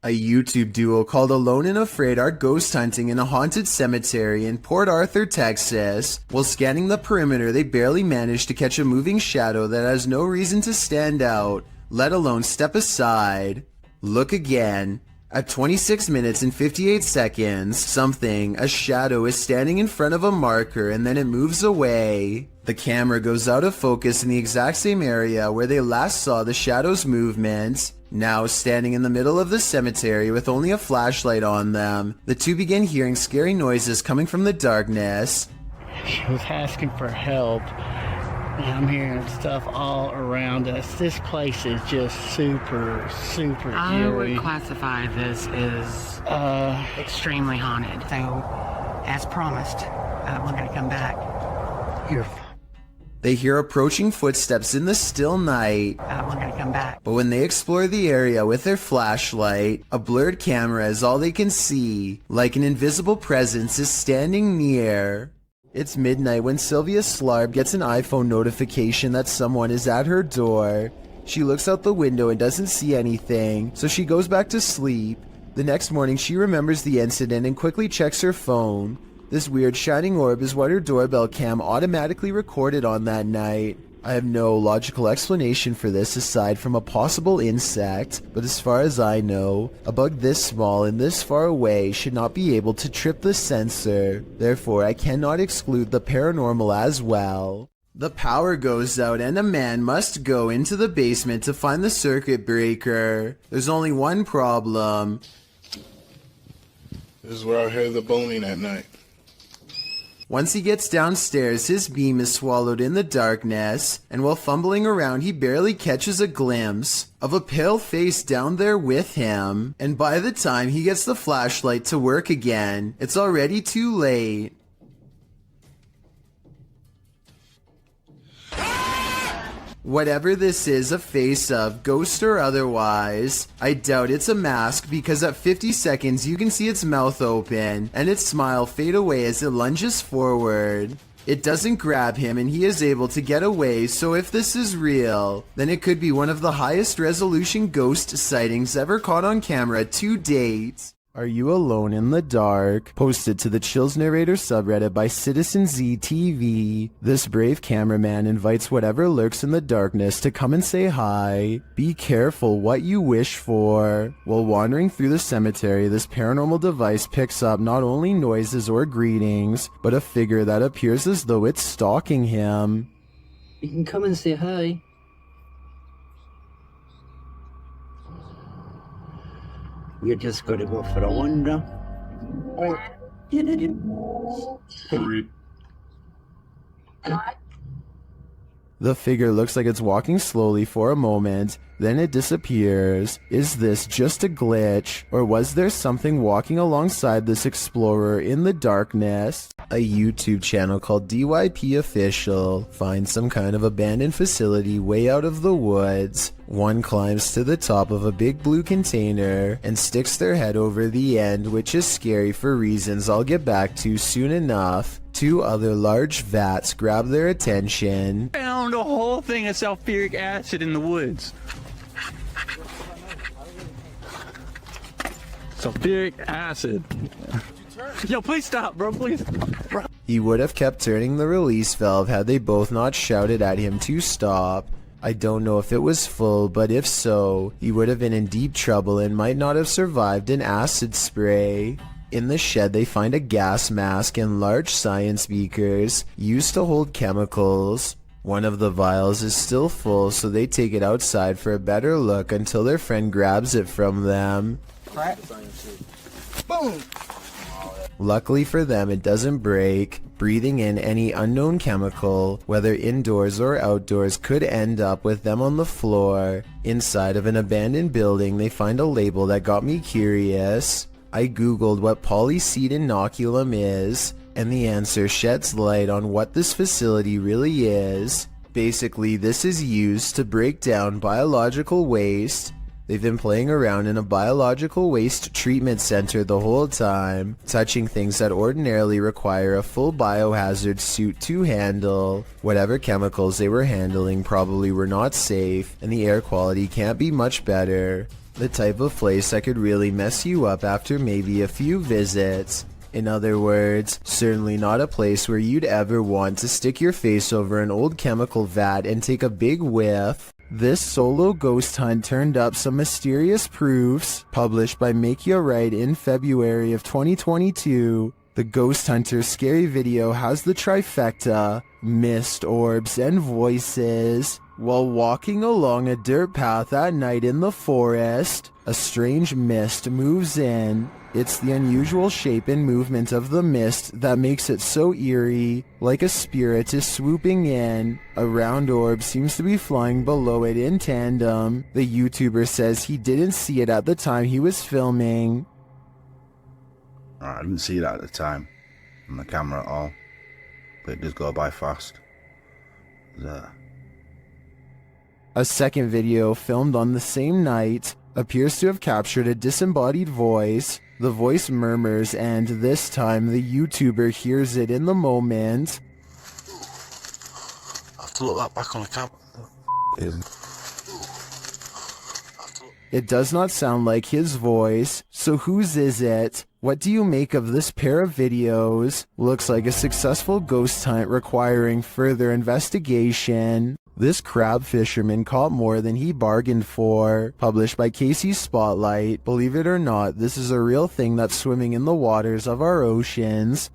A YouTube duo called Alone and Afraid are ghost hunting in a haunted cemetery in Port Arthur, Texas. While scanning the perimeter, they barely manage to catch a moving shadow that has no reason to stand out, let alone step aside. Look again. At 26 minutes and 58 seconds, a shadow is standing in front of a marker and then it moves away. The camera goes out of focus in the exact same area where they last saw the shadow's movement. Now standing in the middle of the cemetery with only a flashlight on them, the two begin hearing scary noises coming from the darkness. She was asking for help. And I'm hearing stuff all around us. This place is just super I eerie. would classify this as extremely haunted. So, as promised, we're going to come back. They hear approaching footsteps in the still night. We're going to come back. But when they explore the area with their flashlight, a blurred camera is all they can see, like an invisible presence is standing near. It's midnight when Sylvia Slarb gets an iPhone notification that someone is at her door. She looks out the window and doesn't see anything, so she goes back to sleep. The next morning she remembers the incident and quickly checks her phone. This weird shining orb is what her doorbell cam automatically recorded on that night. I have no logical explanation for this aside from a possible insect, but as far as I know, a bug this small and this far away should not be able to trip the sensor. Therefore, I cannot exclude the paranormal as well. The power goes out and a man must go into the basement to find the circuit breaker. There's only one problem. This is where I heard the boning at night. Once he gets downstairs, his beam is swallowed in the darkness, and while fumbling around he barely catches a glimpse of a pale face down there with him, and by the time he gets the flashlight to work again, it's already too late. Whatever this is a face of, ghost or otherwise, I doubt it's a mask because at 50 seconds you can see its mouth open and its smile fade away as it lunges forward. It doesn't grab him and he is able to get away, so if this is real, then it could be one of the highest resolution ghost sightings ever caught on camera to date. Are you alone in the dark? Posted to the Chills Narrator subreddit by Citizen ZTV. This brave cameraman invites whatever lurks in the darkness to come and say hi. Be careful what you wish for. While wandering through the cemetery, this paranormal device picks up not only noises or greetings, but a figure that appears as though it's stalking him. You can come and say hi. We're just going to go for a wander. The figure looks like it's walking slowly for a moment, then it disappears. Is this just a glitch, or was there something walking alongside this explorer in the darkness? A YouTube channel called DYP Official finds some kind of abandoned facility way out of the woods. One climbs to the top of a big blue container and sticks their head over the end, which is scary for reasons I'll get back to soon enough. Two other large vats grab their attention. Found a whole thing of sulfuric acid in the woods. Sulfuric acid. Yo, please stop, bro, please. Bro. He would have kept turning the release valve had they both not shouted at him to stop. I don't know if it was full, but if so, he would have been in deep trouble and might not have survived an acid spray. In the shed, they find a gas mask and large science beakers used to hold chemicals. One of the vials is still full, so they take it outside for a better look until their friend grabs it from them. Boom! Luckily for them, it doesn't break. Breathing in any unknown chemical, whether indoors or outdoors, could end up with them on the floor. Inside of an abandoned building, they find a label that got me curious. I googled what polyseed inoculum is, and the answer sheds light on what this facility really is. Basically, this is used to break down biological waste. They've been playing around in a biological waste treatment center the whole time, touching things that ordinarily require a full biohazard suit to handle. Whatever chemicals they were handling probably were not safe, and the air quality can't be much better. The type of place that could really mess you up after maybe a few visits. In other words, certainly not a place where you'd ever want to stick your face over an old chemical vat and take a big whiff. This solo ghost hunt turned up some mysterious proofs, published by Macleod in February of 2022. The ghost hunter's scary video has the trifecta, mist, orbs, and voices. While walking along a dirt path at night in the forest, a strange mist moves in. It's the unusual shape and movement of the mist that makes it so eerie, like a spirit is swooping in. A round orb seems to be flying below it in tandem. The YouTuber says he didn't see it at the time he was filming. I didn't see that at the time on the camera at all, but it does go by fast. A second video filmed on the same night appears to have captured a disembodied voice. The voice murmurs, and this time the YouTuber hears it in the moment. I have to look that back on the camera. It does not sound like his voice, so whose is it? What do you make of this pair of videos? Looks like a successful ghost hunt requiring further investigation. This crab fisherman caught more than he bargained for. Published by Casey's Spotlight. Believe it or not, this is a real thing that's swimming in the waters of our oceans.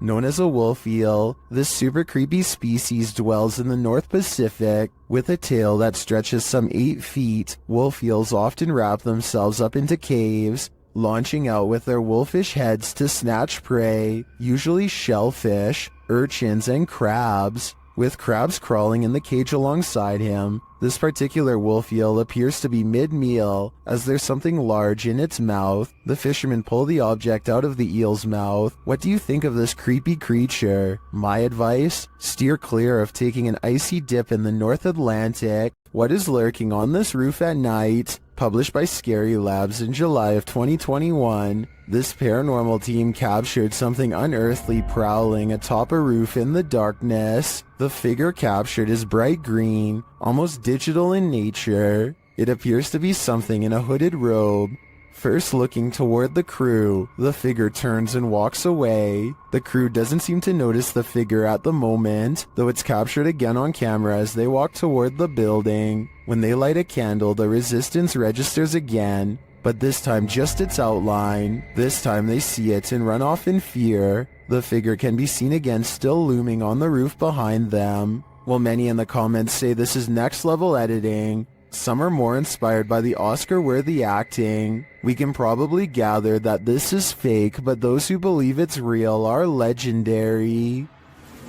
Known as a wolf eel, this super creepy species dwells in the North Pacific. With a tail that stretches some 8 feet, wolf eels often wrap themselves up into caves, launching out with their wolfish heads to snatch prey, usually shellfish, urchins, and crabs. With crabs crawling in the cage alongside him, this particular wolf eel appears to be mid-meal, as there's something large in its mouth. The fishermen pull the object out of the eel's mouth. What do you think of this creepy creature? My advice? Steer clear of taking an icy dip in the North Atlantic. What is lurking on this roof at night? Published by Scary Labs in July of 2021. This paranormal team captured something unearthly prowling atop a roof in the darkness. The figure captured is bright green, almost digital in nature. It appears to be something in a hooded robe. First looking toward the crew, the figure turns and walks away. The crew doesn't seem to notice the figure at the moment, though it's captured again on camera as they walk toward the building. When they light a candle, the resistance registers again, but this time just its outline. This time they see it and run off in fear. The figure can be seen again still looming on the roof behind them. While many in the comments say this is next level editing, some are more inspired by the Oscar-worthy acting. We can probably gather that this is fake, but those who believe it's real are legendary.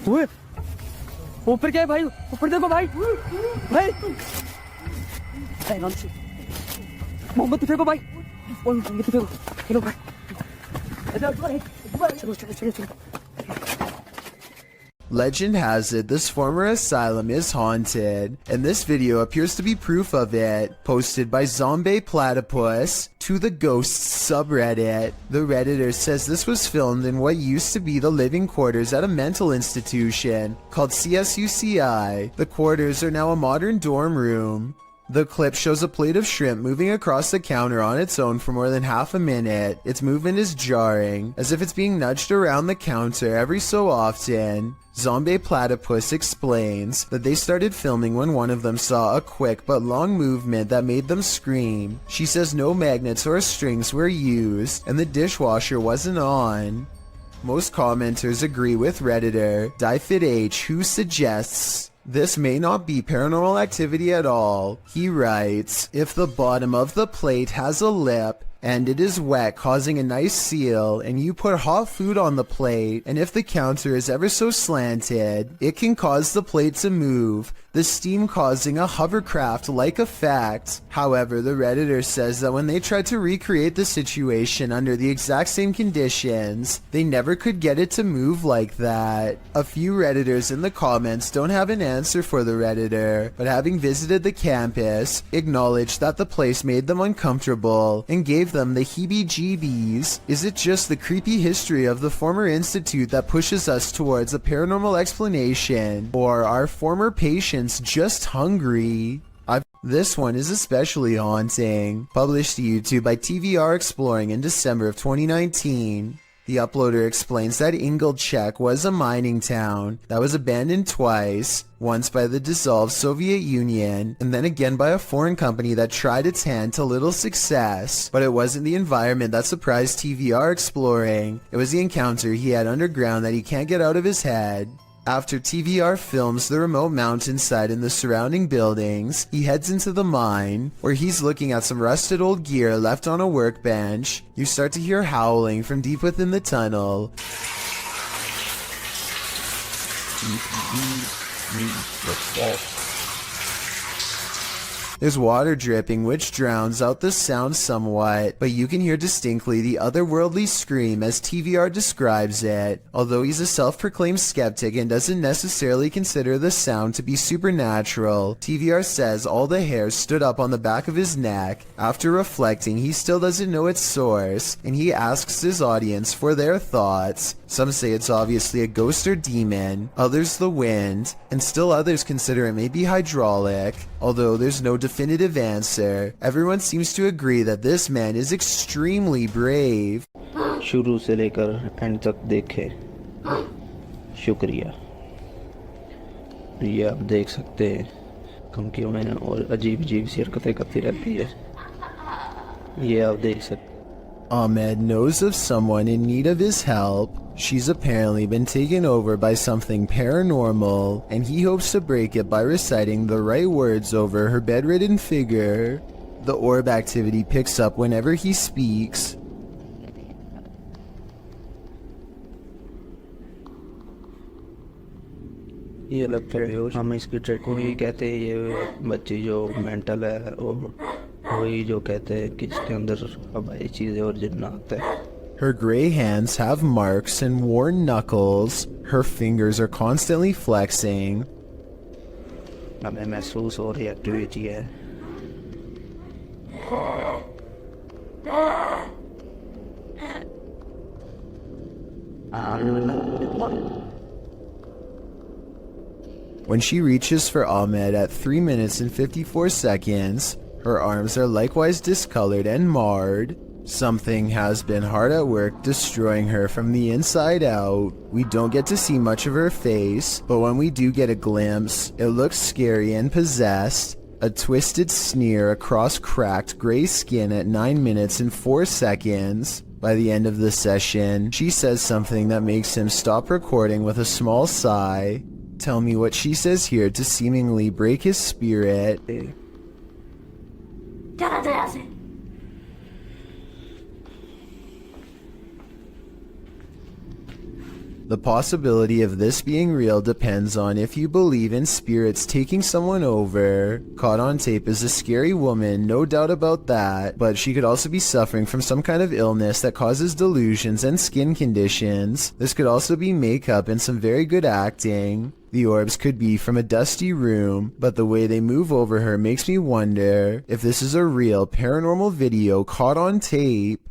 ऊपर क्या है भाई ऊपर देखो भाई भाई मोमबत्ती फेंको भाई मोमबत्ती फेंको चलो भाई चलो चलो चलो चलो Legend has it this former asylum is haunted, and this video appears to be proof of it, posted by Zombie Platypus to the Ghosts subreddit. The Redditor says this was filmed in what used to be the living quarters at a mental institution called CSUCI. The quarters are now a modern dorm room. The clip shows a plate of shrimp moving across the counter on its own for more than half a minute. Its movement is jarring, as if it's being nudged around the counter every so often. Zombie Platypus explains that they started filming when one of them saw a quick but long movement that made them scream. She says no magnets or strings were used, and the dishwasher wasn't on. Most commenters agree with Redditor DieFitH, who suggests this may not be paranormal activity at all. He writes, if the bottom of the plate has a lip and it is wet, causing a nice seal, and you put hot food on the plate, and if the counter is ever so slanted, it can cause the plate to move, the steam causing a hovercraft-like effect. However, the Redditor says that when they tried to recreate the situation under the exact same conditions, they never could get it to move like that. A few Redditors in the comments don't have an answer for the Redditor, but having visited the campus, acknowledged that the place made them uncomfortable and gave them the heebie-jeebies? Is it just the creepy history of the former institute that pushes us towards a paranormal explanation? Or are former patients just hungry? This one is especially haunting. Published to YouTube by TVR Exploring in December of 2019. The uploader explains that Ingolchek was a mining town that was abandoned twice, once by the dissolved Soviet Union, and then again by a foreign company that tried its hand to little success. But it wasn't the environment that surprised TVR Exploring, it was the encounter he had underground that he can't get out of his head. After TVR films the remote mountainside and the surrounding buildings, he heads into the mine, where he's looking at some rusted old gear left on a workbench. You start to hear howling from deep within the tunnel. There's water dripping, which drowns out the sound somewhat, but you can hear distinctly the otherworldly scream as TVR describes it. Although he's a self-proclaimed skeptic and doesn't necessarily consider the sound to be supernatural, TVR says all the hairs stood up on the back of his neck. After reflecting, he still doesn't know its source, and he asks his audience for their thoughts. Some say it's obviously a ghost or demon, others the wind, and still others consider it may be hydraulic. Although there's no definitive answer, everyone seems to agree that this man is extremely brave. शुरू से लेकर and तक देखे शुक्रिया। ये आप देख सकते हैं धमकियों में और अजीब अजीब सी हरकतें करती रहती है। ये आप देख सकते। Ahmed knows of someone in need of his help. She's apparently been taken over by something paranormal, and he hopes to break it by reciting the right words over her bedridden figure. The orb activity picks up whenever he speaks. ये अलग तरह हम इसकी track को ही कहते हैं। ये बच्ची जो मेंटल है और वही जो कहते हैं कि इसके अंदर हवाई चीज़ें और जिन्नात है। Her gray hands have marks and worn knuckles. Her fingers are constantly flexing. हमें महसूस हो रही एक्टिविटी है। When she reaches for Ahmed at 3 minutes and 54 seconds, her arms are likewise discolored and marred. Something has been hard at work destroying her from the inside out. We don't get to see much of her face, but when we do get a glimpse, it looks scary and possessed. A twisted sneer across cracked gray skin at 9 minutes and 4 seconds. By the end of the session, she says something that makes him stop recording with a small sigh. Tell me what she says here to seemingly break his spirit. The possibility of this being real depends on if you believe in spirits taking someone over. Caught on tape is a scary woman, no doubt about that, but she could also be suffering from some kind of illness that causes delusions and skin conditions. This could also be makeup and some very good acting. The orbs could be from a dusty room, but the way they move over her makes me wonder if this is a real paranormal video caught on tape.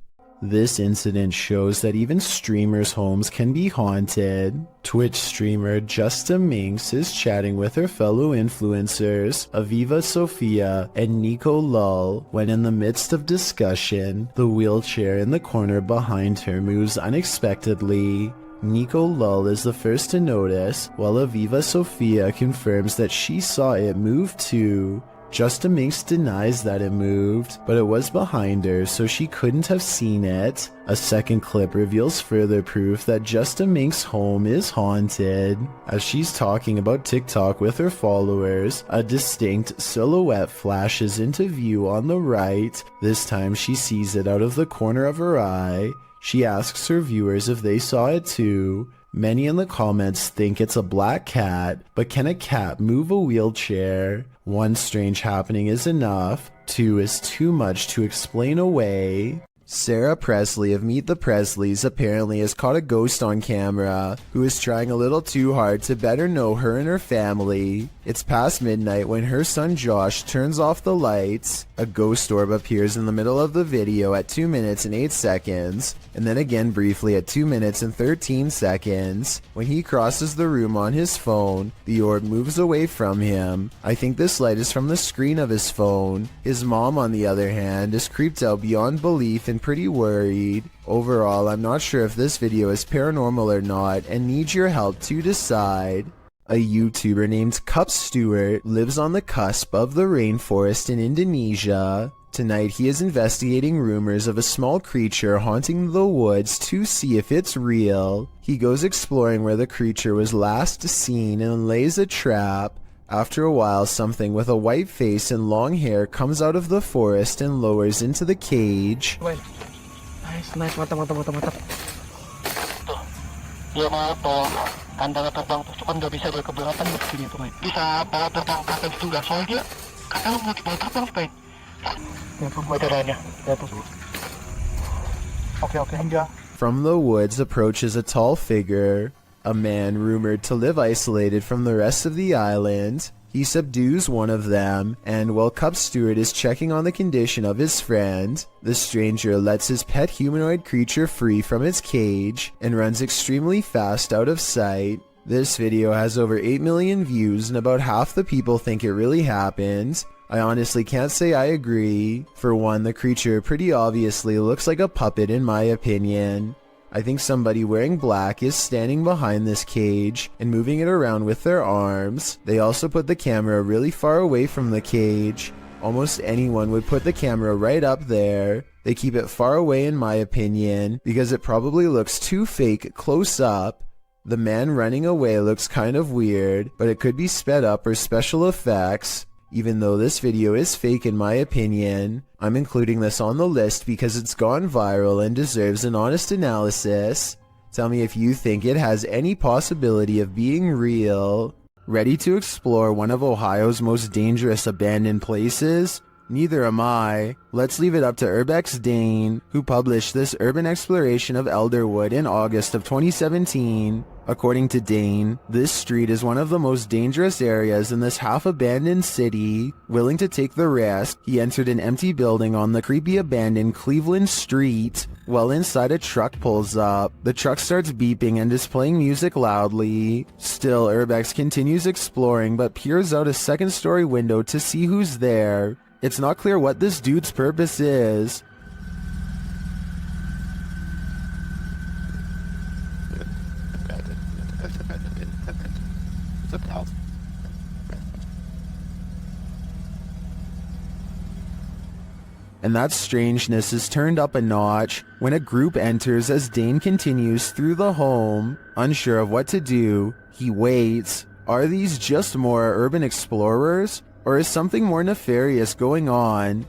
This incident shows that even streamers' homes can be haunted. Twitch streamer Justa Minx is chatting with her fellow influencers, Aviva Sophia and Nico Lull, when in the midst of discussion, the wheelchair in the corner behind her moves unexpectedly. Nico Lull is the first to notice, while Aviva Sophia confirms that she saw it move too. Justa Minx denies that it moved, but it was behind her, so she couldn't have seen it. A second clip reveals further proof that Justa Minx's home is haunted. As she's talking about TikTok with her followers, a distinct silhouette flashes into view on the right. This time she sees it out of the corner of her eye. She asks her viewers if they saw it too. Many in the comments think it's a black cat, but can a cat move a wheelchair? One strange happening is enough. Two is too much to explain away. Sarah Presley of Meet the Presleys apparently has caught a ghost on camera who is trying a little too hard to better know her and her family. It's past midnight when her son Josh turns off the lights. A ghost orb appears in the middle of the video at 2 minutes and 8 seconds, and then again briefly at 2 minutes and 13 seconds. When he crosses the room on his phone, the orb moves away from him. I think this light is from the screen of his phone. His mom, on the other hand, is creeped out beyond belief and pretty worried. Overall, I'm not sure if this video is paranormal or not and need your help to decide. A YouTuber named Cup Stewart lives on the cusp of the rainforest in Indonesia. Tonight he is investigating rumors of a small creature haunting the woods to see if it's real. He goes exploring where the creature was last seen and lays a trap. After a while, something with a white face and long hair comes out of the forest and lowers into the cage. Nice, mantap. Tuh, dia mau tolong kandang terbang tuh kan nggak bisa berkeberatan begini tuh, Mike. Bisa bawa terbang ke atas juga, soalnya katanya mau dibawa terbang, Mike. Ya tuh, motornya. Ya tuh. Oke, hingga. From the woods approaches a tall figure, a man rumored to live isolated from the rest of the island. He subdues one of them, and while Cup Stewart is checking on the condition of his friend, the stranger lets his pet humanoid creature free from its cage and runs extremely fast out of sight. This video has over 8 million views and about half the people think it really happened. I honestly can't say I agree. For one, the creature pretty obviously looks like a puppet in my opinion. I think somebody wearing black is standing behind this cage and moving it around with their arms. They also put the camera really far away from the cage. Almost anyone would put the camera right up there. They keep it far away in my opinion because it probably looks too fake close up. The man running away looks kind of weird, but it could be sped up or special effects. Even though this video is fake in my opinion, I'm including this on the list because it's gone viral and deserves an honest analysis. Tell me if you think it has any possibility of being real. Ready to explore one of Ohio's most dangerous abandoned places? Neither am I. Let's leave it up to Urbex Dane, who published this urban exploration of Elderwood in August of 2017. According to Dane, this street is one of the most dangerous areas in this half-abandoned city. Willing to take the risk, he entered an empty building on the creepy abandoned Cleveland Street. While inside, a truck pulls up. The truck starts beeping and is playing music loudly. Still, Urbex continues exploring but peers out a second-story window to see who's there. It's not clear what this dude's purpose is. And that strangeness is turned up a notch when a group enters as Dane continues through the home. Unsure of what to do, he waits. Are these just more urban explorers? Or is something more nefarious going on?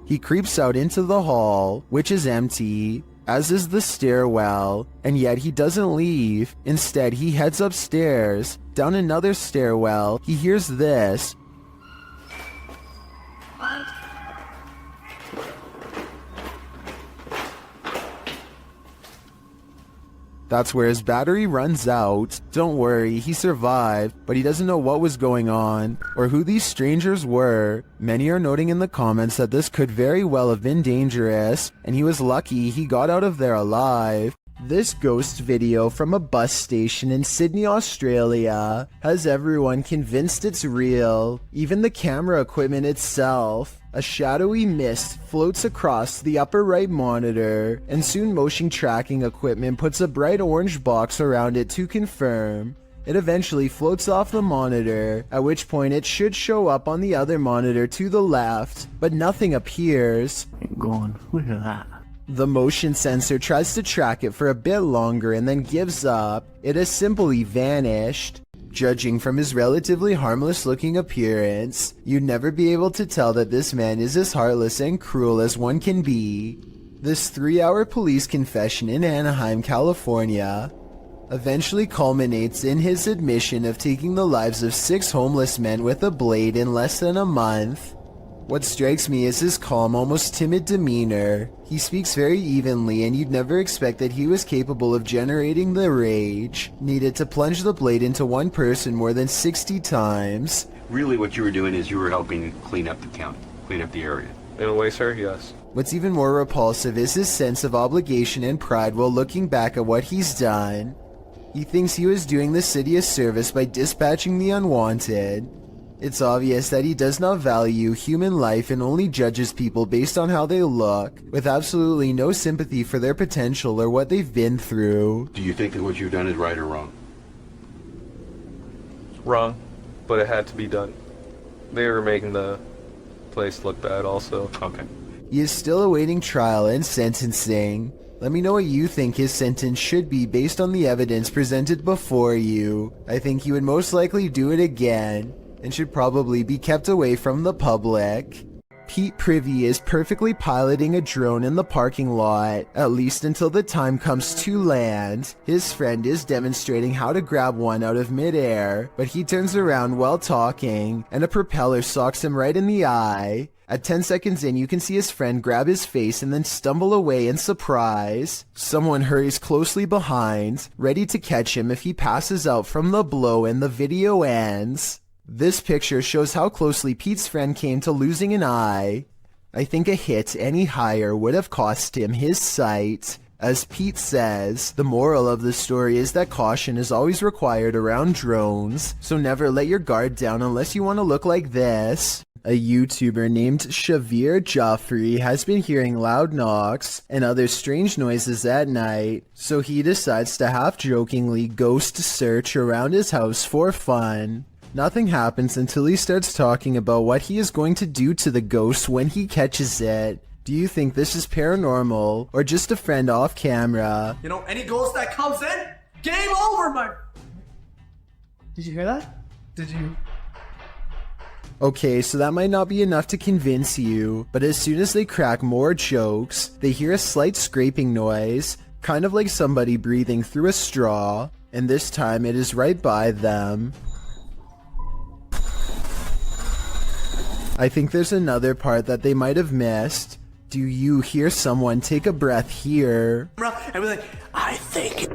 He creeps out into the hall, which is empty, as is the stairwell, and yet he doesn't leave. Instead, he heads upstairs. Down another stairwell, he hears this. That's where his battery runs out. Don't worry, he survived, but he doesn't know what was going on, or who these strangers were. Many are noting in the comments that this could very well have been dangerous, and he was lucky he got out of there alive. This ghost video from a bus station in Sydney, Australia, has everyone convinced it's real, even the camera equipment itself. A shadowy mist floats across the upper right monitor, and soon motion tracking equipment puts a bright orange box around it to confirm. It eventually floats off the monitor, at which point it should show up on the other monitor to the left, but nothing appears. Going, look at that. The motion sensor tries to track it for a bit longer and then gives up. It has simply vanished. Judging from his relatively harmless looking appearance, you'd never be able to tell that this man is as heartless and cruel as one can be. This 3-hour police confession in Anaheim, California, eventually culminates in his admission of taking the lives of 6 homeless men with a blade in less than a month. What strikes me is his calm, almost timid demeanor. He speaks very evenly, and you'd never expect that he was capable of generating the rage needed to plunge the blade into one person more than 60 times. Really what you were doing is you were helping clean up the county, clean up the area. In a way, sir, yes. What's even more repulsive is his sense of obligation and pride while looking back at what he's done. He thinks he was doing the city a service by dispatching the unwanted. It's obvious that he does not value human life and only judges people based on how they look, with absolutely no sympathy for their potential or what they've been through. Do you think that what you've done is right or wrong? Wrong, but it had to be done. They were making the place look bad also. Okay. He is still awaiting trial and sentencing. Let me know what you think his sentence should be based on the evidence presented before you. I think he would most likely do it again, and should probably be kept away from the public. Pete Privy is perfectly piloting a drone in the parking lot, at least until the time comes to land. His friend is demonstrating how to grab one out of midair, but he turns around while talking, and a propeller socks him right in the eye. At 10 seconds in, you can see his friend grab his face and then stumble away in surprise. Someone hurries closely behind, ready to catch him if he passes out from the blow, and the video ends. This picture shows how closely Pete's friend came to losing an eye. I think a hit any higher would have cost him his sight. As Pete says, the moral of the story is that caution is always required around drones, so never let your guard down unless you want to look like this. A YouTuber named Shavir Joffrey has been hearing loud knocks and other strange noises at night, so he decides to half-jokingly ghost search around his house for fun. Nothing happens until he starts talking about what he is going to do to the ghost when he catches it. Do you think this is paranormal, or just a friend off camera? You know, any ghost that comes in, game over, my... Did you hear that? Did you... Okay, so that might not be enough to convince you, but as soon as they crack more jokes, they hear a slight scraping noise, kind of like somebody breathing through a straw, and this time it is right by them. I think there's another part that they might have missed. Do you hear someone take a breath here? And we're like, I think...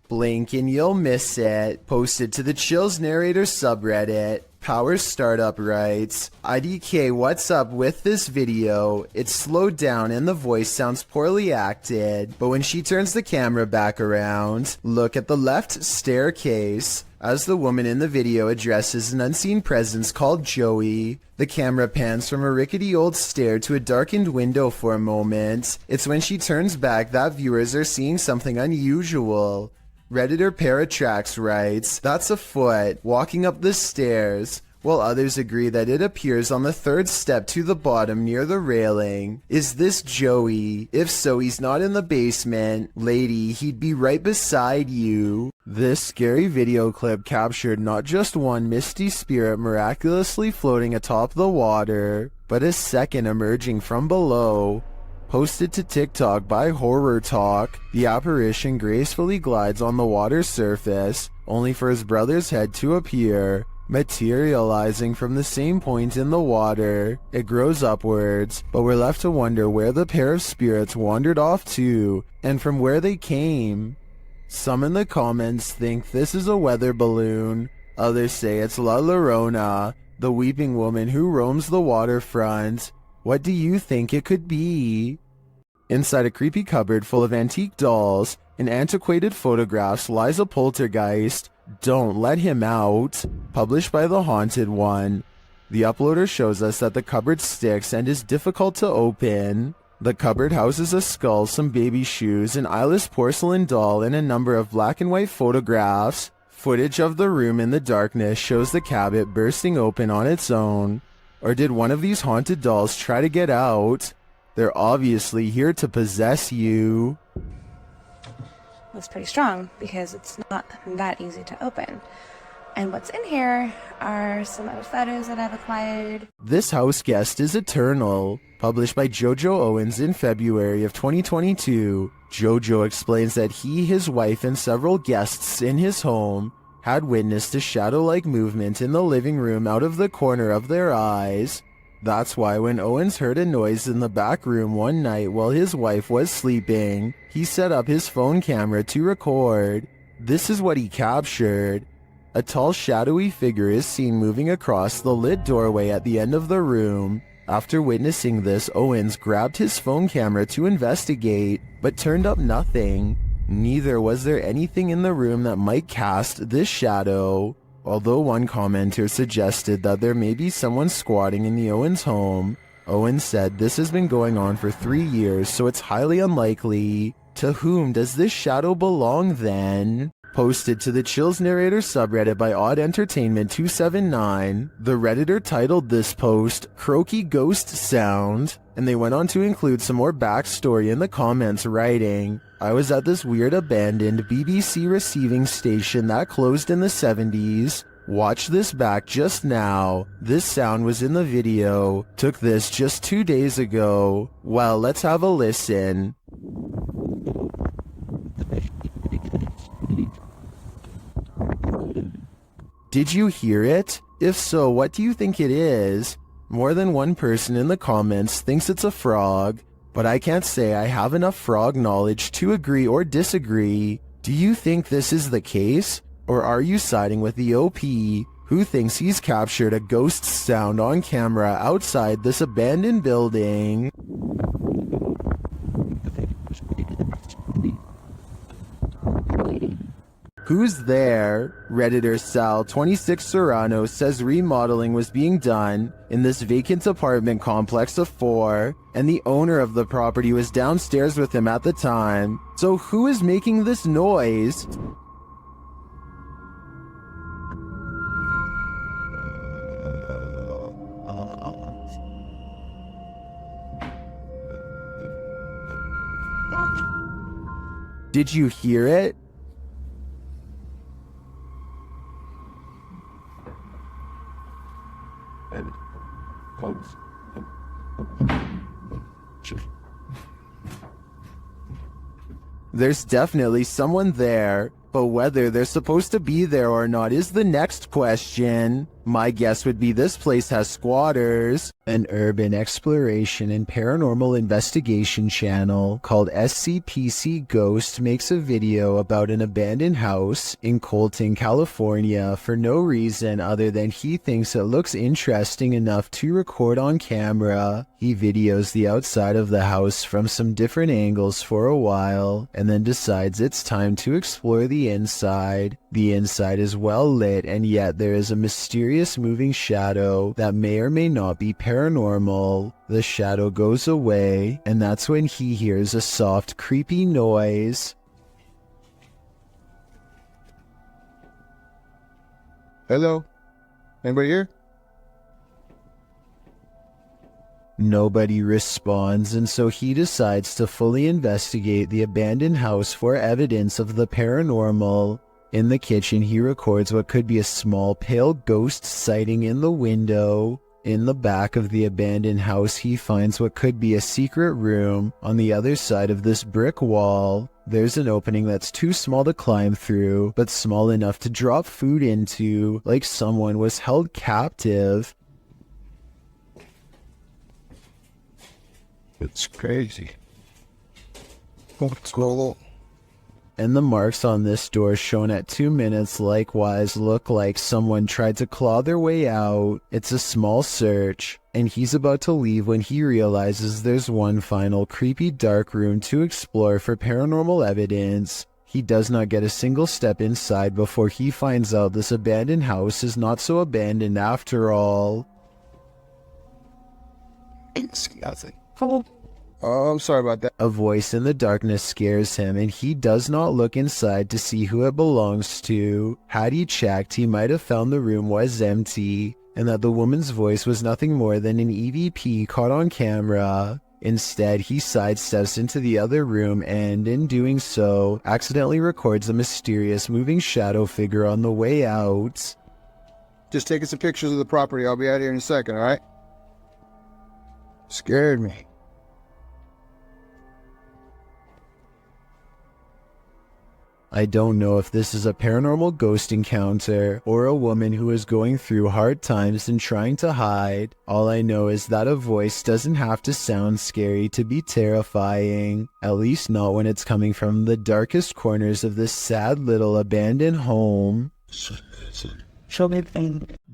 Blink and you'll miss it. Posted to the Chills Narrator subreddit. Power Startup writes, IDK, what's up with this video? It's slowed down and the voice sounds poorly acted, but when she turns the camera back around, look at the left staircase. As the woman in the video addresses an unseen presence called Joey, the camera pans from a rickety old stair to a darkened window for a moment. It's when she turns back that viewers are seeing something unusual. Redditor Paratrax writes, that's a foot walking up the stairs, while others agree that it appears on the 3rd step to the bottom near the railing. Is this Joey? If so, he's not in the basement. Lady, he'd be right beside you. This scary video clip captured not just one misty spirit miraculously floating atop the water, but a second emerging from below. Posted to TikTok by Horror Talk, the apparition gracefully glides on the water's surface, only for his brother's head to appear, materializing from the same point in the water. It grows upwards, but we're left to wonder where the pair of spirits wandered off to, and from where they came. Some in the comments think this is a weather balloon, others say it's La Llorona, the weeping woman who roams the waterfront. What do you think it could be? Inside a creepy cupboard full of antique dolls and antiquated photographs lies a poltergeist. Don't let him out. Published by The Haunted One. The uploader shows us that the cupboard sticks and is difficult to open. The cupboard houses a skull, some baby shoes, an eyeless porcelain doll, and a number of black and white photographs. Footage of the room in the darkness shows the cabinet bursting open on its own. Or did one of these haunted dolls try to get out? They're obviously here to possess you. It's pretty strong because it's not that easy to open. And what's in here are some other photos that I've acquired. This house guest is eternal. published by Jojo Owens in February of 2022. Jojo explains that he, his wife, and several guests in his home had witnessed a shadow-like movement in the living room out of the corner of their eyes. That's why when Owens heard a noise in the back room one night while his wife was sleeping, he set up his phone camera to record. This is what he captured. A tall shadowy figure is seen moving across the lit doorway at the end of the room. After witnessing this, Owens grabbed his phone camera to investigate, but turned up nothing. Neither was there anything in the room that might cast this shadow. Although one commenter suggested that there may be someone squatting in the Owens home, Owens said this has been going on for 3 years, so it's highly unlikely. To whom does this shadow belong then? Posted to the Chills Narrator subreddit by Odd Entertainment 279, the Redditor titled this post, Croaky Ghost Sound, and they went on to include some more backstory in the comments, writing, I was at this weird abandoned BBC receiving station that closed in the 70s. Watch this back just now. This sound was in the video. Took this just 2 days ago. Well, let's have a listen. Did you hear it? If so, what do you think it is? More than one person in the comments thinks it's a frog, but I can't say I have enough frog knowledge to agree or disagree. Do you think this is the case? Or are you siding with the OP, who thinks he's captured a ghost sound on camera outside this abandoned building? Who's there? Redditor Sal26 Serrano says remodeling was being done in this vacant apartment complex of 4, and the owner of the property was downstairs with him at the time. So who is making this noise? Did you hear it? There's definitely someone there, but whether they're supposed to be there or not is the next question. My guess would be this place has squatters. An urban exploration and paranormal investigation channel called SCPC Ghost makes a video about an abandoned house in Colton, California for no reason other than he thinks it looks interesting enough to record on camera. He videos the outside of the house from some different angles for a while and then decides it's time to explore the inside. The inside is well lit, and yet there is a mysterious moving shadow that may or may not be paranormal. The shadow goes away, and that's when he hears a soft, creepy noise. Hello? Anybody here? Nobody responds, and so he decides to fully investigate the abandoned house for evidence of the paranormal. In the kitchen, he records what could be a small pale ghost sighting in the window. In the back of the abandoned house, he finds what could be a secret room. On the other side of this brick wall, there's an opening that's too small to climb through, but small enough to drop food into, like someone was held captive. It's crazy. What's going on? And the marks on this door shown at 2 minutes likewise look like someone tried to claw their way out. It's a small search, and he's about to leave when he realizes there's one final creepy dark room to explore for paranormal evidence. He does not get a single step inside before he finds out this abandoned house is not so abandoned after all. Oh, I'm sorry about that. A voice in the darkness scares him, and he does not look inside to see who it belongs to. Had he checked, he might have found the room was empty, and that the woman's voice was nothing more than an EVP caught on camera. Instead, he sidesteps into the other room and, in doing so, accidentally records a mysterious moving shadow figure on the way out. Just taking some pictures of the property. I'll be out here in a second, alright? Scared me. I don't know if this is a paranormal ghost encounter or a woman who is going through hard times and trying to hide. All I know is that a voice doesn't have to sound scary to be terrifying, at least not when it's coming from the darkest corners of this sad little abandoned home.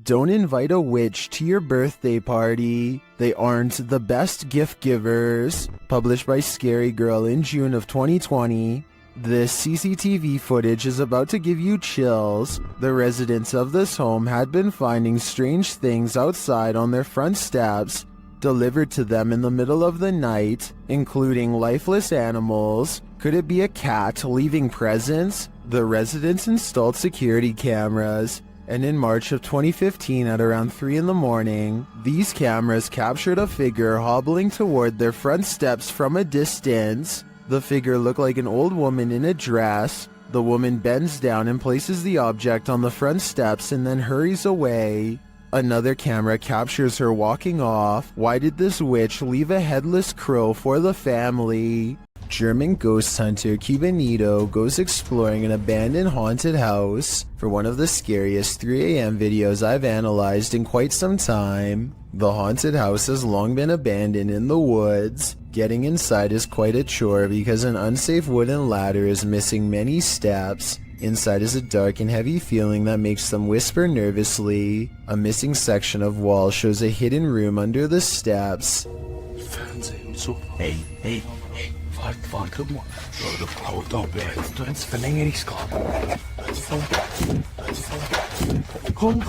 Don't invite a witch to your birthday party. They aren't the best gift givers. Published by Scary Girl in June of 2020. This CCTV footage is about to give you chills. The residents of this home had been finding strange things outside on their front steps, delivered to them in the middle of the night, including lifeless animals. Could it be a cat leaving presents? The residents installed security cameras, and in March of 2015 at around 3 in the morning, these cameras captured a figure hobbling toward their front steps from a distance. The figure looked like an old woman in a dress. The woman bends down and places the object on the front steps and then hurries away. Another camera captures her walking off. Why did this witch leave a headless crow for the family? German ghost hunter Cubanito goes exploring an abandoned haunted house for one of the scariest 3 a.m. videos I've analyzed in quite some time. The haunted house has long been abandoned in the woods. Getting inside is quite a chore because an unsafe wooden ladder is missing many steps. Inside is a dark and heavy feeling that makes them whisper nervously. A missing section of wall shows a hidden room under the steps. Hey, warte mal. Schau, haut ab, ey. Du ins Verlängerungskorb. Komm.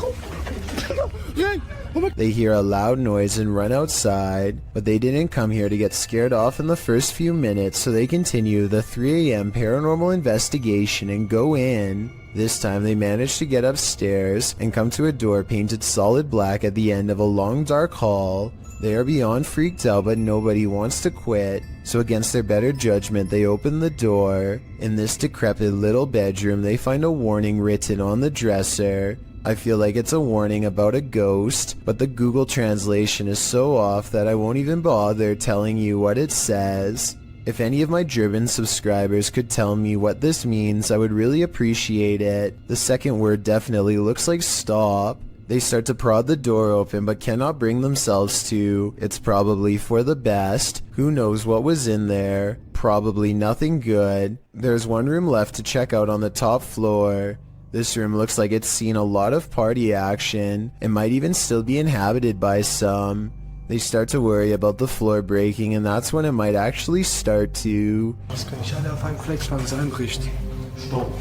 They hear a loud noise and run outside, but they didn't come here to get scared off in the first few minutes, so they continue the 3 a.m. paranormal investigation and go in. This time they manage to get upstairs and come to a door painted solid black at the end of a long dark hall. They are beyond freaked out, but nobody wants to quit, so against their better judgment they open the door. In this decrepit little bedroom they find a warning written on the dresser. I feel like it's a warning about a ghost, but the Google translation is so off that I won't even bother telling you what it says. If any of my German subscribers could tell me what this means, I would really appreciate it. The second word definitely looks like stop. They start to prod the door open but cannot bring themselves to. It's probably for the best. Who knows what was in there? Probably nothing good. There's one room left to check out on the top floor. This room looks like it's seen a lot of party action. It might even still be inhabited by some. They start to worry about the floor breaking, and that's when it might actually start to. Was kann ich alle auf einem Flex fangs einrichten? Stopp.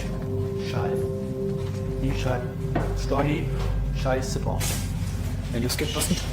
Schall. Die Schall. Story. Scheiße, boah. Wenn du es gibt, was nicht.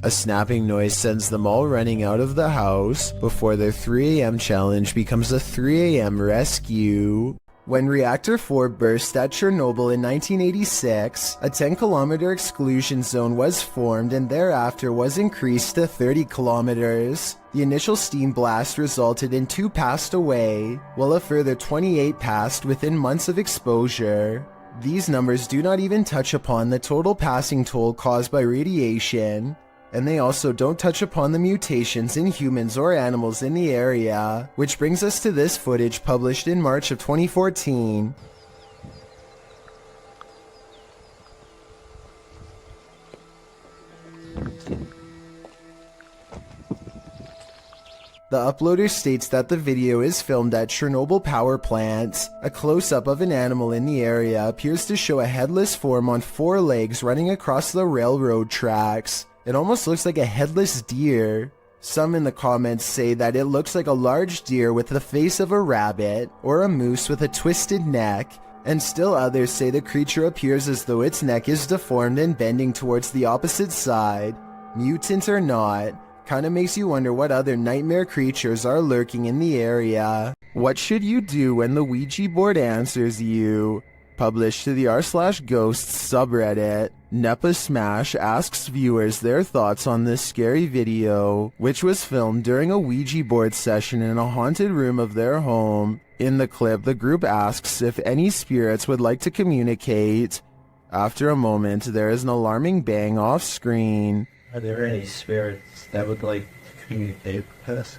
A snapping noise sends them all running out of the house before their 3 a.m. challenge becomes a 3 a.m. rescue. When Reactor 4 burst at Chernobyl in 1986, a 10-kilometer exclusion zone was formed and thereafter was increased to 30 kilometers. The initial steam blast resulted in 2 passed away, while a further 28 passed within months of exposure. These numbers do not even touch upon the total passing toll caused by radiation, and they also don't touch upon the mutations in humans or animals in the area, which brings us to this footage published in March of 2014. The uploader states that the video is filmed at Chernobyl power plant. A close-up of an animal in the area appears to show a headless form on 4 legs running across the railroad tracks. It almost looks like a headless deer. Some in the comments say that it looks like a large deer with the face of a rabbit, or a moose with a twisted neck, and still others say the creature appears as though its neck is deformed and bending towards the opposite side. Mutant or not, kinda makes you wonder what other nightmare creatures are lurking in the area. What should you do when the Ouija board answers you? Published to the r/ghosts subreddit, Nepa Smash asks viewers their thoughts on this scary video, which was filmed during a Ouija board session in a haunted room of their home. In the clip, the group asks if any spirits would like to communicate. After a moment, there is an alarming bang off screen. Are there any spirits that would like to communicate with us?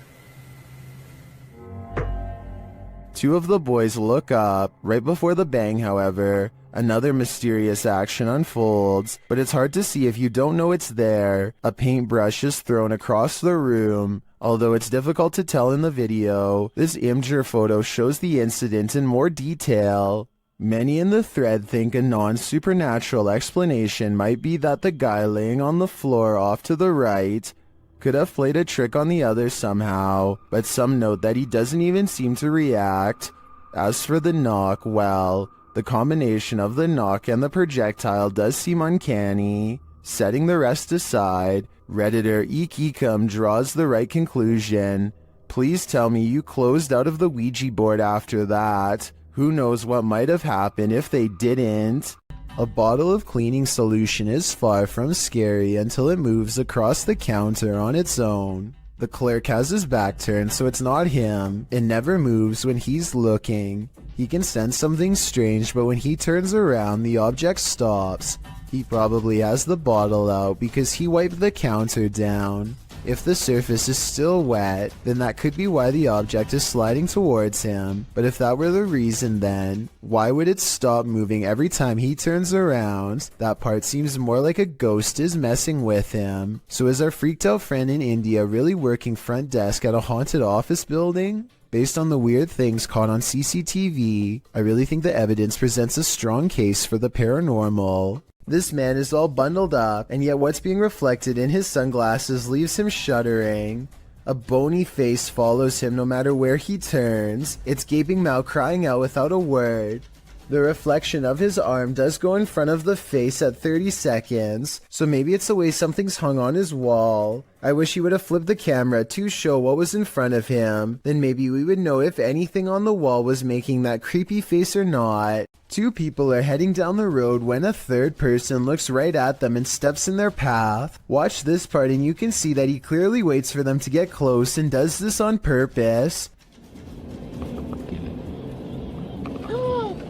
Two of the boys look up. Right before the bang, however, another mysterious action unfolds, but it's hard to see if you don't know it's there. A paintbrush is thrown across the room. Although it's difficult to tell in the video, this Imgur photo shows the incident in more detail. Many in the thread think a non-supernatural explanation might be that the guy laying on the floor off to the right could have played a trick on the others somehow, but some note that he doesn't even seem to react. As for the knock, well, the combination of the knock and the projectile does seem uncanny. Setting the rest aside, Redditor Eekecum draws the right conclusion. Please tell me you closed out of the Ouija board after that. Who knows what might have happened if they didn't? A bottle of cleaning solution is far from scary until it moves across the counter on its own. The clerk has his back turned, so it's not him. It never moves when he's looking. He can sense something strange, but when he turns around, the object stops. He probably has the bottle out because he wiped the counter down. If the surface is still wet, then that could be why the object is sliding towards him. But if that were the reason, then why would it stop moving every time he turns around? That part seems more like a ghost is messing with him. So is our freaked out friend in India really working front desk at a haunted office building? Based on the weird things caught on CCTV, I really think the evidence presents a strong case for the paranormal. This man is all bundled up, and yet what's being reflected in his sunglasses leaves him shuddering. A bony face follows him no matter where he turns, its gaping mouth crying out without a word. The reflection of his arm does go in front of the face at 30 seconds, so maybe it's the way something's hung on his wall. I wish he would have flipped the camera to show what was in front of him, then maybe we would know if anything on the wall was making that creepy face or not. Two people are heading down the road when a third person looks right at them and steps in their path. Watch this part and you can see that he clearly waits for them to get close and does this on purpose.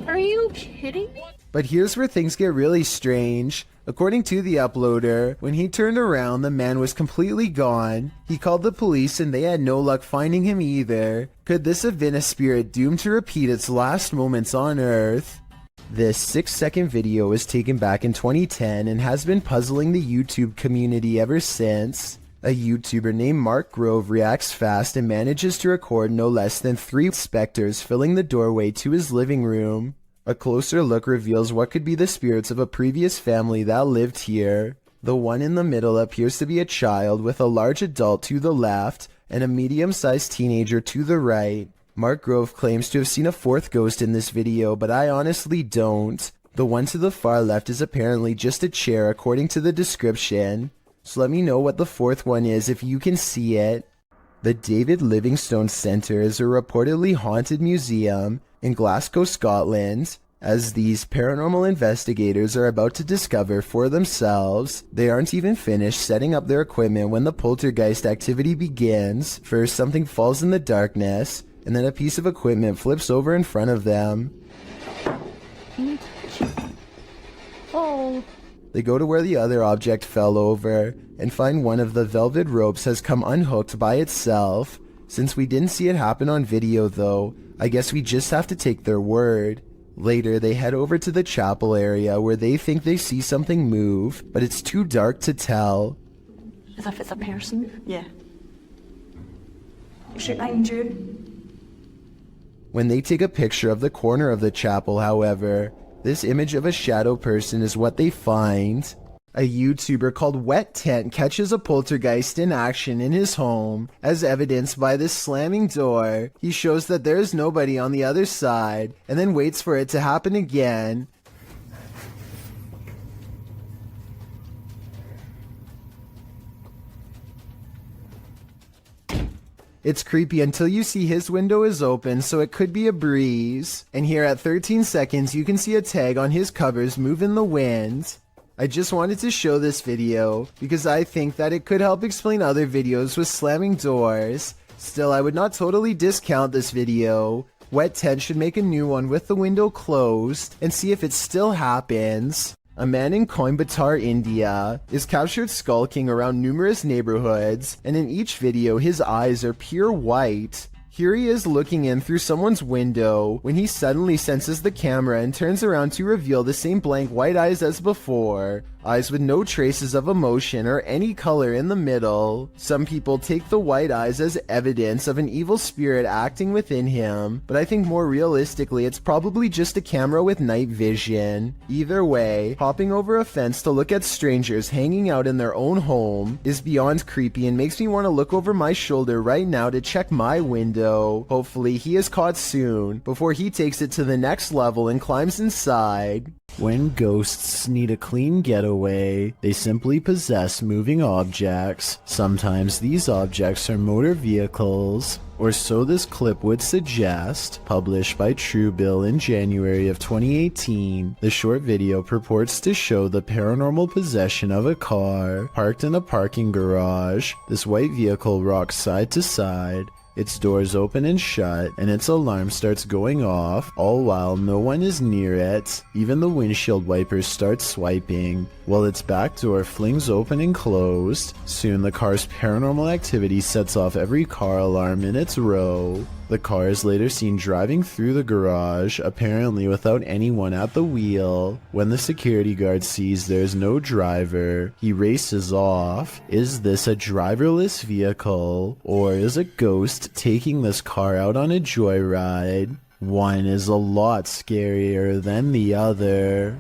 Are you kidding me? But here's where things get really strange. According to the uploader, when he turned around, the man was completely gone. He called the police and they had no luck finding him either. Could this have been a spirit doomed to repeat its last moments on Earth? This 6-second video was taken back in 2010 and has been puzzling the YouTube community ever since. A YouTuber named Mark Grove reacts fast and manages to record no less than 3 specters filling the doorway to his living room. A closer look reveals what could be the spirits of a previous family that lived here. The one in the middle appears to be a child with a large adult to the left and a medium-sized teenager to the right. Mark Grove claims to have seen a 4th ghost in this video, but I honestly don't. The one to the far left is apparently just a chair according to the description. So let me know what the 4th one is if you can see it. The David Livingstone Centre is a reportedly haunted museum in Glasgow, Scotland. As these paranormal investigators are about to discover for themselves, they aren't even finished setting up their equipment when the poltergeist activity begins. First, something falls in the darkness, and then a piece of equipment flips over in front of them. Oh. They go to where the other object fell over and find one of the velvet ropes has come unhooked by itself. Since we didn't see it happen on video though, I guess we just have to take their word. Later, they head over to the chapel area where they think they see something move, but it's too dark to tell. As if it's a person? Yeah. Straight behind you. When they take a picture of the corner of the chapel, however, this image of a shadow person is what they find. A YouTuber called Wet Tent catches a poltergeist in action in his home. As evidenced by this slamming door, he shows that there is nobody on the other side, and then waits for it to happen again. It's creepy until you see his window is open, so it could be a breeze. And here at 13 seconds, you can see a tag on his covers move in the wind. I just wanted to show this video because I think that it could help explain other videos with slamming doors. Still, I would not totally discount this video. Wet Tent should make a new one with the window closed and see if it still happens. A man in Coimbatore, India, is captured skulking around numerous neighborhoods, and in each video his eyes are pure white. Here he is looking in through someone's window when he suddenly senses the camera and turns around to reveal the same blank white eyes as before, eyes with no traces of emotion or any color in the middle. Some people take the white eyes as evidence of an evil spirit acting within him, but I think more realistically it's probably just a camera with night vision. Either way, hopping over a fence to look at strangers hanging out in their own home is beyond creepy and makes me want to look over my shoulder right now to check my window. Hopefully he is caught soon before he takes it to the next level and climbs inside. When ghosts need a clean getaway, they simply possess moving objects. Sometimes these objects are motor vehicles, or so this clip would suggest. Published by Truebill in January of 2018, the short video purports to show the paranormal possession of a car parked in a parking garage. This white vehicle rocks side to side. Its doors open and shut, and its alarm starts going off, all while no one is near it. Even the windshield wipers start swiping, while its back door flings open and closed. Soon the car's paranormal activity sets off every car alarm in its row. The car is later seen driving through the garage, apparently without anyone at the wheel. When the security guard sees there's no driver, he races off. Is this a driverless vehicle, or is a ghost taking this car out on a joyride? One is a lot scarier than the other.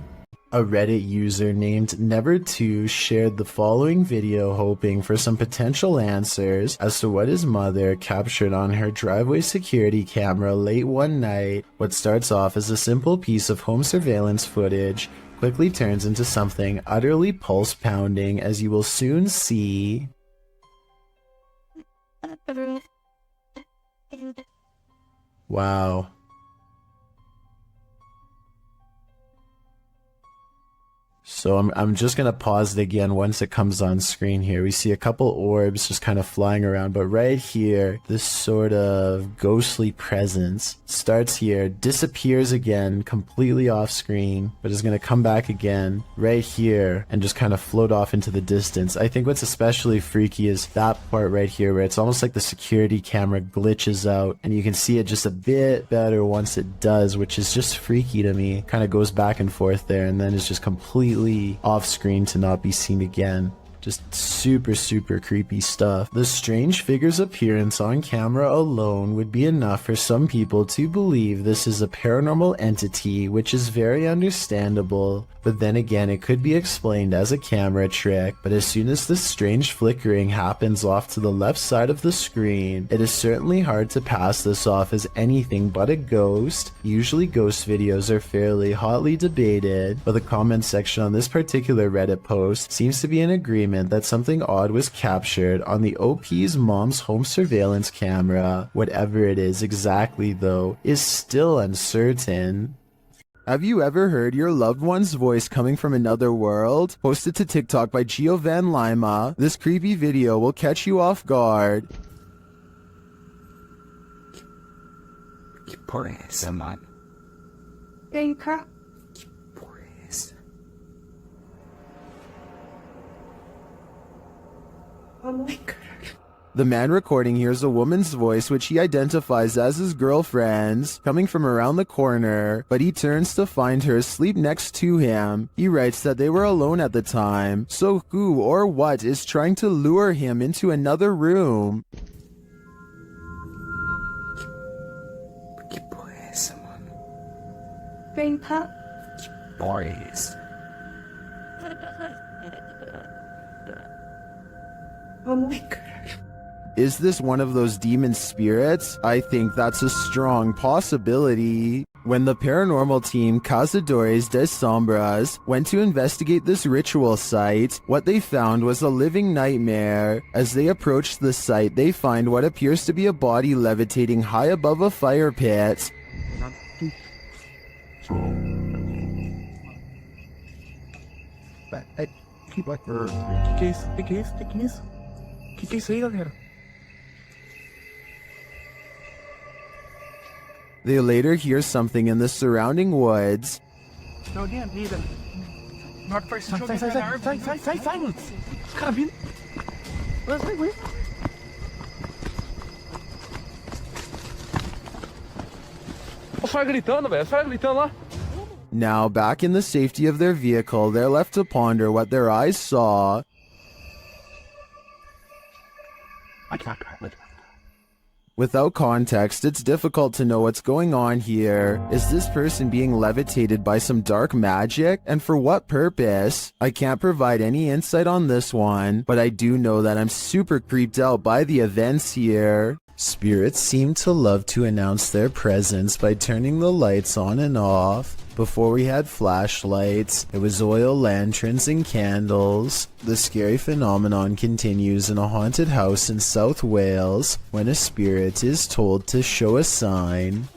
A Reddit user named Never2 shared the following video hoping for some potential answers as to what his mother captured on her driveway security camera late one night. What starts off as a simple piece of home surveillance footage quickly turns into something utterly pulse-pounding, as you will soon see. Wow. So I'm just going to pause it again once it comes on screen here. We see a couple orbs just kind of flying around, but right here, this sort of ghostly presence starts here, disappears again, completely off screen, but is going to come back again right here and just kind of float off into the distance. I think what's especially freaky is that part right here where it's almost like the security camera glitches out and you can see it just a bit better once it does, which is just freaky to me. Kind of goes back and forth there and then is just completely off screen to not be seen again. Just super creepy stuff. The strange figure's appearance on camera alone would be enough for some people to believe this is a paranormal entity, which is very understandable. But then again, it could be explained as a camera trick. But as soon as this strange flickering happens off to the left side of the screen, it is certainly hard to pass this off as anything but a ghost. Usually ghost videos are fairly hotly debated, but the comment section on this particular Reddit post seems to be in agreement that something odd was captured on the OP's mom's home surveillance camera. Whatever it is exactly, though, is still uncertain. Have you ever heard your loved one's voice coming from another world? Posted to TikTok by Giovan Lima, this creepy video will catch you off guard. Por eso, man. Venga. Por eso. Oh my God. The man recording hears a woman's voice which he identifies as his girlfriend's coming from around the corner, but he turns to find her asleep next to him. He writes that they were alone at the time, so who or what is trying to lure him into another room? ¿Qué por eso, man? Grandpa. Por eso. Oh my God. Is this one of those demon spirits? I think that's a strong possibility. When the paranormal team Cazadores de Sombras went to investigate this ritual site, what they found was a living nightmare. As they approached the site, they find what appears to be a body levitating high above a fire pit. They later hear something in the surrounding woods. No, damn, Nathan. North first. Sai, mano. Os caras vindo. Vai. Os caras gritando, velho. Os caras gritando lá. Now, back in the safety of their vehicle, they're left to ponder what their eyes saw. Without context, it's difficult to know what's going on here. Is this person being levitated by some dark magic? And for what purpose? I can't provide any insight on this one, but I do know that I'm super creeped out by the events here. Spirits seem to love to announce their presence by turning the lights on and off. Before we had flashlights, it was oil lanterns and candles. The scary phenomenon continues in a haunted house in South Wales when a spirit is told to show a sign.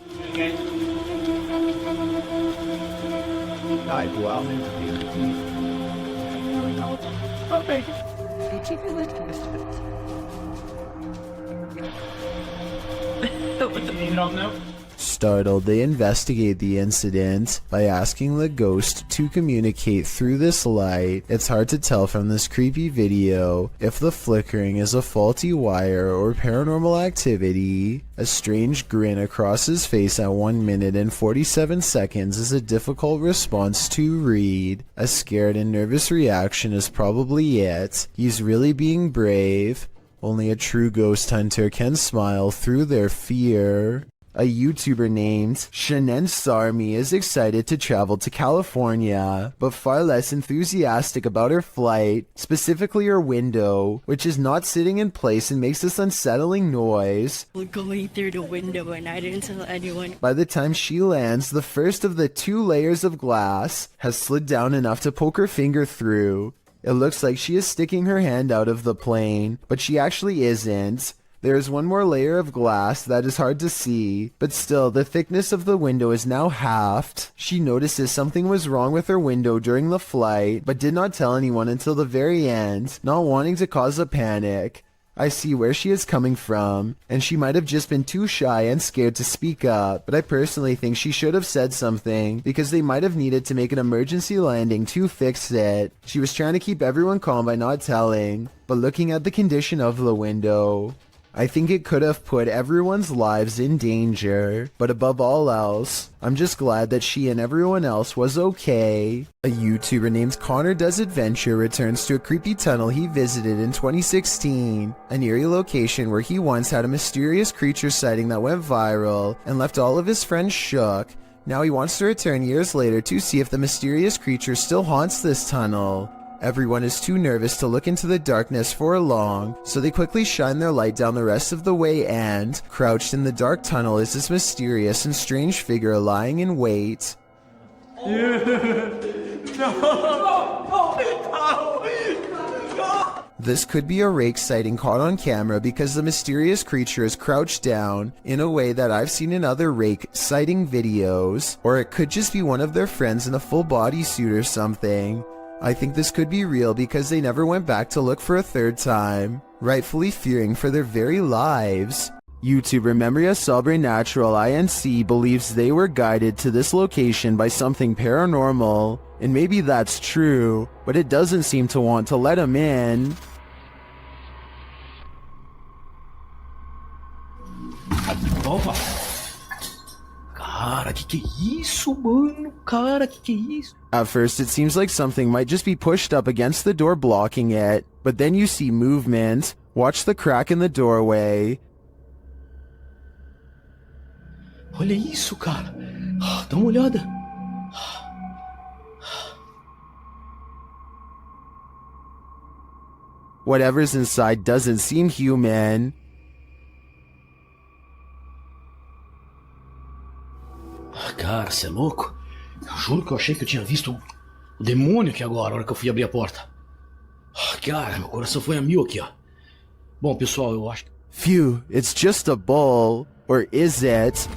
Startled, they investigate the incident by asking the ghost to communicate through this light. It's hard to tell from this creepy video if the flickering is a faulty wire or paranormal activity. A strange grin across his face at 1 minute and 47 seconds is a difficult response to read. A scared and nervous reaction is probably it. He's really being brave. Only a true ghost hunter can smile through their fear. A YouTuber named Shanen Sarmi is excited to travel to California, but far less enthusiastic about her flight, specifically her window, which is not sitting in place and makes this unsettling noise. Going through the window and I didn't tell anyone. By the time she lands, the first of the 2 layers of glass has slid down enough to poke her finger through. It looks like she is sticking her hand out of the plane, but she actually isn't. There is one more layer of glass that is hard to see, but still, the thickness of the window is now halved. She notices something was wrong with her window during the flight, but did not tell anyone until the very end, not wanting to cause a panic. I see where she is coming from, and she might have just been too shy and scared to speak up, but I personally think she should have said something, because they might have needed to make an emergency landing to fix it. She was trying to keep everyone calm by not telling, but looking at the condition of the window, I think it could have put everyone's lives in danger, but above all else, I'm just glad that she and everyone else was okay. A YouTuber named Connor Does Adventure returns to a creepy tunnel he visited in 2016, an eerie location where he once had a mysterious creature sighting that went viral and left all of his friends shook. Now he wants to return years later to see if the mysterious creature still haunts this tunnel. Everyone is too nervous to look into the darkness for long, so they quickly shine their light down the rest of the way and, crouched in the dark tunnel is this mysterious and strange figure lying in wait. This could be a rake sighting caught on camera because the mysterious creature is crouched down in a way that I've seen in other rake sighting videos, or it could just be one of their friends in a full bodysuit or something. I think this could be real because they never went back to look for a third time, rightfully fearing for their very lives. YouTuber Memoria Sobrenatural INC believes they were guided to this location by something paranormal, and maybe that's true, but it doesn't seem to want to let them in. Opa! Cara, que é isso, mano? Cara, que é isso? At first, it seems like something might just be pushed up against the door blocking it, but then you see movement. Watch the crack in the doorway. Olha isso, cara. Dá uma olhada. Whatever's inside doesn't seem human. Cara, você é louco? Eu juro que eu achei que eu tinha visto o demônio aqui agora, na hora que eu fui abrir a porta. Cara, meu coração foi a mil aqui, ó. Bom, pessoal, eu acho que... Phew, it's just a bull. Or is it?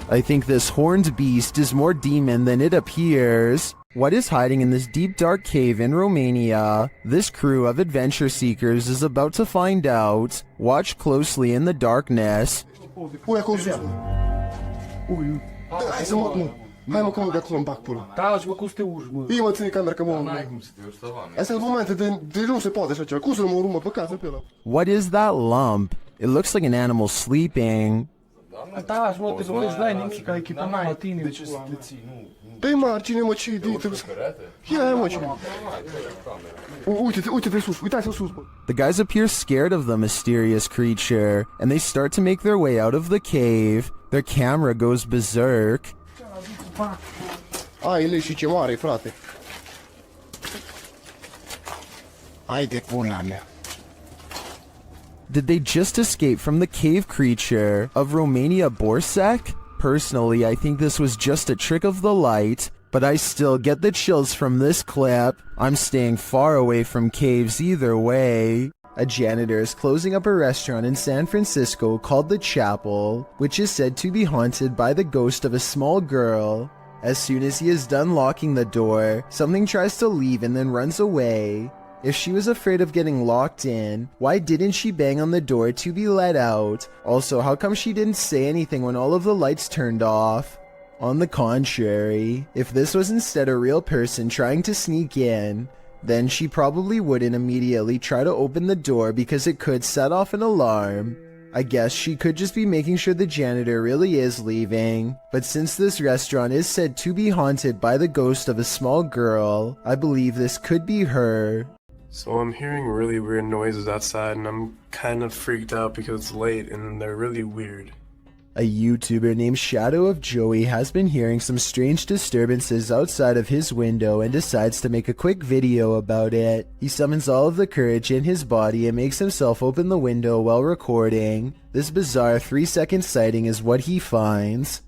I think this horned beast is more demon than it appears. What is hiding in this deep dark cave in Romania? This crew of adventure seekers is about to find out. Watch closely in the darkness. Ui, acolo sus, mă. Ui, hai să mă, hai mă, cum de acolo în bac, pula. Da, și mă, cum să te urci, mă? Ii, mă, ține camera, că mă... N-ai cum să te urci, tavan. Astea sunt momente de nu se poate așa ceva. Cum să mă urmă pe casă pe ăla? What is that lump? It looks like an animal sleeping. Da, și mă, te vorbești, dai nimic, ca echipa mea la tine, de ce să te ții, nu? Dă-i margine, mă, ce-i de... Ia, mă, ce... Uite-te sus, uitați-te sus, mă. The guys appear scared of the mysterious creature, and they start to make their way out of the cave. Their camera goes berserk. Ai, le și ce mare, frate. Hai de pula mea. Did they just escape from the cave creature of Romania Borsec? Personally, I think this was just a trick of the light, but I still get the chills from this clip. I'm staying far away from caves either way. A janitor is closing up a restaurant in San Francisco called The Chapel, which is said to be haunted by the ghost of a small girl. As soon as he is done locking the door, something tries to leave and then runs away. If she was afraid of getting locked in, why didn't she bang on the door to be let out? Also, how come she didn't say anything when all of the lights turned off? On the contrary, if this was instead a real person trying to sneak in, then she probably wouldn't immediately try to open the door because it could set off an alarm. I guess she could just be making sure the janitor really is leaving. But since this restaurant is said to be haunted by the ghost of a small girl, I believe this could be her. So I'm hearing really weird noises outside and I'm kind of freaked out because it's late and they're really weird. A YouTuber named Shadow of Joey has been hearing some strange disturbances outside of his window and decides to make a quick video about it. He summons all of the courage in his body and makes himself open the window while recording. This bizarre 3-second sighting is what he finds.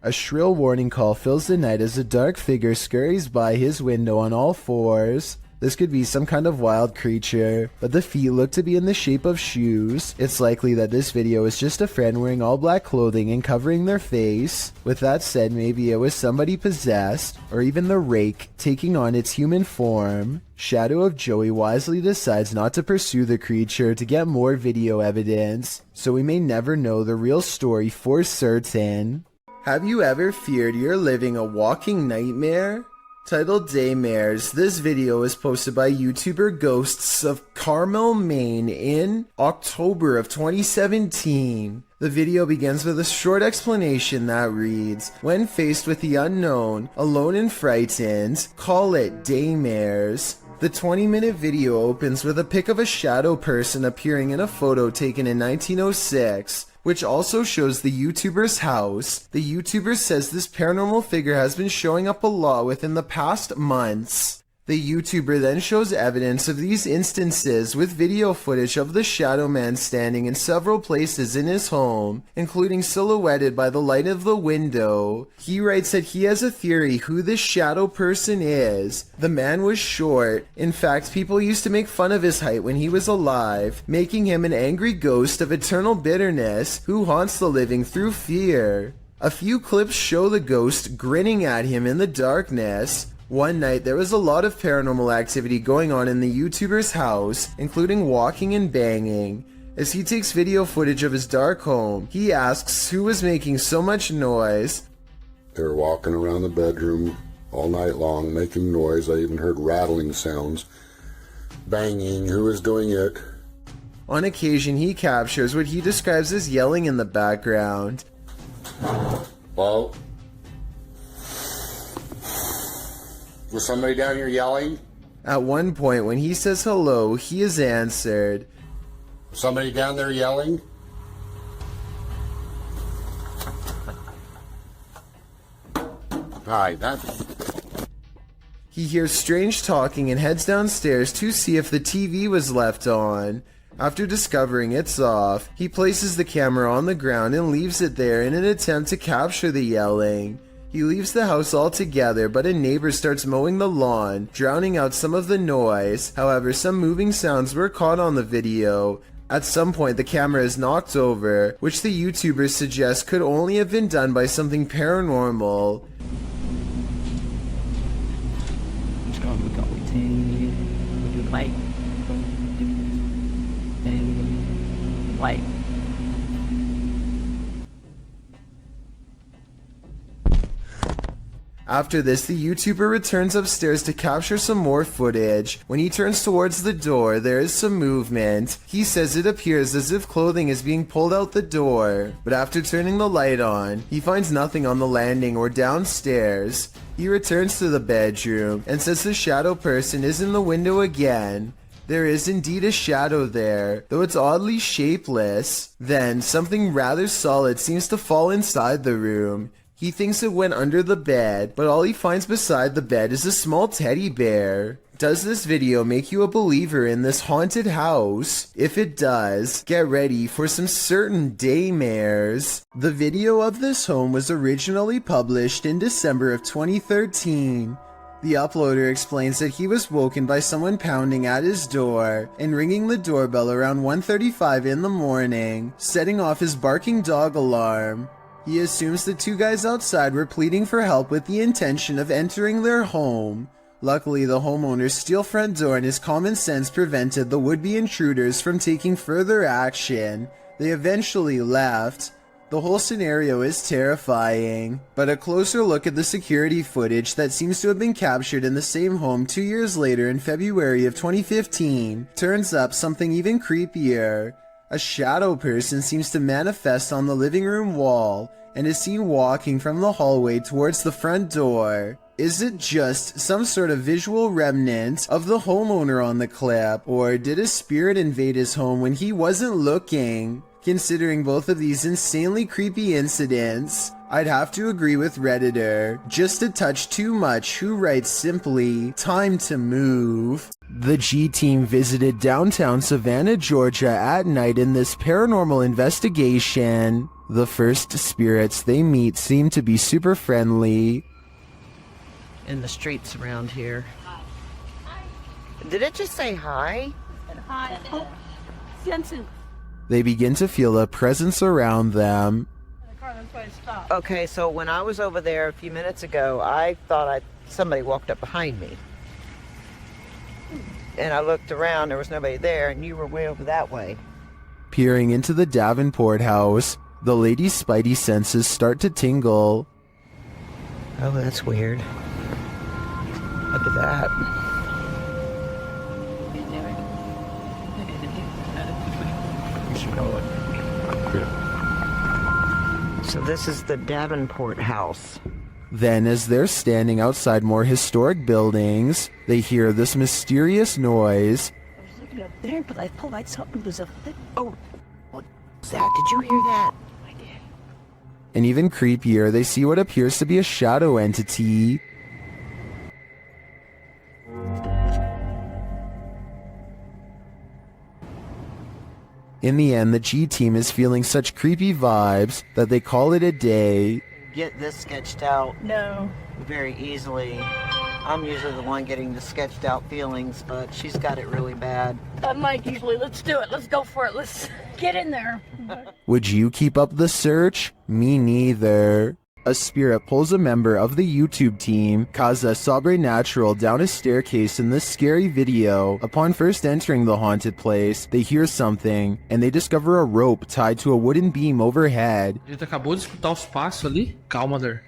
A shrill warning call fills the night as a dark figure scurries by his window on all fours. This could be some kind of wild creature, but the feet look to be in the shape of shoes. It's likely that this video is just a friend wearing all black clothing and covering their face. With that said, maybe it was somebody possessed, or even the rake taking on its human form. Shadow of Joey wisely decides not to pursue the creature to get more video evidence, so we may never know the real story for certain. Have you ever feared you're living a walking nightmare? Titled Daymares, this video was posted by YouTuber Ghosts of Carmel, Maine in October of 2017. The video begins with a short explanation that reads, "When faced with the unknown, alone and frightened, call it Daymares." The 20-minute video opens with a pic of a shadow person appearing in a photo taken in 1906. Which also shows the YouTuber's house. The YouTuber says this paranormal figure has been showing up a lot within the past months. The YouTuber then shows evidence of these instances with video footage of the shadow man standing in several places in his home, including silhouetted by the light of the window. He writes that he has a theory who this shadow person is. The man was short. In fact, people used to make fun of his height when he was alive, making him an angry ghost of eternal bitterness who haunts the living through fear. A few clips show the ghost grinning at him in the darkness. One night, there was a lot of paranormal activity going on in the YouTuber's house, including walking and banging. As he takes video footage of his dark home, he asks who was making so much noise. They were walking around the bedroom all night long, making noise. I even heard rattling sounds, banging. Who was doing it? On occasion, he captures what he describes as yelling in the background. Well, was somebody down here yelling? At one point, when he says hello, he is answered. Somebody down there yelling? Hi, that's... He hears strange talking and heads downstairs to see if the TV was left on. After discovering it's off, he places the camera on the ground and leaves it there in an attempt to capture the yelling. He leaves the house altogether, but a neighbor starts mowing the lawn, drowning out some of the noise. However, some moving sounds were caught on the video. At some point, the camera is knocked over, which the YouTubers suggest could only have been done by something paranormal. Light. After this, the YouTuber returns upstairs to capture some more footage. When he turns towards the door, there is some movement. He says it appears as if clothing is being pulled out the door, but after turning the light on, he finds nothing on the landing or downstairs. He returns to the bedroom and says the shadow person is in the window again. There is indeed a shadow there, though it's oddly shapeless. Then, something rather solid seems to fall inside the room. He thinks it went under the bed, but all he finds beside the bed is a small teddy bear. Does this video make you a believer in this haunted house? If it does, get ready for some certain daymares. The video of this home was originally published in December of 2013. The uploader explains that he was woken by someone pounding at his door and ringing the doorbell around 1:35 in the morning, setting off his barking dog alarm. He assumes the two guys outside were pleading for help with the intention of entering their home. Luckily, the homeowner's steel front door and his common sense prevented the would-be intruders from taking further action. They eventually left. The whole scenario is terrifying, but a closer look at the security footage that seems to have been captured in the same home 2 years later in February of 2015 turns up something even creepier. A shadow person seems to manifest on the living room wall and is seen walking from the hallway towards the front door. Is it just some sort of visual remnant of the homeowner on the clip, or did a spirit invade his home when he wasn't looking? Considering both of these insanely creepy incidents, I'd have to agree with Redditor, just a touch too much, who writes simply, "Time to move." The G-Team visited downtown Savannah, Georgia at night in this paranormal investigation. The first spirits they meet seem to be super friendly. In the streets around here. Did it just say hi? Hi. Oh, Jensen. They begin to feel a presence around them. Okay, so when I was over there a few minutes ago, I thought somebody walked up behind me. And I looked around, there was nobody there, and you were way over that way. Peering into the Davenport house, the lady's spidey senses start to tingle. Oh, that's weird. Look at that. So this is the Davenport house. Then, as they're standing outside more historic buildings, they hear this mysterious noise. I was looking up there, but I thought I saw it was a... Oh, what was that? Did you hear that? I did. And even creepier, they see what appears to be a shadow entity. In the end, the G-Team is feeling such creepy vibes that they call it a day. Get this sketched out. No. Very easily. I'm usually the one getting the sketched out feelings, but she's got it really bad. I'm Mike usually. Let's do it. Let's go for it. Let's get in there. Would you keep up the search? Me neither. A spirit pulls a member of the YouTube team, Kaza Sobrenatural, down a staircase in this scary video. Upon first entering the haunted place, they hear something, and they discover a rope tied to a wooden beam overhead. A gente acabou de escutar os passos ali. Calma, Der.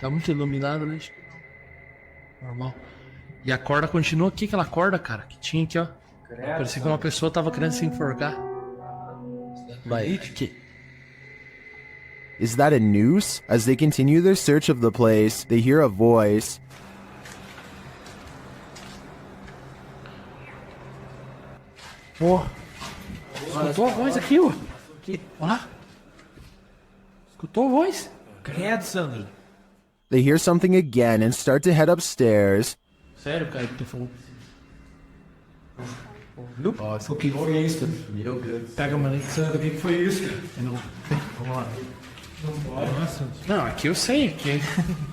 Tá muito iluminado, né? Normal. E a corda continua aqui, aquela corda, cara, que tinha aqui, ó. Parecia que uma pessoa tava querendo se enforcar. Vai. Is that a noose? As they continue their search of the place, they hear a voice. Pô, escutou a voz aqui, ó. Olha lá. Escutou a voz? Credo, Sandro. They hear something again and start to head upstairs. Sério, cara, que tu falou? O que foi isso? Meu Deus. Pega uma lente, Sandro, o que foi isso? Vamos lá. Nossa. Não, aqui eu sei, aqui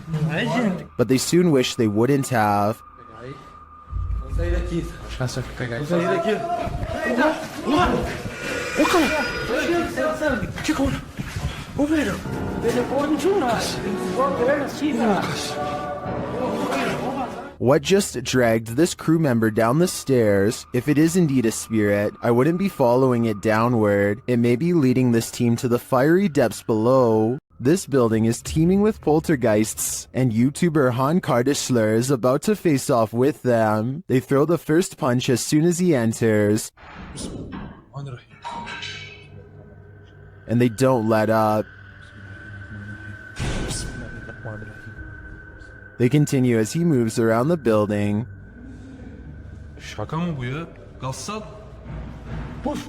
não é gente. But they soon wish they wouldn't have. Vamos sair daqui. Acho que é só pegar isso. Vamos sair daqui. What just dragged this crew member down the stairs? If it is indeed a spirit, I wouldn't be following it downward. It may be leading this team to the fiery depths below. This building is teeming with poltergeists, and YouTuber Han Kardashlur is about to face off with them. They throw the first punch as soon as he enters, and they don't let up. They continue as he moves around the building. Şaka mı bu ya? Kalsam. Puf.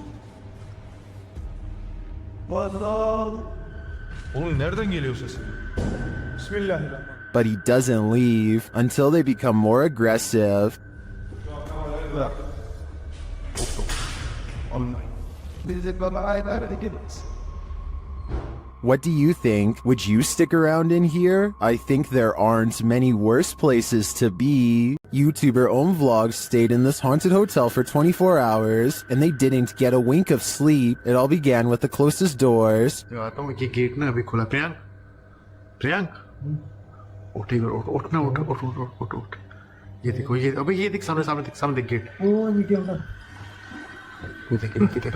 Oğlum nereden geliyor ses? Bismillahirrahmanirrahim. But he doesn't leave until they become more aggressive. What do you think? Would you stick around in here? I think there aren't many worse places to be. YouTuber Om Vlogs stayed in this haunted hotel for 24 hours, and they didn't get a wink of sleep. It all began with the closest doors. Gate ना अभी खुला प्रियांक प्रियांक उठ उठ ना उठ ये देखो ये अबे ये देख सामने देख गेट ये देख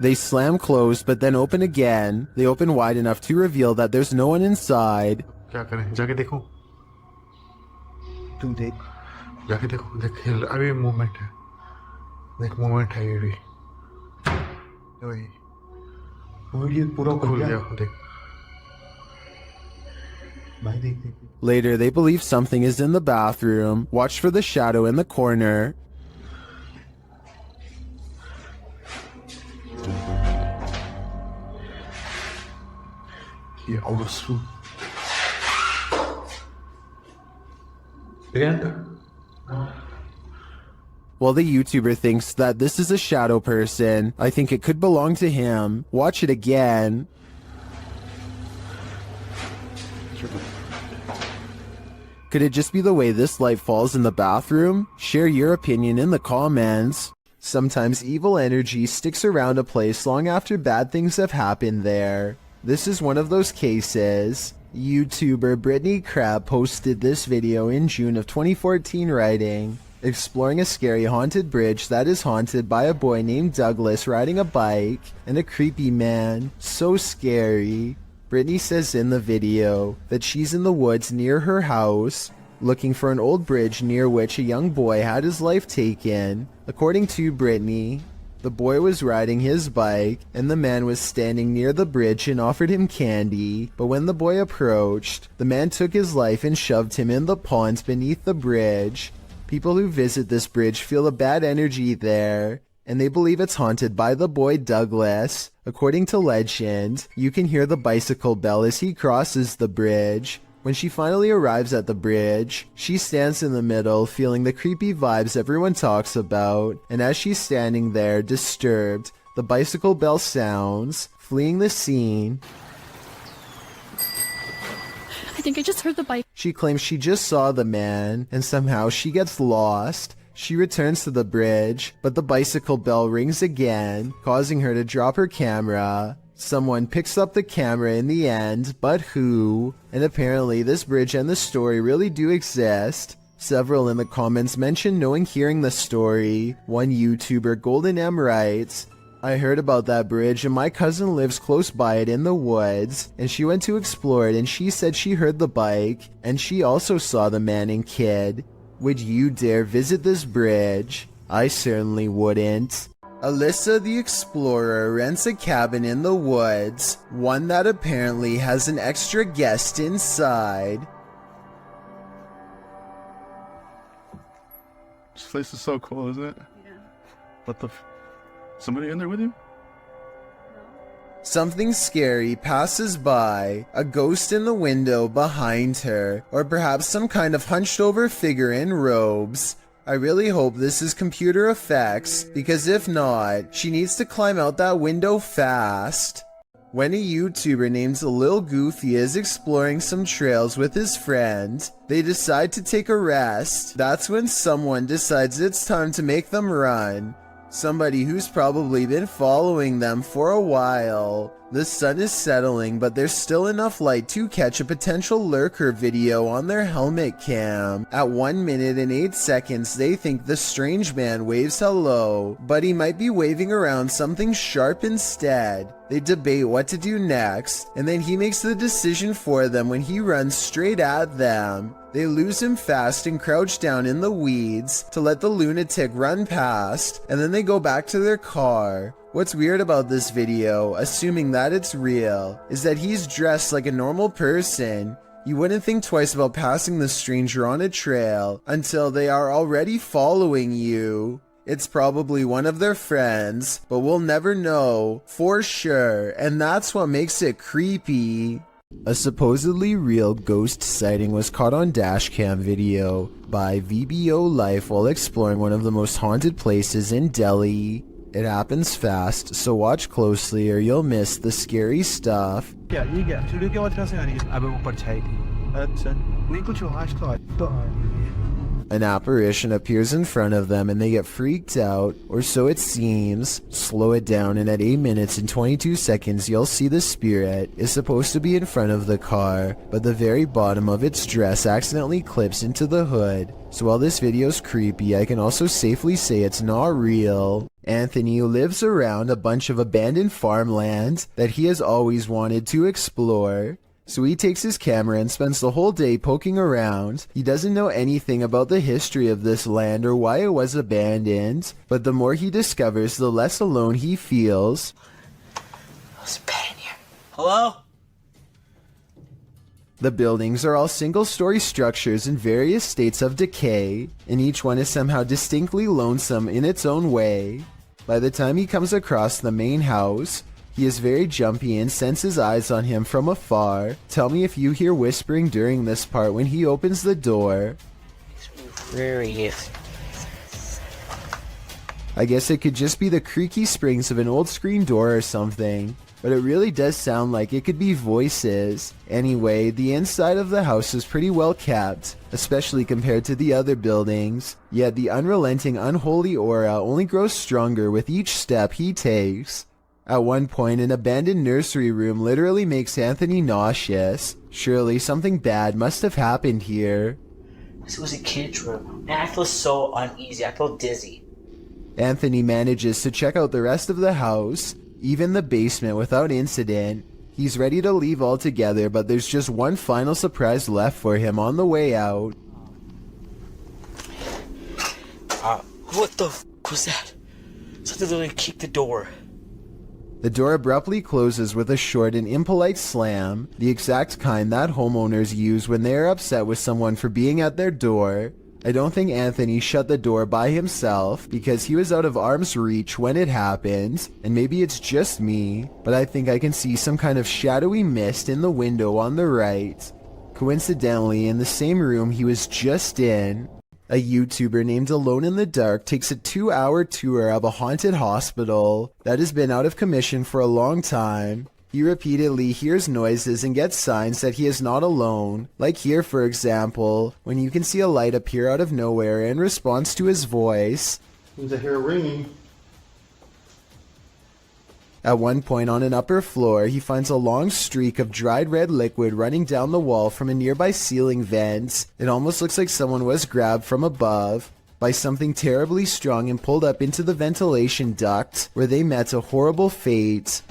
They slam closed, but then open again. They open wide enough to reveal that there's no one inside. क्या करें जाके देखो तुम देख जाके देखो देख अभी मूवमेंट है देख मूवमेंट है ये भी वही पूरा खुल गया देख भाई देख Later, they believe something is in the bathroom. Watch for the shadow in the corner. ये औरसू While the YouTuber thinks that this is a shadow person, I think it could belong to him. Watch it again. Could it just be the way this light falls in the bathroom? Share your opinion in the comments. Sometimes evil energy sticks around a place long after bad things have happened there. This is one of those cases. YouTuber Brittany Crab posted this video in June of 2014 writing, exploring a scary haunted bridge that is haunted by a boy named Douglas riding a bike and a creepy man. So scary. Brittany says in the video that she's in the woods near her house, looking for an old bridge near which a young boy had his life taken. According to Brittany, the boy was riding his bike, and the man was standing near the bridge and offered him candy, but when the boy approached, the man took his life and shoved him in the pond beneath the bridge. People who visit this bridge feel a bad energy there, and they believe it's haunted by the boy Douglas. According to legend, you can hear the bicycle bell as he crosses the bridge. When she finally arrives at the bridge, she stands in the middle, feeling the creepy vibes everyone talks about, and as she's standing there, disturbed, the bicycle bell sounds. Fleeing the scene, I think I just heard the bike. She claims she just saw the man, and somehow she gets lost. She returns to the bridge, but the bicycle bell rings again, causing her to drop her camera. Someone picks up the camera in the end, but who? And apparently this bridge and the story really do exist. Several in the comments mention knowing hearing the story. One YouTuber, Golden M, writes, I heard about that bridge and my cousin lives close by it in the woods, and she went to explore it and she said she heard the bike, and she also saw the man and kid. Would you dare visit this bridge? I certainly wouldn't. Alyssa the Explorer rents a cabin in the woods, one that apparently has an extra guest inside. This place is so cool, isn't it? Yeah. What the somebody in there with you? Something scary passes by, a ghost in the window behind her, or perhaps some kind of hunched over figure in robes. I really hope this is computer effects, because if not, she needs to climb out that window fast. When a YouTuber named Lil Goofy is exploring some trails with his friend, they decide to take a rest. That's when someone decides it's time to make them run. Somebody who's probably been following them for a while. The sun is settling, but there's still enough light to catch a potential lurker video on their helmet cam. At 1 minute and 8 seconds, they think the strange man waves hello, but he might be waving around something sharp instead. They debate what to do next, and then he makes the decision for them when he runs straight at them. They lose him fast and crouch down in the weeds to let the lunatic run past, and then they go back to their car. What's weird about this video, assuming that it's real, is that he's dressed like a normal person. You wouldn't think twice about passing the stranger on a trail until they are already following you. It's probably one of their friends, but we'll never know for sure, and that's what makes it creepy. A supposedly real ghost sighting was caught on dashcam video by VBO Life while exploring one of the most haunted places in Delhi. It happens fast, so watch closely or you'll miss the scary stuff. An apparition appears in front of them and they get freaked out, or so it seems. Slow it down and at 8 minutes and 22 seconds you'll see the spirit is supposed to be in front of the car, but the very bottom of its dress accidentally clips into the hood. So while this video's creepy, I can also safely say it's not real. Anthony lives around a bunch of abandoned farmland that he has always wanted to explore. So he takes his camera and spends the whole day poking around. He doesn't know anything about the history of this land or why it was abandoned, but the more he discovers, the less alone he feels. There's a bed in here. Hello? The buildings are all single-story structures in various states of decay, and each one is somehow distinctly lonesome in its own way. By the time he comes across the main house, he is very jumpy and senses eyes on him from afar. Tell me if you hear whispering during this part when he opens the door. Where he is. I guess it could just be the creaky springs of an old screen door or something, but it really does sound like it could be voices. Anyway, the inside of the house is pretty well kept, especially compared to the other buildings, yet the unrelenting unholy aura only grows stronger with each step he takes. At one point, an abandoned nursery room literally makes Anthony nauseous. Surely something bad must have happened here. This was a kid's room, and I feel so uneasy. I feel dizzy. Anthony manages to check out the rest of the house, even the basement, without incident. He's ready to leave altogether, but there's just one final surprise left for him on the way out. What the f was that? Something literally kicked the door. The door abruptly closes with a short and impolite slam, the exact kind that homeowners use when they are upset with someone for being at their door. I don't think Anthony shut the door by himself because he was out of arm's reach when it happened, and maybe it's just me, but I think I can see some kind of shadowy mist in the window on the right. Coincidentally, in the same room he was just in, a YouTuber named Alone in the Dark takes a 2-hour tour of a haunted hospital that has been out of commission for a long time. He repeatedly hears noises and gets signs that he is not alone, like here for example, when you can see a light appear out of nowhere in response to his voice. Seems I hear ringing. At one point on an upper floor, he finds a long streak of dried red liquid running down the wall from a nearby ceiling vent. It almost looks like someone was grabbed from above by something terribly strong and pulled up into the ventilation duct, where they met a horrible fate.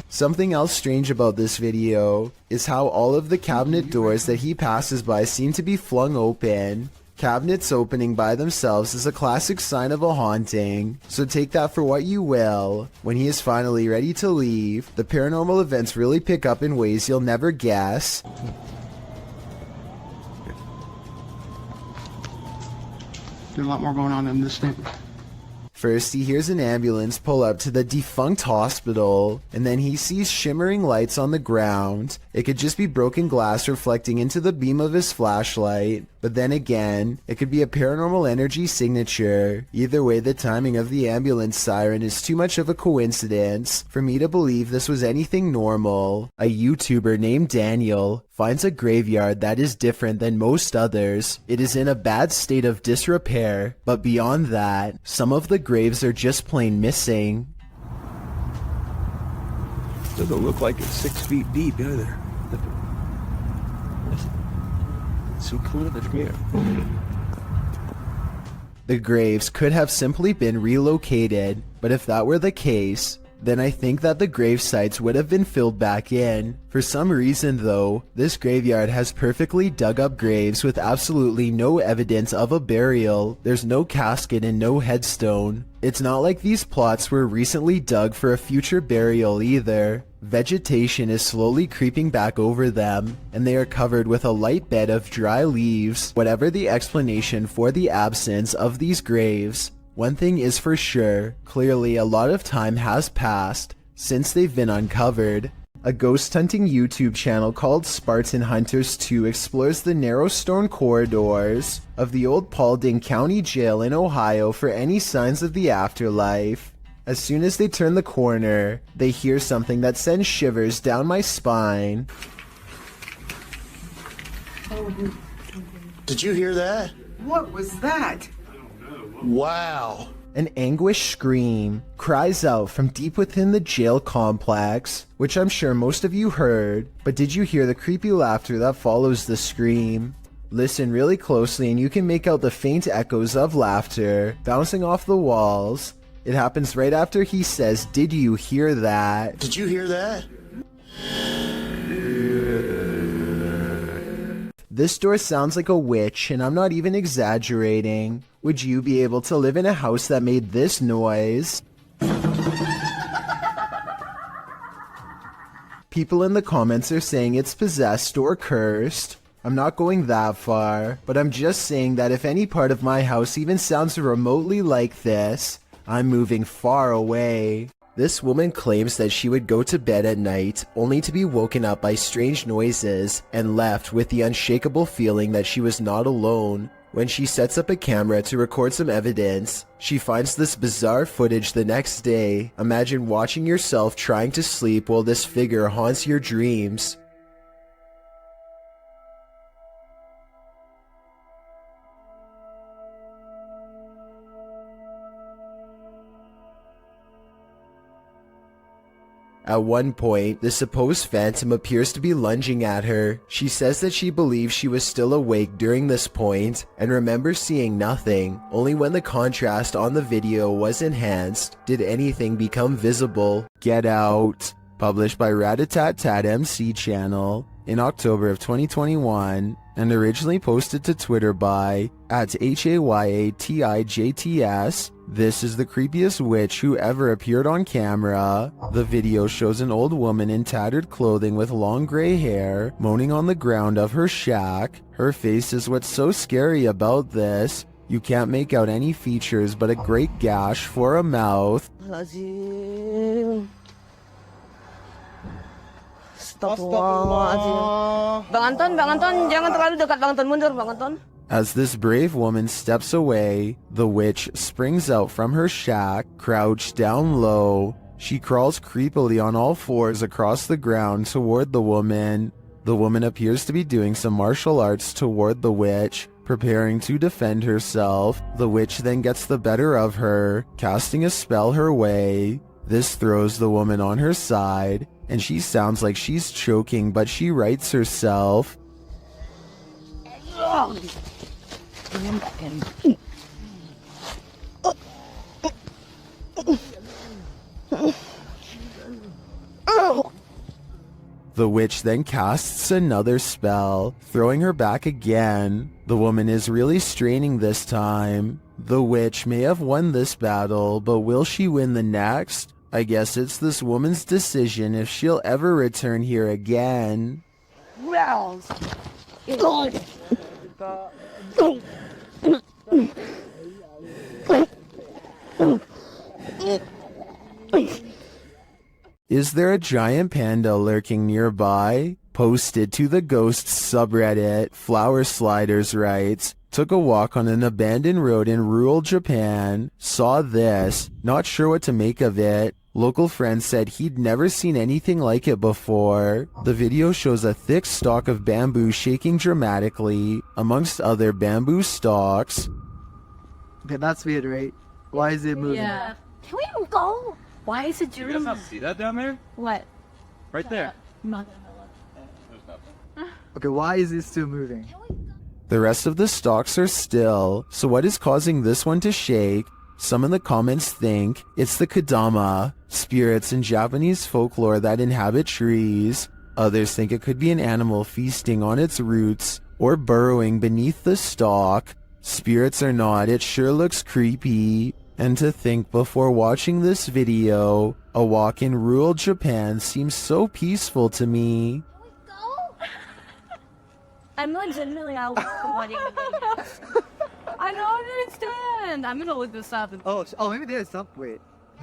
Something else strange about this video is how all of the cabinet doors that he passes by seem to be flung open. Cabinets opening by themselves is a classic sign of a haunting, so take that for what you will. When he is finally ready to leave, the paranormal events really pick up in ways you'll never guess. There's a lot more going on in this thing. First, he hears an ambulance pull up to the defunct hospital, and then he sees shimmering lights on the ground. It could just be broken glass reflecting into the beam of his flashlight. But then again, it could be a paranormal energy signature. Either way, the timing of the ambulance siren is too much of a coincidence for me to believe this was anything normal. A YouTuber named Daniel finds a graveyard that is different than most others. It is in a bad state of disrepair, but beyond that, some of the graves are just plain missing. Doesn't look like it's 6 feet deep either. So cool that here. The graves could have simply been relocated, but if that were the case, then I think that the grave sites would have been filled back in. For some reason though, this graveyard has perfectly dug up graves with absolutely no evidence of a burial. There's no casket and no headstone. It's not like these plots were recently dug for a future burial either. Vegetation is slowly creeping back over them, and they are covered with a light bed of dry leaves. Whatever the explanation for the absence of these graves, one thing is for sure, clearly a lot of time has passed since they've been uncovered. A ghost hunting YouTube channel called Spartan Hunters 2 explores the narrow stone corridors of the old Paulding County Jail in Ohio for any signs of the afterlife. As soon as they turn the corner, they hear something that sends shivers down my spine. Did you hear that? What was that? Wow. An anguished scream cries out from deep within the jail complex, which I'm sure most of you heard, but did you hear the creepy laughter that follows the scream? Listen really closely and you can make out the faint echoes of laughter bouncing off the walls. It happens right after he says, "Did you hear that?" Did you hear that? This door sounds like a witch, and I'm not even exaggerating. Would you be able to live in a house that made this noise? People in the comments are saying it's possessed or cursed. I'm not going that far, but I'm just saying that if any part of my house even sounds remotely like this, I'm moving far away. This woman claims that she would go to bed at night only to be woken up by strange noises and left with the unshakable feeling that she was not alone. When she sets up a camera to record some evidence, she finds this bizarre footage the next day. Imagine watching yourself trying to sleep while this figure haunts your dreams. At one point, the supposed phantom appears to be lunging at her. She says that she believes she was still awake during this point and remembers seeing nothing. Only when the contrast on the video was enhanced did anything become visible. Get Out, published by Ratatat MC channel in October of 2021 and originally posted to Twitter by @HAYATIJTS. This is the creepiest witch who ever appeared on camera. The video shows an old woman in tattered clothing with long gray hair moaning on the ground of her shack. Her face is what's so scary about this. You can't make out any features but a great gash for a mouth. Astagfirullah. Bang Anton, jangan terlalu dekat Bang Anton, mundur Bang Anton. As this brave woman steps away, the witch springs out from her shack, crouched down low. She crawls creepily on all fours across the ground toward the woman. The woman appears to be doing some martial arts toward the witch, preparing to defend herself. The witch then gets the better of her, casting a spell her way. This throws the woman on her side, and she sounds like she's choking, but she rights herself. The witch then casts another spell, throwing her back again. The woman is really straining this time. The witch may have won this battle, but will she win the next? I guess it's this woman's decision if she'll ever return here again. Is there a giant panda lurking nearby? Posted to the Ghosts subreddit, Flower Sliders writes, took a walk on an abandoned road in rural Japan, saw this, not sure what to make of it. Local friend said he'd never seen anything like it before. The video shows a thick stalk of bamboo shaking dramatically, amongst other bamboo stalks. Okay, that's weird, right? Why is it moving? Yeah. Can we go? Why is it doing? You guys not see that down there? What? Right there. Not Okay, why is it still moving? The rest of the stalks are still, so what is causing this one to shake? Some in the comments think it's the Kadama, spirits in Japanese folklore that inhabit trees. Others think it could be an animal feasting on its roots or burrowing beneath the stalk. Spirits or not, it sure looks creepy. And to think before watching this video, a walk in rural Japan seems so peaceful to me. I'm legitimately out watching the video. I don't understand. I'm gonna look this up. Oh, maybe there's some. Wait.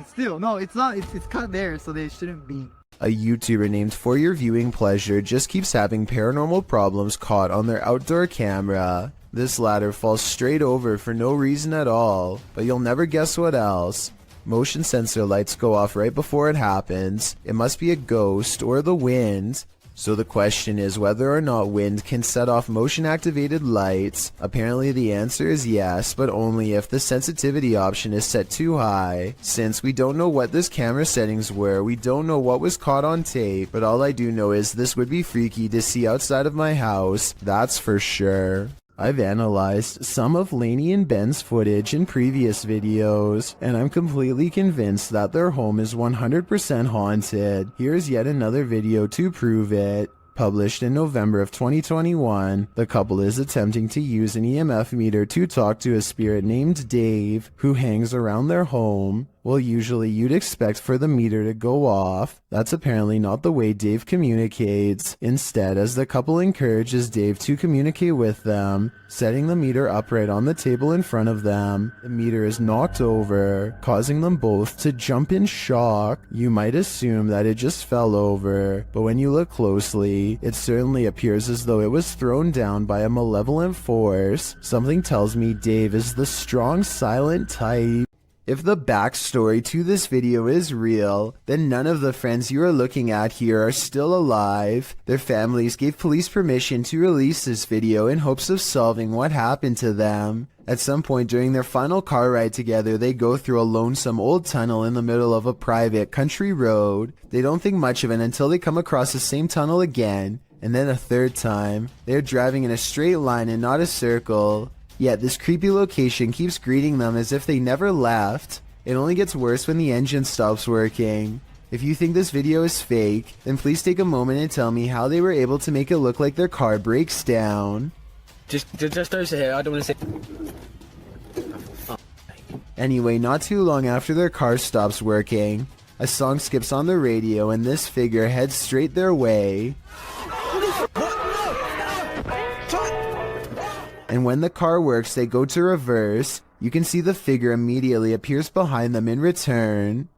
Still, no, it's not. It's cut there, so they shouldn't be. A YouTuber named For Your Viewing Pleasure just keeps having paranormal problems caught on their outdoor camera. This ladder falls straight over for no reason at all, but you'll never guess what else. Motion sensor lights go off right before it happens. It must be a ghost or the wind. So the question is whether or not wind can set off motion-activated lights. Apparently the answer is yes, but only if the sensitivity option is set too high. Since we don't know what this camera settings were, we don't know what was caught on tape, but all I do know is this would be freaky to see outside of my house, that's for sure. I've analyzed some of Lainey and Ben's footage in previous videos, and I'm completely convinced that their home is 100% haunted. Here's yet another video to prove it. Published in November of 2021, the couple is attempting to use an EMF meter to talk to a spirit named Dave, who hangs around their home. Well, usually you'd expect for the meter to go off. That's apparently not the way Dave communicates. Instead, as the couple encourages Dave to communicate with them, setting the meter upright on the table in front of them, the meter is knocked over, causing them both to jump in shock. You might assume that it just fell over, but when you look closely, it certainly appears as though it was thrown down by a malevolent force. Something tells me Dave is the strong, silent type. If the backstory to this video is real, then none of the friends you are looking at here are still alive. Their families gave police permission to release this video in hopes of solving what happened to them. At some point during their final car ride together, they go through a lonesome old tunnel in the middle of a private country road. They don't think much of it until they come across the same tunnel again, and then a third time. They're driving in a straight line and not a circle. Yet this creepy location keeps greeting them as if they never left. It only gets worse when the engine stops working. If you think this video is fake, then please take a moment and tell me how they were able to make it look like their car breaks down. Just over here. I don't want to say. Anyway, not too long after their car stops working, a song skips on the radio and this figure heads straight their way. And when the car works, they go to reverse. You can see the figure immediately appears behind them in return.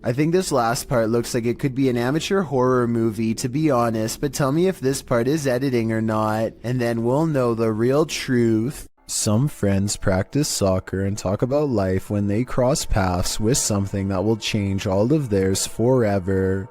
I think this last part looks like it could be an amateur horror movie, to be honest, but tell me if this part is editing or not, and then we'll know the real truth. Some friends practice soccer and talk about life when they cross paths with something that will change all of theirs forever.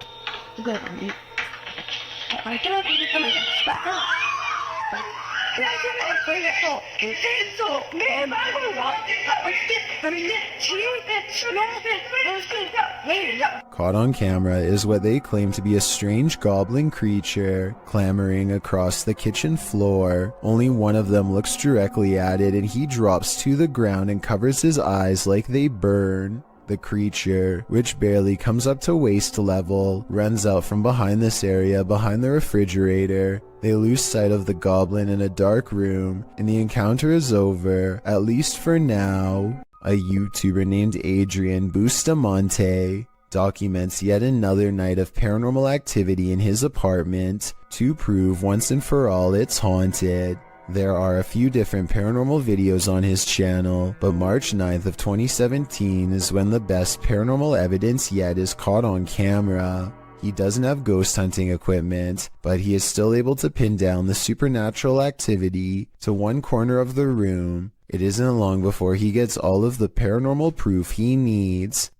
Caught on camera is what they claim to be a strange goblin creature clambering across the kitchen floor. Only one of them looks directly at it and he drops to the ground and covers his eyes like they burn. The creature, which barely comes up to waist level, runs out from behind this area behind the refrigerator. They lose sight of the goblin in a dark room, and the encounter is over, at least for now. A YouTuber named Adrian Bustamante documents yet another night of paranormal activity in his apartment to prove once and for all it's haunted. There are a few different paranormal videos on his channel, but March 9th of 2017 is when the best paranormal evidence yet is caught on camera. He doesn't have ghost hunting equipment, but he is still able to pin down the supernatural activity to one corner of the room. It isn't long before he gets all of the paranormal proof he needs.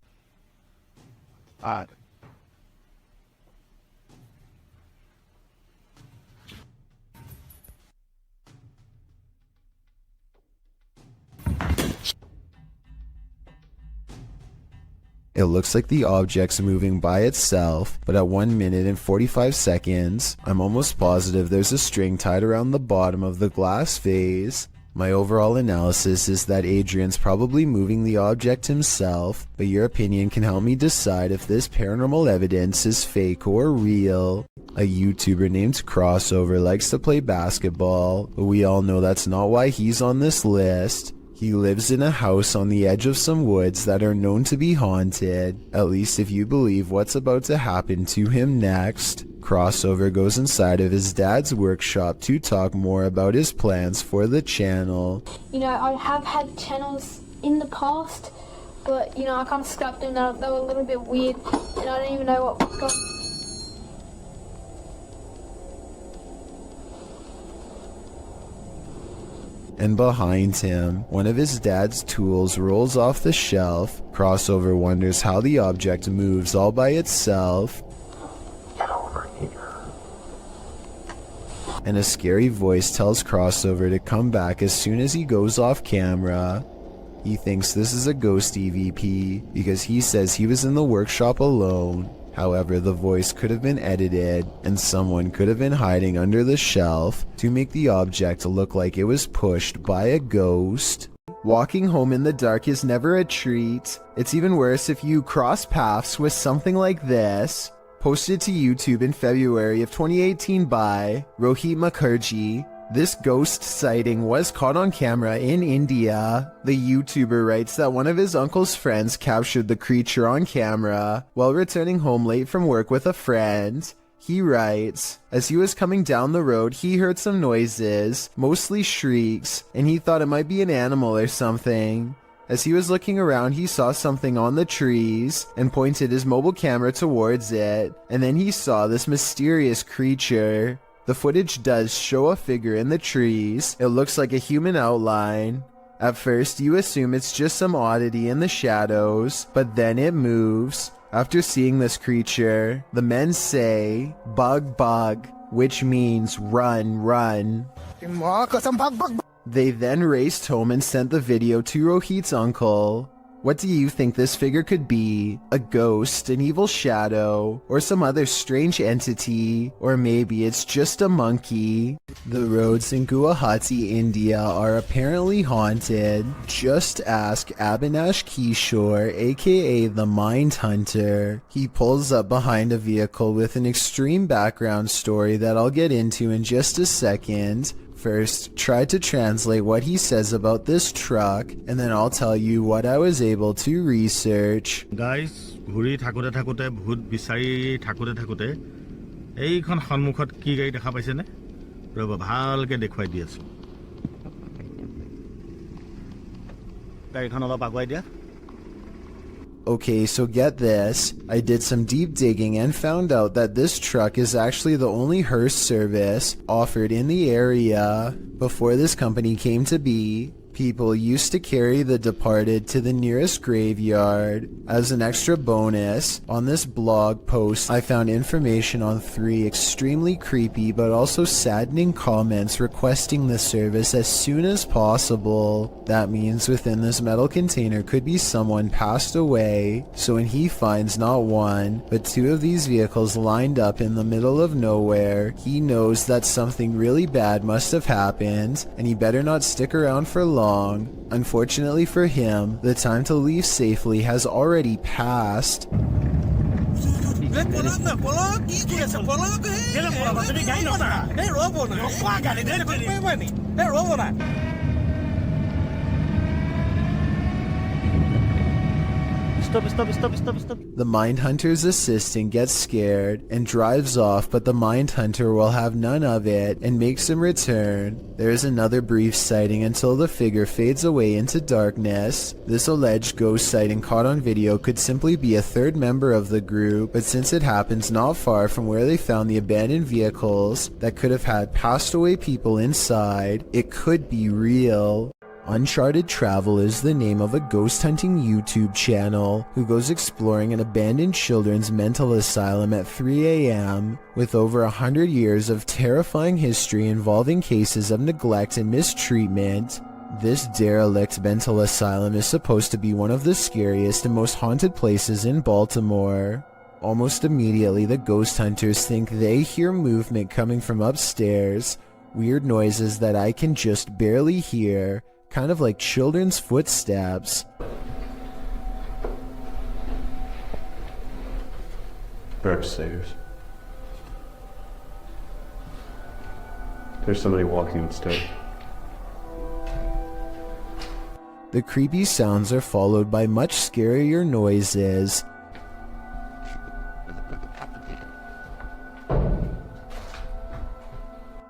It looks like the object's moving by itself, but at 1 minute and 45 seconds, I'm almost positive there's a string tied around the bottom of the glass vase. My overall analysis is that Adrian's probably moving the object himself, but your opinion can help me decide if this paranormal evidence is fake or real. A YouTuber named Crossover likes to play basketball, but we all know that's not why he's on this list. He lives in a house on the edge of some woods that are known to be haunted, at least if you believe what's about to happen to him next. Crossover goes inside of his dad's workshop to talk more about his plans for the channel. You know, I have had channels in the past, but you know, I kind of scrapped them. They were a little bit weird, and I don't even know what got. And behind him, one of his dad's tools rolls off the shelf. Crossover wonders how the object moves all by itself. Get over here. And a scary voice tells Crossover to come back as soon as he goes off camera. He thinks this is a ghost EVP because he says he was in the workshop alone. However, the voice could have been edited, and someone could have been hiding under the shelf to make the object look like it was pushed by a ghost. Walking home in the dark is never a treat. It's even worse if you cross paths with something like this. Posted to YouTube in February of 2018 by Rohit Mukherjee. This ghost sighting was caught on camera in India. The YouTuber writes that one of his uncle's friends captured the creature on camera while returning home late from work with a friend. He writes, as he was coming down the road, he heard some noises, mostly shrieks, and he thought it might be an animal or something. As he was looking around, he saw something on the trees and pointed his mobile camera towards it, and then he saw this mysterious creature. The footage does show a figure in the trees. It looks like a human outline. At first, you assume it's just some oddity in the shadows, but then it moves. After seeing this creature, the men say, "Bug, bug," which means run, run. They then raced home and sent the video to Rohit's uncle. What do you think this figure could be? A ghost, an evil shadow, or some other strange entity? Or maybe it's just a monkey? The roads in Guwahati, India are apparently haunted. Just ask Abhinash Kishore, aka the Mind Hunter. He pulls up behind a vehicle with an extreme background story that I'll get into in just a second. First, try to translate what he says about this truck, and then I'll tell you what I was able to research. Guys, ঘুৰি থাকোতে থাকোতে ভূত বিচাৰি থাকোতে থাকোতে এইখন সন্মুখত কি গাড়ী দেখা পাইছেনে? ৰব ভালকে দেখুৱাই দি আছো। গাড়ীখন অলপ আগুৱাই দিয়া। Okay, so get this. I did some deep digging and found out that this truck is actually the only hearse service offered in the area. Before this company came to be, people used to carry the departed to the nearest graveyard. As an extra bonus, on this blog post, I found information on 3 extremely creepy but also saddening comments requesting the service as soon as possible. That means within this metal container could be someone passed away, so when he finds not 1, but 2 of these vehicles lined up in the middle of nowhere, he knows that something really bad must have happened, and he better not stick around for long. Unfortunately for him, the time to leave safely has already passed. The Mindhunter's assistant gets scared and drives off, but the Mindhunter will have none of it and makes him return. There is another brief sighting until the figure fades away into darkness. This alleged ghost sighting caught on video could simply be a third member of the group, but since it happens not far from where they found the abandoned vehicles that could have had passed away people inside, it could be real. Uncharted Travel is the name of a ghost hunting YouTube channel who goes exploring an abandoned children's mental asylum at 3 a.m. With over 100 years of terrifying history involving cases of neglect and mistreatment, this derelict mental asylum is supposed to be one of the scariest and most haunted places in Baltimore. Almost immediately, the ghost hunters think they hear movement coming from upstairs, weird noises that I can just barely hear, kind of like children's footsteps. We're upstairs. There's somebody walking upstairs. The creepy sounds are followed by much scarier noises.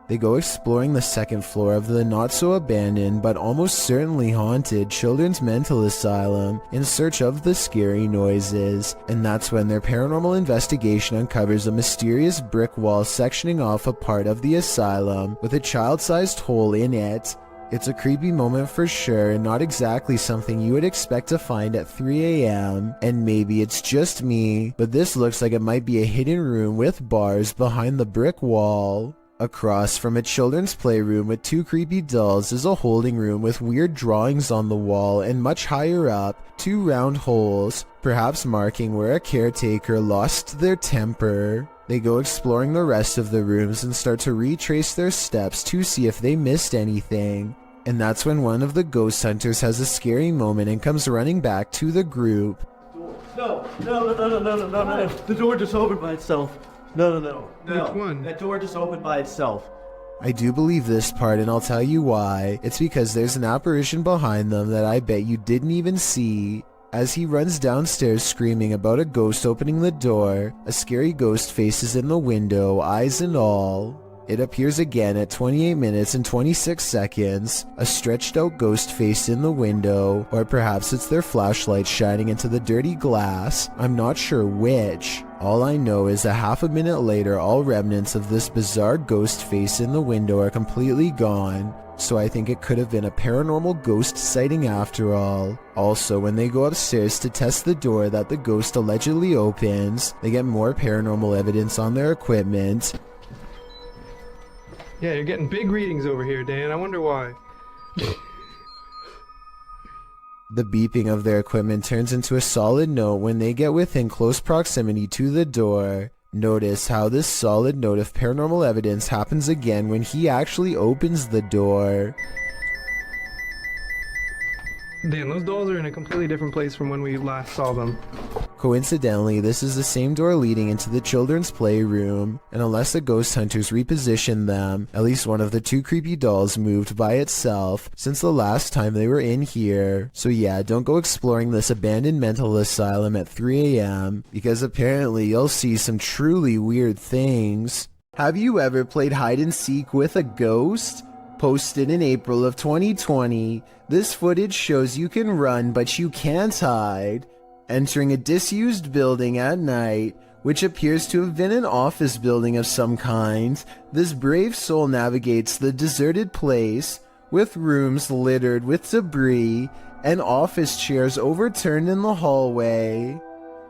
They go exploring the second floor of the not-so-abandoned but almost certainly haunted children's mental asylum in search of the scary noises, and that's when their paranormal investigation uncovers a mysterious brick wall sectioning off a part of the asylum with a child-sized hole in it. It's a creepy moment for sure, and not exactly something you would expect to find at 3 a.m. And maybe it's just me, but this looks like it might be a hidden room with bars behind the brick wall. Across from a children's playroom with two creepy dolls is a holding room with weird drawings on the wall, and much higher up, two round holes, perhaps marking where a caretaker lost their temper. They go exploring the rest of the rooms and start to retrace their steps to see if they missed anything. And that's when one of the ghost hunters has a scary moment and comes running back to the group. No. The door just opened by itself. No. Which one? That door just opened by itself. I do believe this part, and I'll tell you why. It's because there's an apparition behind them that I bet you didn't even see. As he runs downstairs screaming about a ghost opening the door, a scary ghost face is in the window, eyes and all. It appears again at 28 minutes and 26 seconds, a stretched out ghost face in the window, or perhaps it's their flashlight shining into the dirty glass. I'm not sure which. All I know is a half a minute later, all remnants of this bizarre ghost face in the window are completely gone. So I think it could have been a paranormal ghost sighting after all. Also, when they go upstairs to test the door that the ghost allegedly opens, they get more paranormal evidence on their equipment. Yeah, you're getting big readings over here, Dan. I wonder why. The beeping of their equipment turns into a solid note when they get within close proximity to the door. Notice how this solid note of paranormal evidence happens again when he actually opens the door. Dan, those dolls are in a completely different place from when we last saw them. Coincidentally, this is the same door leading into the children's playroom, and unless the ghost hunters repositioned them, at least one of the two creepy dolls moved by itself since the last time they were in here. So yeah, don't go exploring this abandoned mental asylum at 3 a.m. because apparently you'll see some truly weird things. Have you ever played hide and seek with a ghost? Posted in April of 2020, this footage shows you can run but you can't hide. Entering a disused building at night, which appears to have been an office building of some kind, this brave soul navigates the deserted place, with rooms littered with debris and office chairs overturned in the hallway.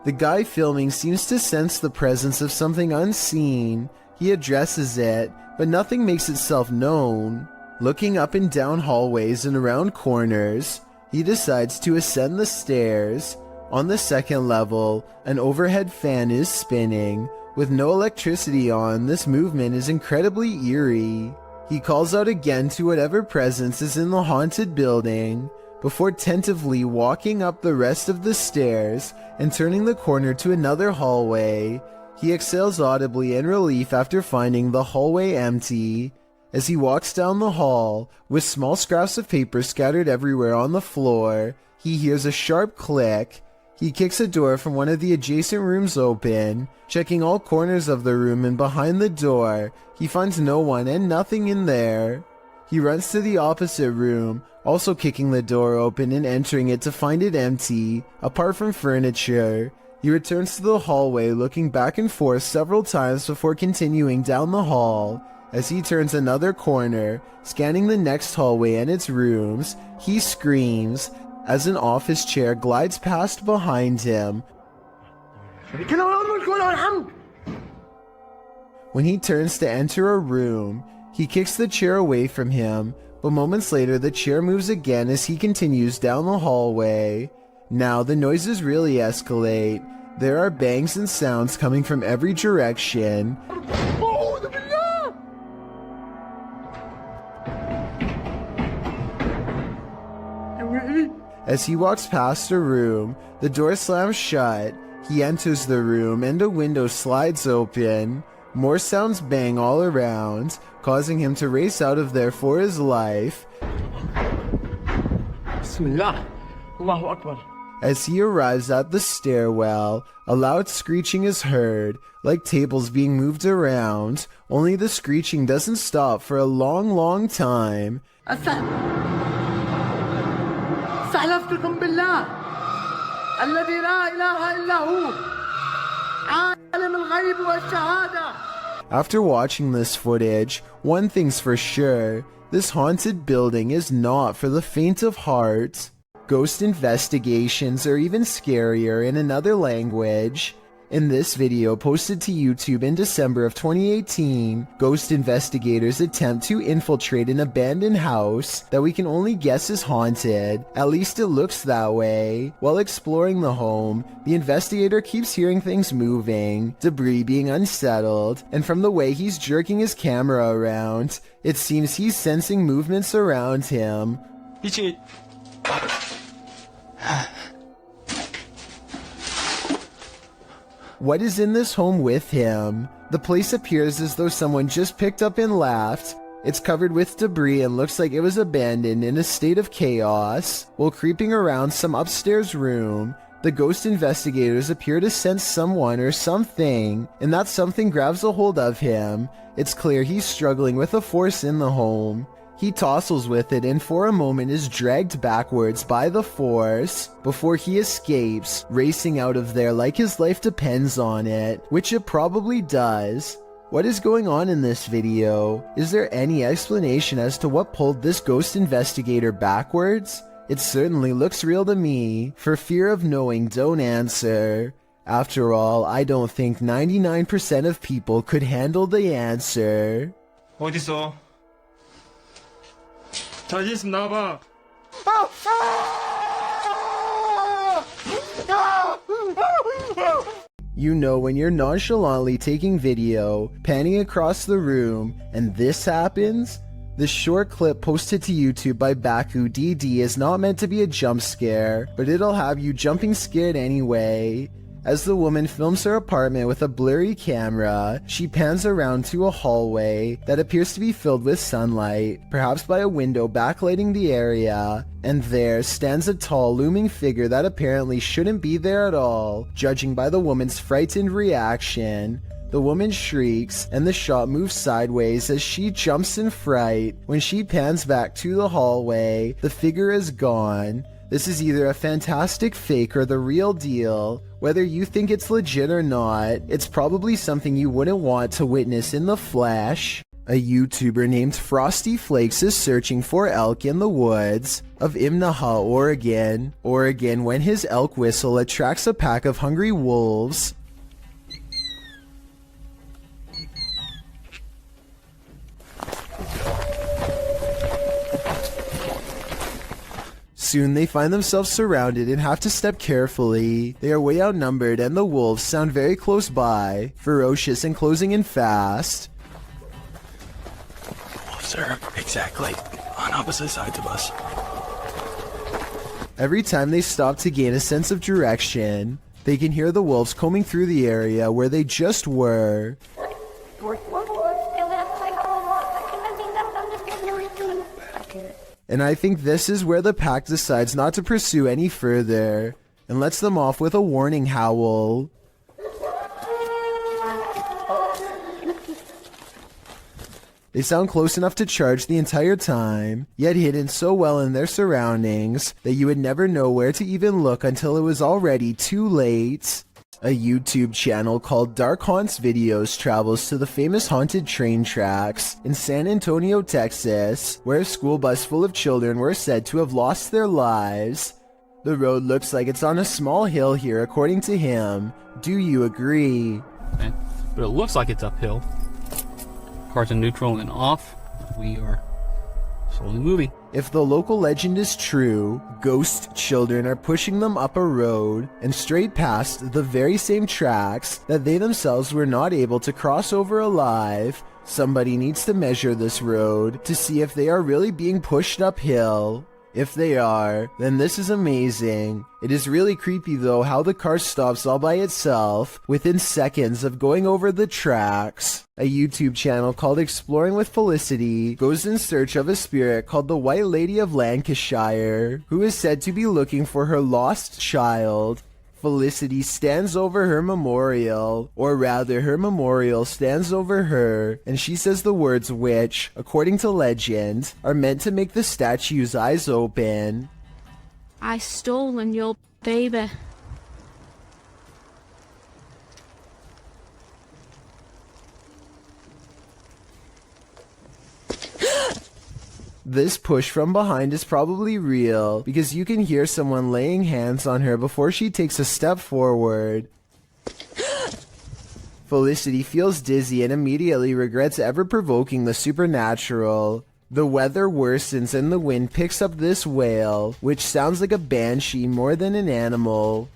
The guy filming seems to sense the presence of something unseen. He addresses it, but nothing makes itself known. Looking up and down hallways and around corners, he decides to ascend the stairs. On the second level, an overhead fan is spinning. With no electricity on, this movement is incredibly eerie. He calls out again to whatever presence is in the haunted building, before tentatively walking up the rest of the stairs and turning the corner to another hallway. He exhales audibly in relief after finding the hallway empty. As he walks down the hall, with small scraps of paper scattered everywhere on the floor, he hears a sharp click. He kicks a door from one of the adjacent rooms open, checking all corners of the room, and behind the door, he finds no one and nothing in there. He runs to the opposite room, also kicking the door open and entering it to find it empty, apart from furniture. He returns to the hallway, looking back and forth several times before continuing down the hall. As he turns another corner, scanning the next hallway and its rooms, he screams as an office chair glides past behind him. When he turns to enter a room, he kicks the chair away from him, but moments later the chair moves again as he continues down the hallway. Now the noises really escalate. There are bangs and sounds coming from every direction. As he walks past a room, the door slams shut. He enters the room and a window slides open. More sounds bang all around, causing him to race out of there for his life. Bismillah. Allahu Akbar. As he arrives at the stairwell, a loud screeching is heard, like tables being moved around, only the screeching doesn't stop for a long time. سألفتكم بالله الذي لا إله إلا هو عالم الغيب والشهادة. After watching this footage, one thing's for sure, this haunted building is not for the faint of heart. Ghost investigations are even scarier in another language. In this video posted to YouTube in December of 2018, ghost investigators attempt to infiltrate an abandoned house that we can only guess is haunted. At least it looks that way. While exploring the home, the investigator keeps hearing things moving, debris being unsettled, and from the way he's jerking his camera around, it seems he's sensing movements around him. What is in this home with him? The place appears as though someone just picked up and left. It's covered with debris and looks like it was abandoned in a state of chaos. While creeping around some upstairs room, the ghost investigators appear to sense someone or something, and that something grabs a hold of him. It's clear he's struggling with a force in the home. He tussles with it and for a moment is dragged backwards by the force before he escapes, racing out of there like his life depends on it, which it probably does. What is going on in this video? Is there any explanation as to what pulled this ghost investigator backwards? It certainly looks real to me. For fear of knowing, don't answer. After all, I don't think 99% of people could handle the answer. 어딨어? 자신 있으면 나와봐. You know when you're nonchalantly taking video, panning across the room, and this happens? This short clip posted to YouTube by Baku DD is not meant to be a jump scare, but it'll have you jumping scared anyway. As the woman films her apartment with a blurry camera, she pans around to a hallway that appears to be filled with sunlight, perhaps by a window backlighting the area, and there stands a tall looming figure that apparently shouldn't be there at all, judging by the woman's frightened reaction. The woman shrieks, and the shot moves sideways as she jumps in fright. When she pans back to the hallway, the figure is gone. This is either a fantastic fake or the real deal. Whether you think it's legit or not, it's probably something you wouldn't want to witness in the flesh. A YouTuber named Frosty Flakes is searching for elk in the woods of Imnaha, Oregon, when his elk whistle attracts a pack of hungry wolves. Soon they find themselves surrounded and have to step carefully. They are way outnumbered and the wolves sound very close by, ferocious and closing in fast. Wolves are exactly on opposite sides of us. Every time they stop to gain a sense of direction, they can hear the wolves combing through the area where they just were. And I think this is where the pack decides not to pursue any further. and lets them off with a warning howl. They sound close enough to charge the entire time, yet hidden so well in their surroundings that you would never know where to even look until it was already too late. A YouTube channel called Dark Haunts Videos travels to the famous haunted train tracks in San Antonio, Texas, where a school bus full of children were said to have lost their lives. The road looks like it's on a small hill here, according to him. Do you agree? Okay. But it looks like it's uphill. Cars in neutral and off. We are slowly moving. If the local legend is true, ghost children are pushing them up a road and straight past the very same tracks that they themselves were not able to cross over alive. Somebody needs to measure this road to see if they are really being pushed uphill. If they are, then this is amazing. It is really creepy though how the car stops all by itself within seconds of going over the tracks. A YouTube channel called Exploring with Felicity goes in search of a spirit called the White Lady of Lancashire, who is said to be looking for her lost child. Felicity stands over her memorial, or rather her memorial stands over her, and she says the words which, according to legend, are meant to make the statue's eyes open. I stolen your baby. This push from behind is probably real because you can hear someone laying hands on her before she takes a step forward. Felicity feels dizzy and immediately regrets ever provoking the supernatural. The weather worsens and the wind picks up this wail, which sounds like a banshee more than an animal.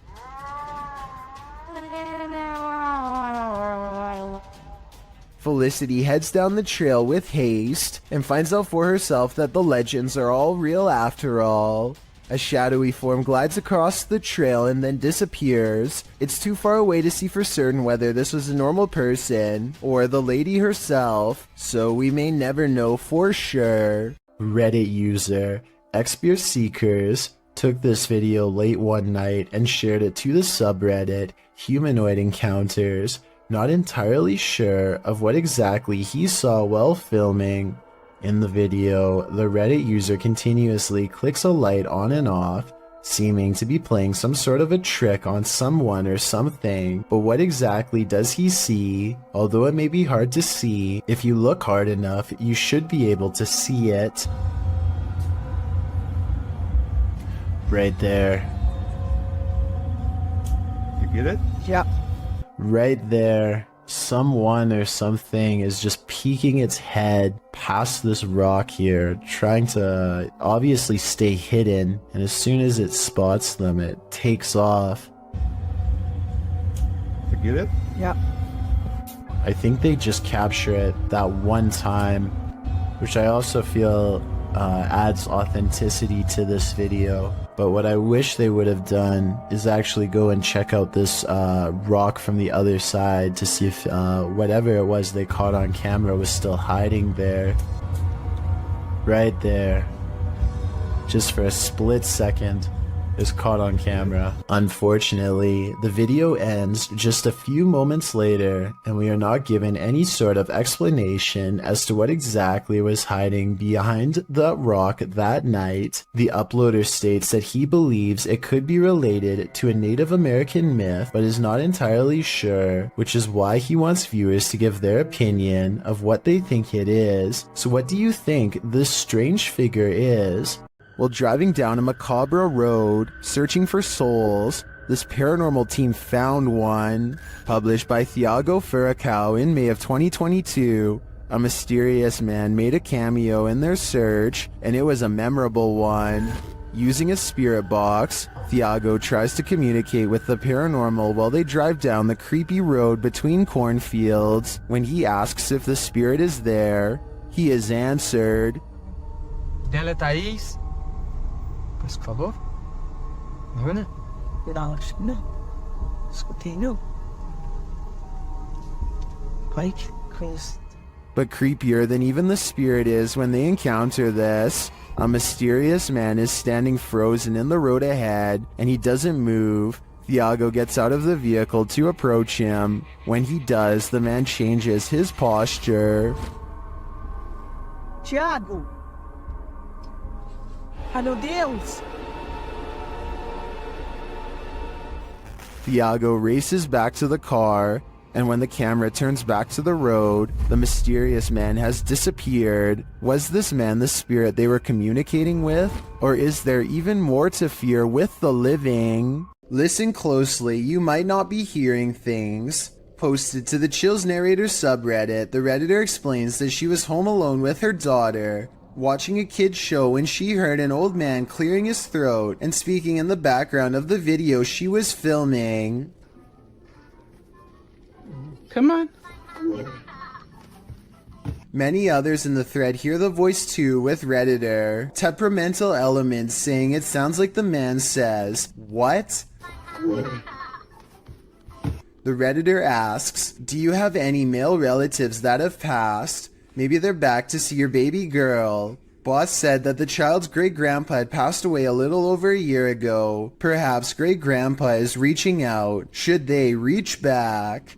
Felicity heads down the trail with haste and finds out for herself that the legends are all real after all. A shadowy form glides across the trail and then disappears. It's too far away to see for certain whether this was a normal person or the lady herself, so we may never know for sure. Reddit user Expear Seekers took this video late one night and shared it to the subreddit Humanoid Encounters, not entirely sure of what exactly he saw while filming. In the video, the Reddit user continuously clicks a light on and off, seeming to be playing some sort of a trick on someone or something, but what exactly does he see? Although it may be hard to see, if you look hard enough, you should be able to see it. Right there. You get it? Yeah. Right there, someone or something is just peeking its head past this rock here, trying to obviously stay hidden, and as soon as it spots them, it takes off. You get it? Yeah. I think they just capture it that one time, which I also feel adds authenticity to this video. But what I wish they would have done is actually go and check out this rock from the other side to see if whatever it was they caught on camera was still hiding there. Right there. Just for a split second. Is caught on camera. Unfortunately, the video ends just a few moments later, and we are not given any sort of explanation as to what exactly was hiding behind the rock that night. The uploader states that he believes it could be related to a Native American myth, but is not entirely sure, which is why he wants viewers to give their opinion of what they think it is. So what do you think this strange figure is? While driving down a macabre road, searching for souls, this paranormal team found one. Published by Thiago Furacao in May of 2022, a mysterious man made a cameo in their search, and it was a memorable one. Using a spirit box, Thiago tries to communicate with the paranormal while they drive down the creepy road between cornfields. When he asks if the spirit is there, he is answered. Dela Thaís. Por favor? Não, não. Escutei, não. Pai, conheço. But creepier than even the spirit is when they encounter this. A mysterious man is standing frozen in the road ahead, and he doesn't move. Thiago gets out of the vehicle to approach him. When he does, the man changes his posture. Thiago! Ai, meu Deus! Thiago races back to the car, and when the camera turns back to the road, the mysterious man has disappeared. Was this man the spirit they were communicating with? Or is there even more to fear with the living? Listen closely, you might not be hearing things. Posted to the Chills Narrator subreddit, the Redditor explains that she was home alone with her daughter, watching a kid's show when she heard an old man clearing his throat and speaking in the background of the video she was filming. Come on. Many others in the thread hear the voice too, with Redditor temperamental elements saying it sounds like the man says, "What?" The Redditor asks, "Do you have any male relatives that have passed? Maybe they're back to see your baby girl." Boss said that the child's great-grandpa had passed away a little over a year ago. Perhaps great-grandpa is reaching out. Should they reach back?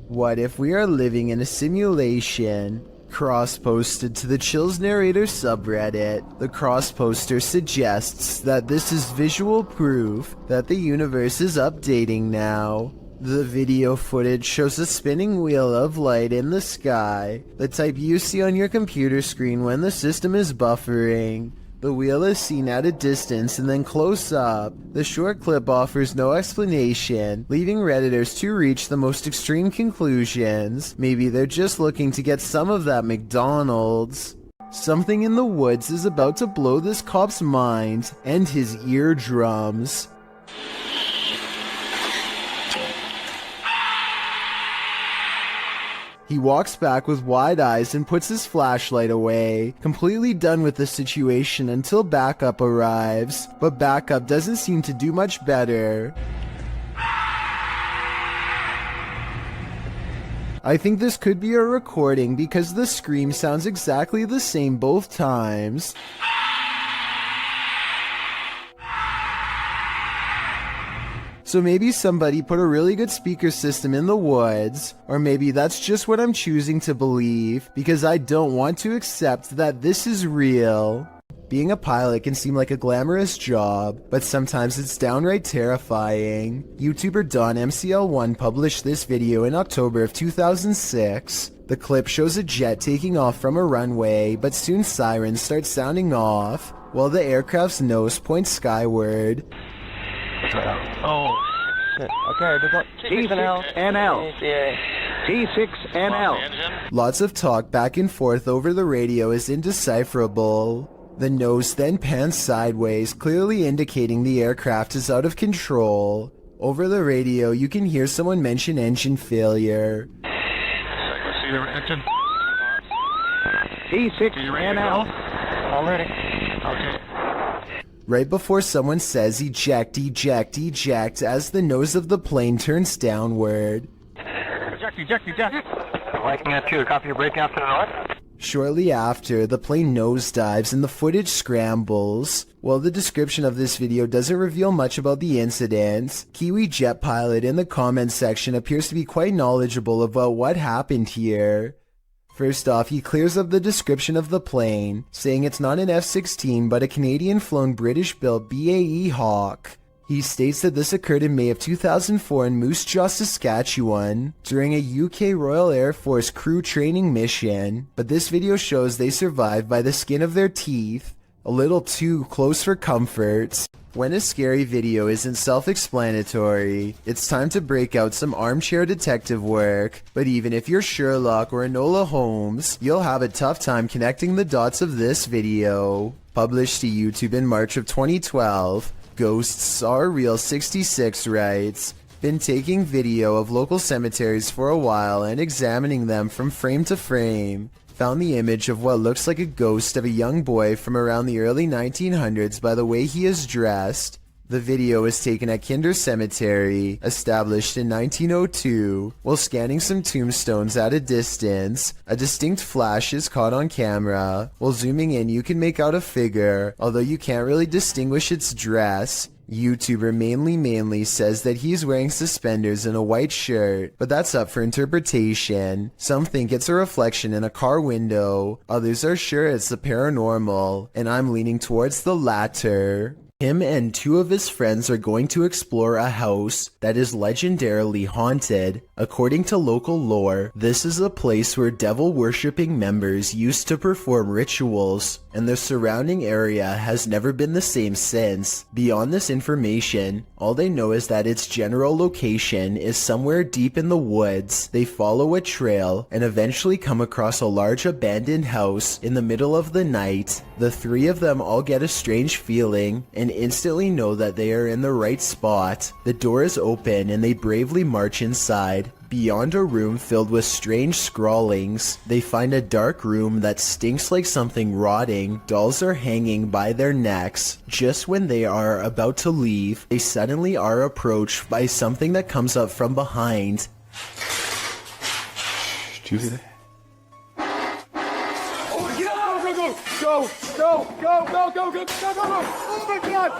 What if we are living in a simulation? Cross-posted to the Chills Narrator subreddit, the cross-poster suggests that this is visual proof that the universe is updating now. The video footage shows a spinning wheel of light in the sky, the type you see on your computer screen when the system is buffering. The wheel is seen at a distance and then close up. The short clip offers no explanation, leaving Redditors to reach the most extreme conclusions. Maybe they're just looking to get some of that McDonald's. Something in the woods is about to blow this cop's mind and his eardrums. He walks back with wide eyes and puts his flashlight away, completely done with the situation until backup arrives. But backup doesn't seem to do much better. I think this could be a recording because the scream sounds exactly the same both times. So maybe somebody put a really good speaker system in the woods, or maybe that's just what I'm choosing to believe, because I don't want to accept that this is real. Being a pilot can seem like a glamorous job, but sometimes it's downright terrifying. YouTuber DonMCL1 published this video in October of 2006. The clip shows a jet taking off from a runway, but soon sirens start sounding off, while the aircraft's nose points skyward. Oh. Okay, we've got T7L, NL. T6NL. Lots of talk back and forth over the radio is indecipherable. The nose then pans sideways, clearly indicating the aircraft is out of control. Over the radio, you can hear someone mention engine failure. Engine. T6NL. All ready. Okay. Right before someone says eject, eject, eject, as the nose of the plane turns downward. Eject, eject, eject. Liking that too. Copy your brake after the north. Shortly after, the plane nosedives and the footage scrambles. While the description of this video doesn't reveal much about the incident, Kiwi Jet Pilot in the comments section appears to be quite knowledgeable about what happened here. First off, he clears up the description of the plane, saying it's not an F-16 but a Canadian-flown British-built BAE Hawk. He states that this occurred in May of 2004 in Moose Jaw, Saskatchewan, during a UK Royal Air Force crew training mission, but this video shows they survived by the skin of their teeth, a little too close for comfort. When a scary video isn't self-explanatory, it's time to break out some armchair detective work. But even if you're Sherlock or Enola Holmes, you'll have a tough time connecting the dots of this video. Published to YouTube in March of 2012, Ghosts Are Real 66 writes, "Been taking video of local cemeteries for a while and examining them from frame to frame. Found the image of what looks like a ghost of a young boy from around the early 1900s by the way he is dressed. The video was taken at Kinder Cemetery, established in 1902. While scanning some tombstones at a distance, a distinct flash is caught on camera. While zooming in, you can make out a figure, although you can't really distinguish its dress. YouTuber Manly says that he's wearing suspenders and a white shirt, but that's up for interpretation. Some think it's a reflection in a car window, others are sure it's the paranormal, and I'm leaning towards the latter. Him and two of his friends are going to explore a house that is legendarily haunted. According to local lore, this is a place where devil-worshipping members used to perform rituals, and the surrounding area has never been the same since. Beyond this information, all they know is that its general location is somewhere deep in the woods. They follow a trail and eventually come across a large abandoned house in the middle of the night. The three of them all get a strange feeling and instantly know that they are in the right spot. The door is open and they bravely march inside. Beyond a room filled with strange scrawlings, they find a dark room that stinks like something rotting. Dolls are hanging by their necks. Just when they are about to leave, they suddenly are approached by something that comes up from behind. Did you hear that? Go! Oh my god!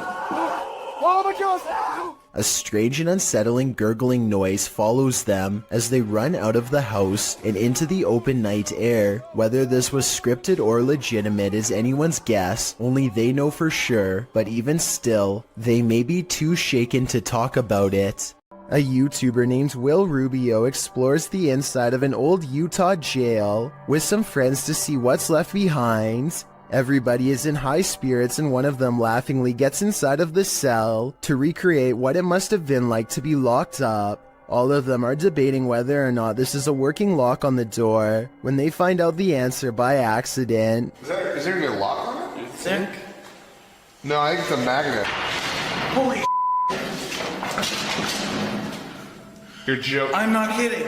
Oh my god! A strange and unsettling gurgling noise follows them as they run out of the house and into the open night air. Whether this was scripted or legitimate is anyone's guess, only they know for sure, but even still, they may be too shaken to talk about it. A YouTuber named Will Rubio explores the inside of an old Utah jail with some friends to see what's left behind. Everybody is in high spirits and one of them laughingly gets inside of the cell to recreate what it must have been like to be locked up. All of them are debating whether or not this is a working lock on the door when they find out the answer by accident. Is there a lock on it? You think? No, I think it's a magnet. Holy You're joking. I'm not kidding.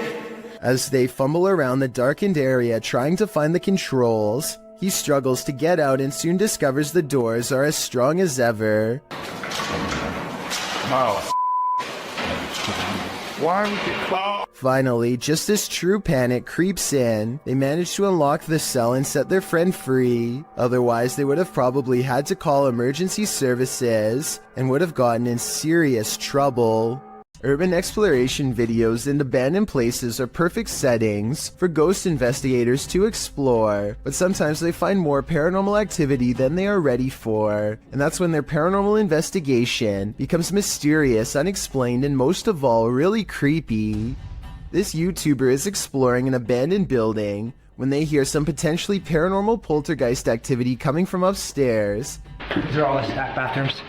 As they fumble around the darkened area trying to find the controls, he struggles to get out and soon discovers the doors are as strong as ever. Oh. Why would you... Finally, just as true panic creeps in, they manage to unlock the cell and set their friend free. Otherwise, they would have probably had to call emergency services and would have gotten in serious trouble. Urban exploration videos and abandoned places are perfect settings for ghost investigators to explore, but sometimes they find more paranormal activity than they are ready for, and that's when their paranormal investigation becomes mysterious, unexplained, and most of all, really creepy. This YouTuber is exploring an abandoned building when they hear some potentially paranormal poltergeist activity coming from upstairs. These are all the staff bathrooms.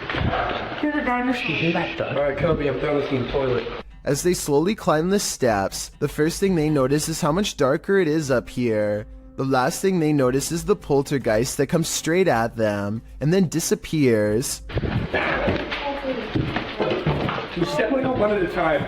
Here's a diner sheet back there. Alright, Kobe, I'm throwing this in the toilet. As they slowly climb the steps, the first thing they notice is how much darker it is up here. The last thing they notice is the poltergeist that comes straight at them and then disappears. You step like one at a time.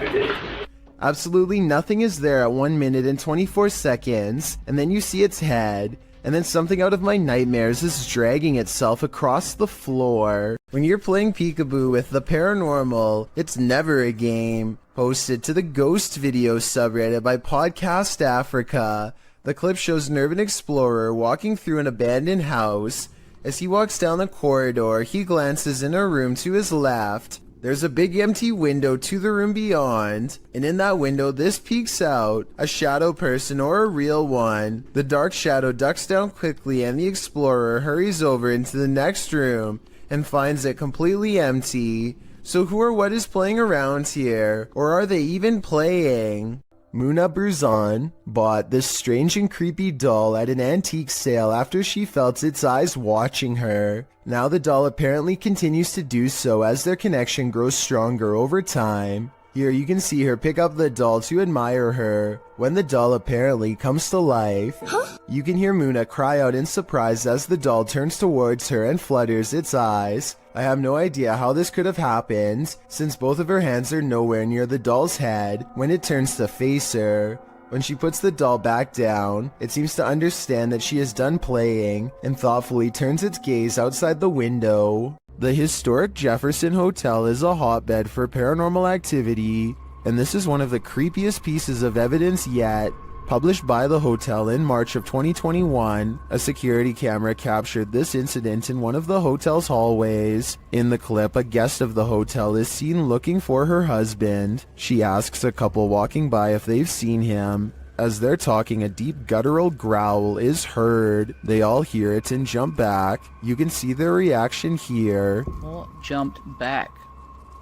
Absolutely nothing is there at 1 minute and 24 seconds, and then you see its head, and then something out of my nightmares is dragging itself across the floor. When you're playing peekaboo with the paranormal, it's never a game. Posted to the Ghost Video subreddit by Podcast Africa, the clip shows an urban explorer walking through an abandoned house. As he walks down the corridor, he glances in a room to his left. There's a big empty window to the room beyond, and in that window this peeks out, a shadow person or a real one. The dark shadow ducks down quickly and the explorer hurries over into the next room and finds it completely empty. So who or what is playing around here? Or are they even playing? Muna Bruzan bought this strange and creepy doll at an antique sale after she felt its eyes watching her. Now the doll apparently continues to do so as their connection grows stronger over time. Here you can see her pick up the doll to admire her. When the doll apparently comes to life, you can hear Muna cry out in surprise as the doll turns towards her and flutters its eyes. I have no idea how this could have happened, since both of her hands are nowhere near the doll's head when it turns to face her. When she puts the doll back down, it seems to understand that she is done playing and thoughtfully turns its gaze outside the window. The historic Jefferson Hotel is a hotbed for paranormal activity, and this is one of the creepiest pieces of evidence yet. Published by the hotel in March of 2021, a security camera captured this incident in one of the hotel's hallways. In the clip, a guest of the hotel is seen looking for her husband. She asks a couple walking by if they've seen him. As they're talking, a deep guttural growl is heard. They all hear it and jump back. You can see their reaction here. Well, jumped back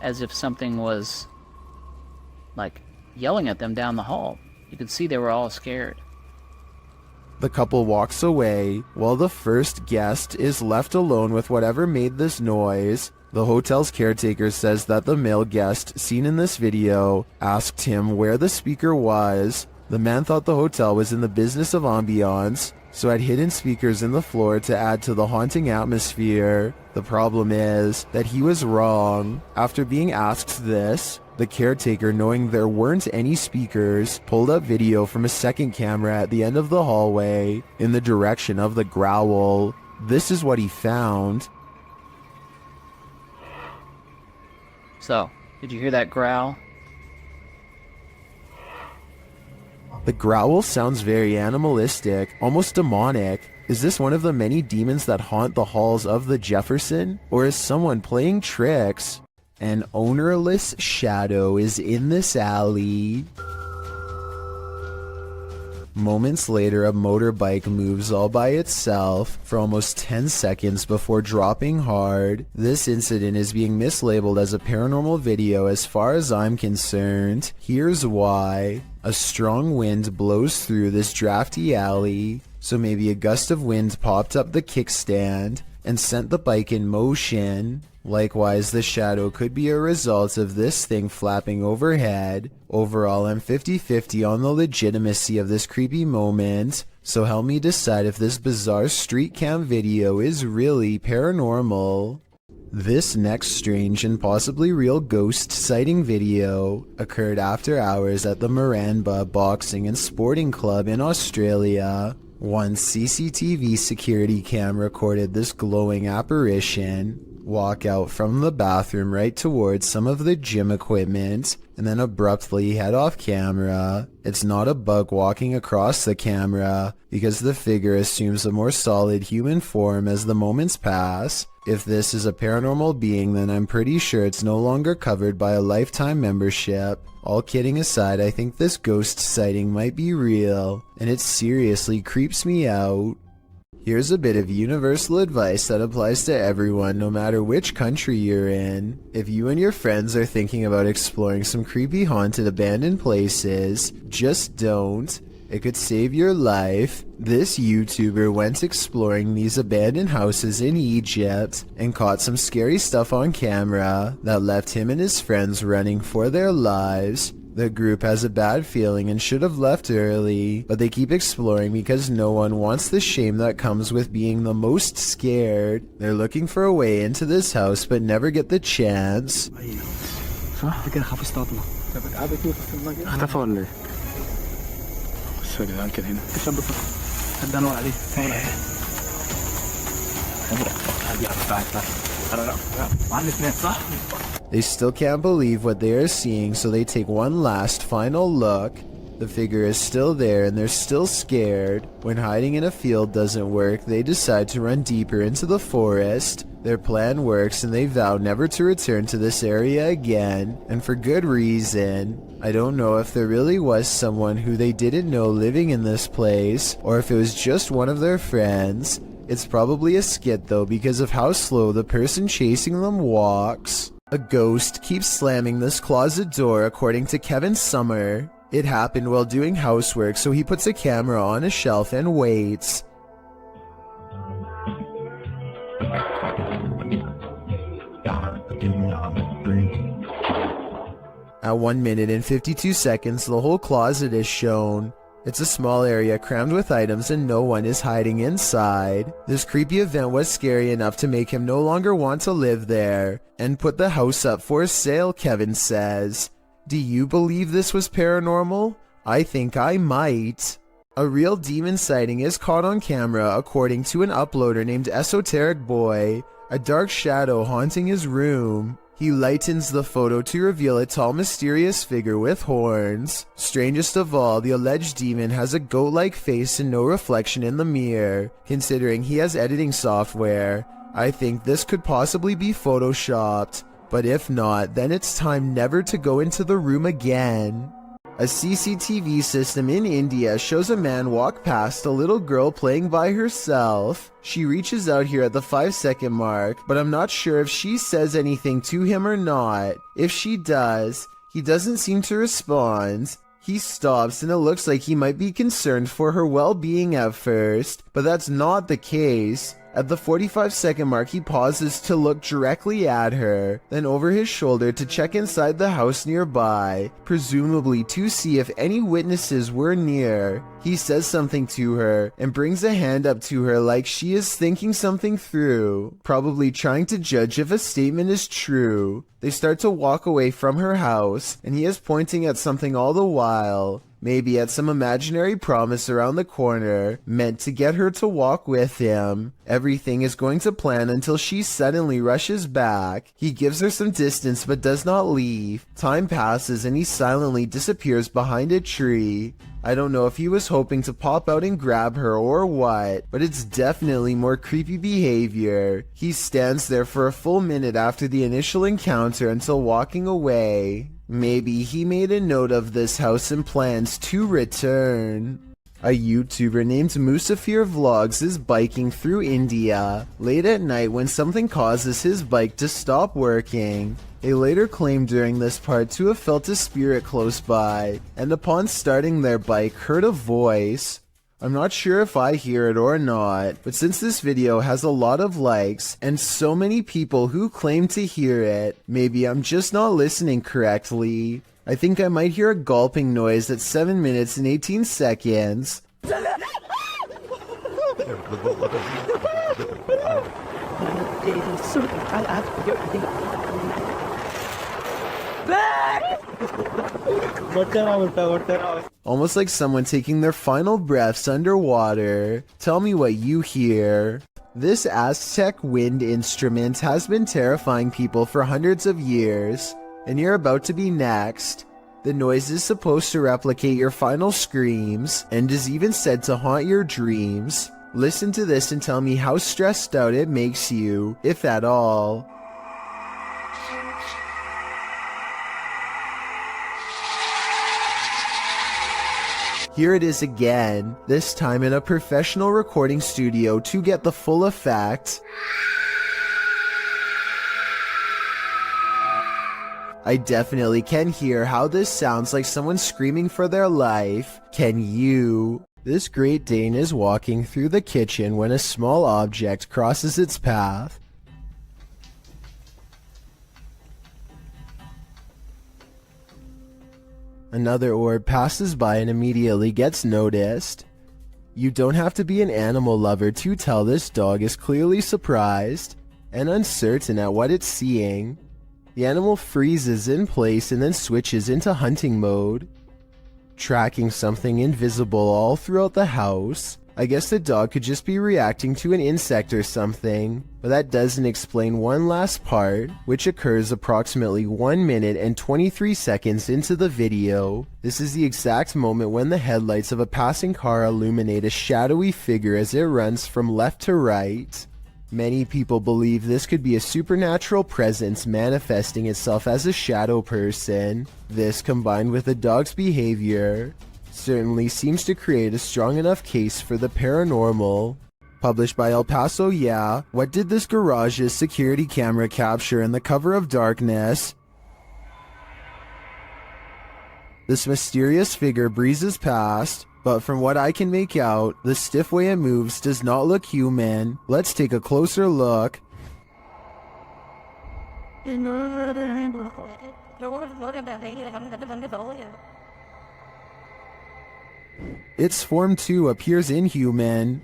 as if something was like yelling at them down the hall. You could see they were all scared. The couple walks away, while the first guest is left alone with whatever made this noise. The hotel's caretaker says that the male guest seen in this video asked him where the speaker was. The man thought the hotel was in the business of ambiance, so had hidden speakers in the floor to add to the haunting atmosphere. The problem is that he was wrong. After being asked this, the caretaker, knowing there weren't any speakers, pulled up video from a second camera at the end of the hallway in the direction of the growl. This is what he found. So, did you hear that growl? The growl sounds very animalistic, almost demonic. Is this one of the many demons that haunt the halls of the Jefferson? Or is someone playing tricks? An ownerless shadow is in this alley. Moments later, a motorbike moves all by itself for almost 10 seconds before dropping hard. This incident is being mislabeled as a paranormal video as far as I'm concerned. Here's why. A strong wind blows through this drafty alley, so maybe a gust of wind popped up the kickstand and sent the bike in motion. Likewise, the shadow could be a result of this thing flapping overhead. Overall, I'm 50-50 on the legitimacy of this creepy moment, so help me decide if this bizarre street cam video is really paranormal. This next strange and possibly real ghost sighting video occurred after hours at the Maranba Boxing and Sporting Club in Australia. One CCTV security cam recorded this glowing apparition walk out from the bathroom right towards some of the gym equipment and then abruptly head off camera. It's not a bug walking across the camera because the figure assumes a more solid human form as the moments pass. If this is a paranormal being, then I'm pretty sure it's no longer covered by a lifetime membership. All kidding aside, I think this ghost sighting might be real, and it seriously creeps me out. Here's a bit of universal advice that applies to everyone, no matter which country you're in. If you and your friends are thinking about exploring some creepy haunted abandoned places, just don't. It could save your life. This YouTuber went exploring these abandoned houses in Egypt and caught some scary stuff on camera that left him and his friends running for their lives. The group has a bad feeling and should have left early, but they keep exploring because no one wants the shame that comes with being the most scared. They're looking for a way into this house but never get the chance. اختفى ولا ايه؟ بس يا جدعان كده هنا الشاب ده صح نور عليه They still can't believe what they are seeing, so they take one last final look. The figure is still there and they're still scared. When hiding in a field doesn't work, they decide to run deeper into the forest. Their plan works and they vow never to return to this area again, and for good reason. I don't know if there really was someone who they didn't know living in this place, or if it was just one of their friends. It's probably a skit though because of how slow the person chasing them walks. A ghost keeps slamming this closet door according to Kevin Summer. It happened while doing housework, so he puts a camera on a shelf and waits. At 1 minute and 52 seconds, the whole closet is shown. It's a small area crammed with items and no one is hiding inside. This creepy event was scary enough to make him no longer want to live there and put the house up for sale, Kevin says. Do you believe this was paranormal? I think I might. A real demon sighting is caught on camera according to an uploader named Esoteric Boy. a dark shadow haunting his room. He lightens the photo to reveal a tall, mysterious figure with horns. Strangest of all, the alleged demon has a goat-like face and no reflection in the mirror. Considering he has editing software, I think this could possibly be photoshopped. But if not, then it's time never to go into the room again. A CCTV system in India shows a man walk past a little girl playing by herself. She reaches out here at the 5-second mark, but I'm not sure if she says anything to him or not. If she does, he doesn't seem to respond. He stops and it looks like he might be concerned for her well-being at first, but that's not the case. At the 45-second mark, he pauses to look directly at her, then over his shoulder to check inside the house nearby, presumably to see if any witnesses were near. He says something to her and brings a hand up to her like she is thinking something through, probably trying to judge if a statement is true. They start to walk away from her house, and he is pointing at something all the while. Maybe at some imaginary promise around the corner, meant to get her to walk with him. Everything is going to plan until she suddenly rushes back. He gives her some distance but does not leave. Time passes and he silently disappears behind a tree. I don't know if he was hoping to pop out and grab her or what, but it's definitely more creepy behavior. He stands there for a full minute after the initial encounter until walking away. Maybe he made a note of this house and plans to return. A YouTuber named Musafir Vlogs is biking through India late at night when something causes his bike to stop working. They later claimed during this part to have felt a spirit close by, and upon starting their bike heard a voice. I'm not sure if I hear it or not, but since this video has a lot of likes and so many people who claim to hear it, maybe I'm just not listening correctly. I think I might hear a gulping noise at 7 minutes and 18 seconds. Almost like someone taking their final breaths underwater. Tell me what you hear. This Aztec wind instrument has been terrifying people for hundreds of years, and you're about to be next. The noise is supposed to replicate your final screams, and is even said to haunt your dreams. Listen to this and tell me how stressed out it makes you, if at all. Here it is again, this time in a professional recording studio to get the full effect. I definitely can hear how this sounds like someone screaming for their life. Can you? This Great Dane is walking through the kitchen when a small object crosses its path. Another orb passes by and immediately gets noticed. You don't have to be an animal lover to tell this dog is clearly surprised and uncertain at what it's seeing. The animal freezes in place and then switches into hunting mode, tracking something invisible all throughout the house. I guess the dog could just be reacting to an insect or something, but that doesn't explain one last part, which occurs approximately 1 minute and 23 seconds into the video. This is the exact moment when the headlights of a passing car illuminate a shadowy figure as it runs from left to right. Many people believe this could be a supernatural presence manifesting itself as a shadow person. This, combined with the dog's behavior, certainly seems to create a strong enough case for the paranormal. Published by El Paso, yeah. What did this garage's security camera capture in the cover of darkness? This mysterious figure breezes past, but from what I can make out, the stiff way it moves does not look human. Let's take a closer look. Its form too appears inhuman.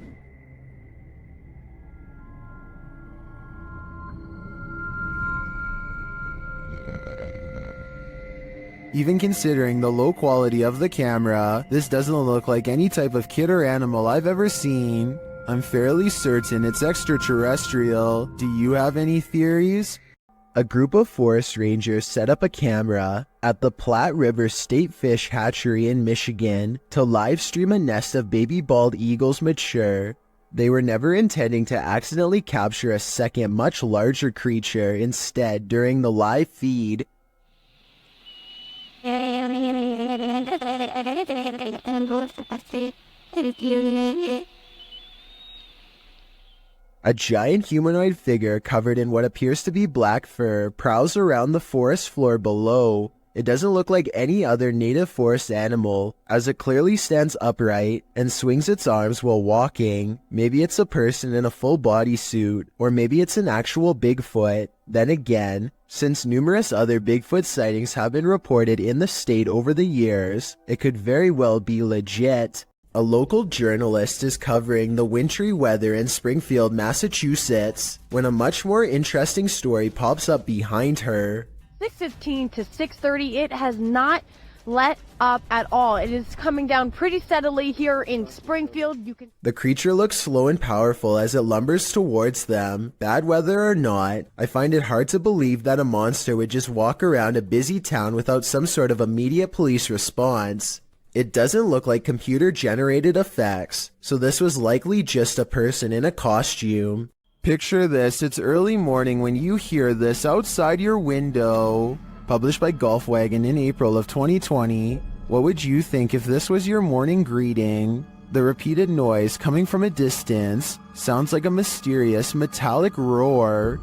Even considering the low quality of the camera, this doesn't look like any type of kid or animal I've ever seen. I'm fairly certain it's extraterrestrial. Do you have any theories? A group of forest rangers set up a camera at the Platte River State Fish Hatchery in Michigan to live stream a nest of baby bald eagles mature. They were never intending to accidentally capture a second, much larger creature instead during the live feed. A giant humanoid figure covered in what appears to be black fur prowls around the forest floor below. It doesn't look like any other native forest animal, as it clearly stands upright and swings its arms while walking. Maybe it's a person in a full bodysuit, or maybe it's an actual Bigfoot. Then again, since numerous other Bigfoot sightings have been reported in the state over the years, it could very well be legit. A local journalist is covering the wintry weather in Springfield, Massachusetts, when a much more interesting story pops up behind her. 6:15 to 6:30, it has not let up at all. It is coming down pretty steadily here in Springfield. The creature looks slow and powerful as it lumbers towards them. Bad weather or not, I find it hard to believe that a monster would just walk around a busy town without some sort of immediate police response. It doesn't look like computer-generated effects, so this was likely just a person in a costume. Picture this, it's early morning when you hear this outside your window. Published by Golfwagon in April of 2020. What would you think if this was your morning greeting? The repeated noise coming from a distance sounds like a mysterious metallic roar.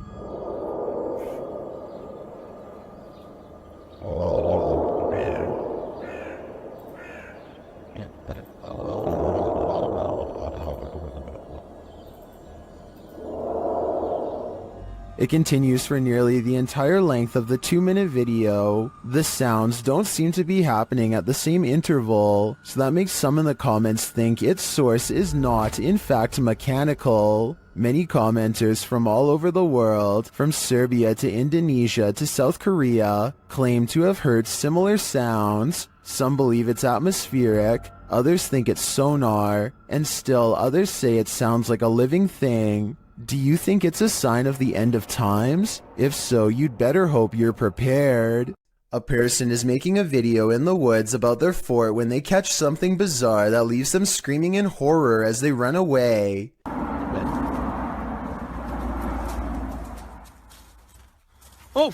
It continues for nearly the entire length of the 2-minute video. The sounds don't seem to be happening at the same interval, so that makes some in the comments think its source is not, in fact, mechanical. Many commenters from all over the world, from Serbia to Indonesia to South Korea, claim to have heard similar sounds. Some believe it's atmospheric, others think it's sonar, and still others say it sounds like a living thing. Do you think it's a sign of the end of times? If so, you'd better hope you're prepared. A person is making a video in the woods about their fort when they catch something bizarre that leaves them screaming in horror as they run away. Oh!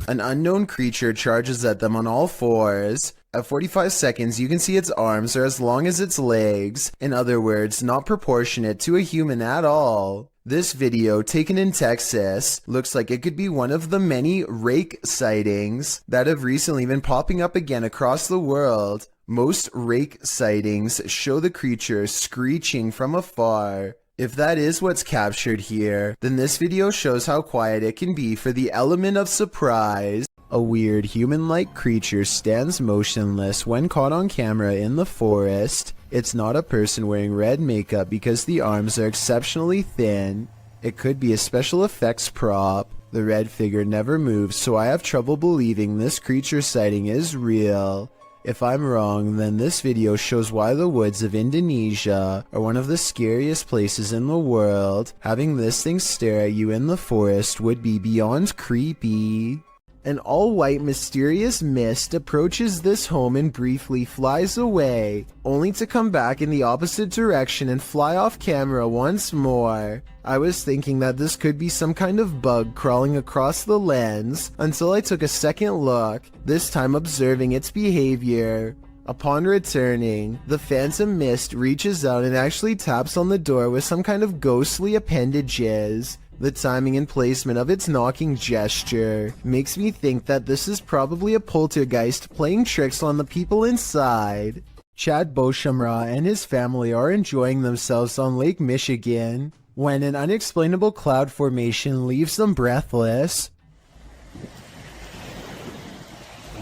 An unknown creature charges at them on all fours. At 45 seconds, you can see its arms are as long as its legs. In other words, not proportionate to a human at all. This video, taken in Texas, looks like it could be one of the many rake sightings that have recently been popping up again across the world. Most rake sightings show the creature screeching from afar. If that is what's captured here, then this video shows how quiet it can be for the element of surprise. A weird human-like creature stands motionless when caught on camera in the forest. It's not a person wearing red makeup because the arms are exceptionally thin. It could be a special effects prop. The red figure never moves, so I have trouble believing this creature sighting is real. If I'm wrong, then this video shows why the woods of Indonesia are one of the scariest places in the world. Having this thing stare at you in the forest would be beyond creepy. An all-white mysterious mist approaches this home and briefly flies away, only to come back in the opposite direction and fly off camera once more. I was thinking that this could be some kind of bug crawling across the lens until I took a second look, this time observing its behavior. Upon returning, the phantom mist reaches out and actually taps on the door with some kind of ghostly appendages. The timing and placement of its knocking gesture makes me think that this is probably a poltergeist playing tricks on the people inside. Chad Beauchamra and his family are enjoying themselves on Lake Michigan when an unexplainable cloud formation leaves them breathless.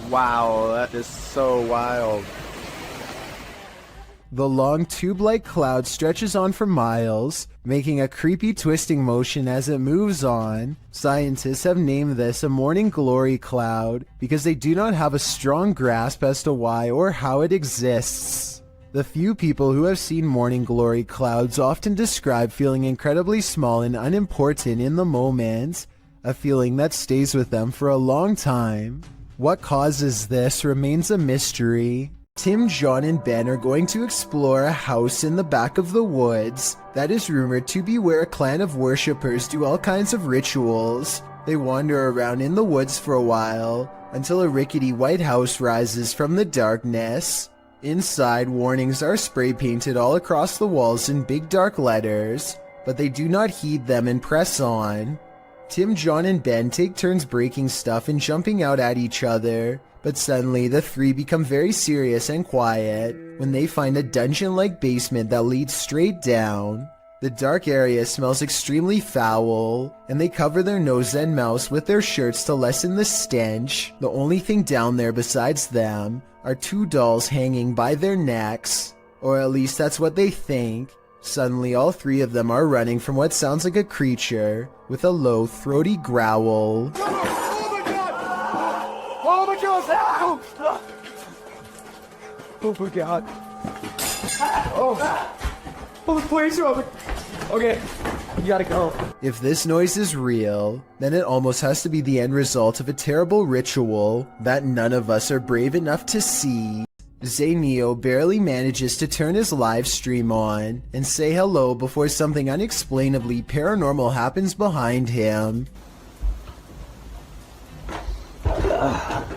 Wow, that is so wild. The long tube-like cloud stretches on for miles, making a creepy twisting motion as it moves on. Scientists have named this a morning glory cloud because they do not have a strong grasp as to why or how it exists. The few people who have seen morning glory clouds often describe feeling incredibly small and unimportant in the moment, a feeling that stays with them for a long time. What causes this remains a mystery. Tim, John, and Ben are going to explore a house in the back of the woods that is rumored to be where a clan of worshippers do all kinds of rituals. They wander around in the woods for a while until a rickety white house rises from the darkness. Inside, warnings are spray painted all across the walls in big dark letters, but they do not heed them and press on. Tim, John, and Ben take turns breaking stuff and jumping out at each other, but suddenly the three become very serious and quiet when they find a dungeon-like basement that leads straight down. The dark area smells extremely foul, and they cover their nose and mouths with their shirts to lessen the stench. The only thing down there besides them are two dolls hanging by their necks, or at least that's what they think. Suddenly all three of them are running from what sounds like a creature with a low, throaty growl. Oh my god! Oh my god. Oh, the police are open. Okay, you gotta go. If this noise is real, then it almost has to be the end result of a terrible ritual that none of us are brave enough to see. Zayneo barely manages to turn his live stream on and say hello before something unexplainably paranormal happens behind him.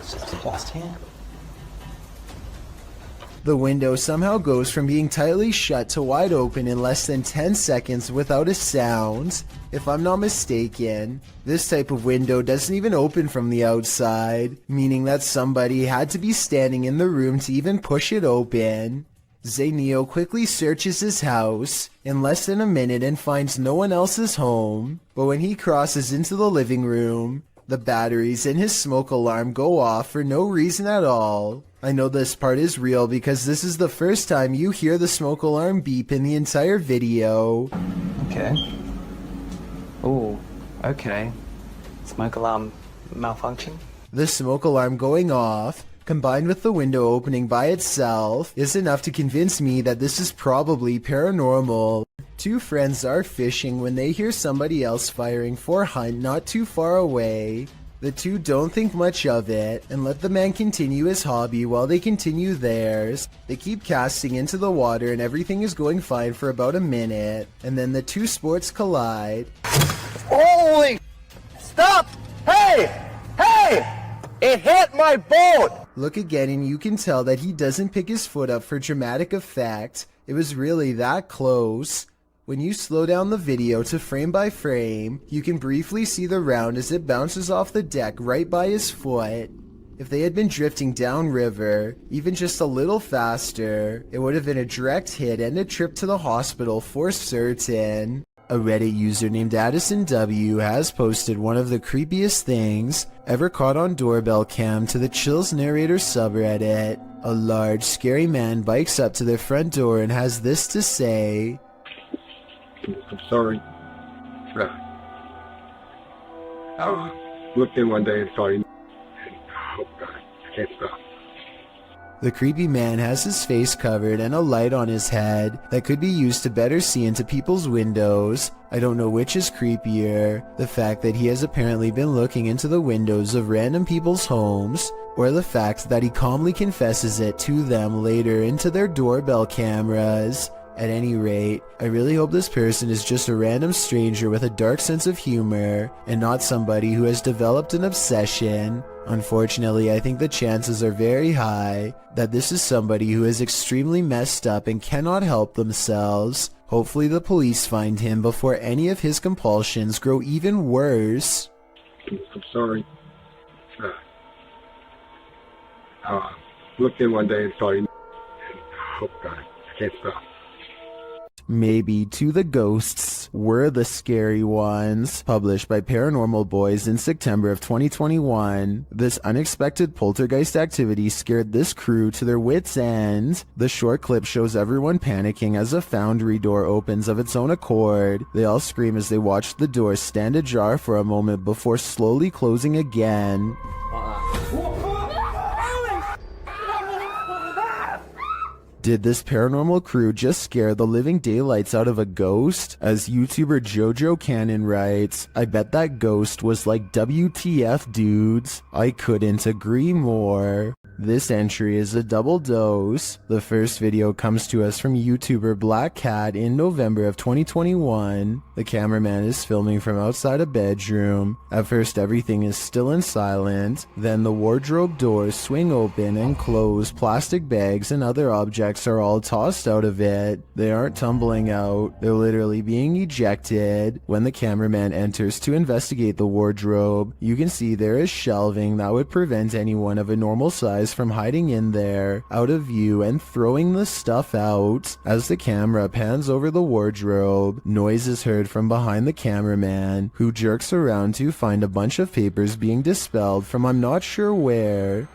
Sebastian? The window somehow goes from being tightly shut to wide open in less than 10 seconds without a sound. If I'm not mistaken, this type of window doesn't even open from the outside, meaning that somebody had to be standing in the room to even push it open. Zayneo quickly searches his house in less than a minute and finds no one else's home, but when he crosses into the living room, the batteries in his smoke alarm go off for no reason at all. I know this part is real because this is the first time you hear the smoke alarm beep in the entire video. Okay. Oh, okay. Smoke alarm malfunction? The smoke alarm going off, combined with the window opening by itself, is enough to convince me that this is probably paranormal. Two friends are fishing when they hear somebody else firing for hunt not too far away. The two don't think much of it and let the man continue his hobby while they continue theirs. They keep casting into the water and everything is going fine for about a minute, and then the two sports collide. Holy! Stop! Hey! Hey! It hit my boat! Look again and you can tell that he doesn't pick his foot up for dramatic effect. It was really that close. When you slow down the video to frame by frame, you can briefly see the round as it bounces off the deck right by his foot. If they had been drifting downriver, even just a little faster, it would have been a direct hit and a trip to the hospital for certain. A Reddit user named Addison W has posted one of the creepiest things ever caught on doorbell cam to the Chills Narrator subreddit. A large, scary man bikes up to their front door and has this to say. I'm sorry. I looked in one day and saw you. Oh God, I can't stop. The creepy man has his face covered and a light on his head that could be used to better see into people's windows. I don't know which is creepier, the fact that he has apparently been looking into the windows of random people's homes, or the fact that he calmly confesses it to them later into their doorbell cameras. At any rate, I really hope this person is just a random stranger with a dark sense of humor and not somebody who has developed an obsession. Unfortunately, I think the chances are very high that this is somebody who is extremely messed up and cannot help themselves. Hopefully the police find him before any of his compulsions grow even worse. I'm sorry. Looked in one day and saw you. Oh God, I can't stop. Maybe To the Ghosts Were the Scary Ones, published by Paranormal Boys in September of 2021. This unexpected poltergeist activity scared this crew to their wits' end. The short clip shows everyone panicking as a foundry door opens of its own accord. They all scream as they watch the door stand ajar for a moment before slowly closing again. Did this paranormal crew just scare the living daylights out of a ghost? As YouTuber Jojo Cannon writes, I bet that ghost was like WTF dudes. I couldn't agree more. This entry is a double dose. The first video comes to us from YouTuber Black Cat in November of 2021. The cameraman is filming from outside a bedroom. At first everything is still and silent. Then the wardrobe doors swing open and close. Plastic bags and other objects are all tossed out of it. They aren't tumbling out. They're literally being ejected. When the cameraman enters to investigate the wardrobe, you can see there is shelving that would prevent anyone of a normal size from hiding in there, out of view, and throwing the stuff out. As the camera pans over the wardrobe, noise is heard from behind the cameraman, who jerks around to find a bunch of papers being dispelled from I'm not sure where.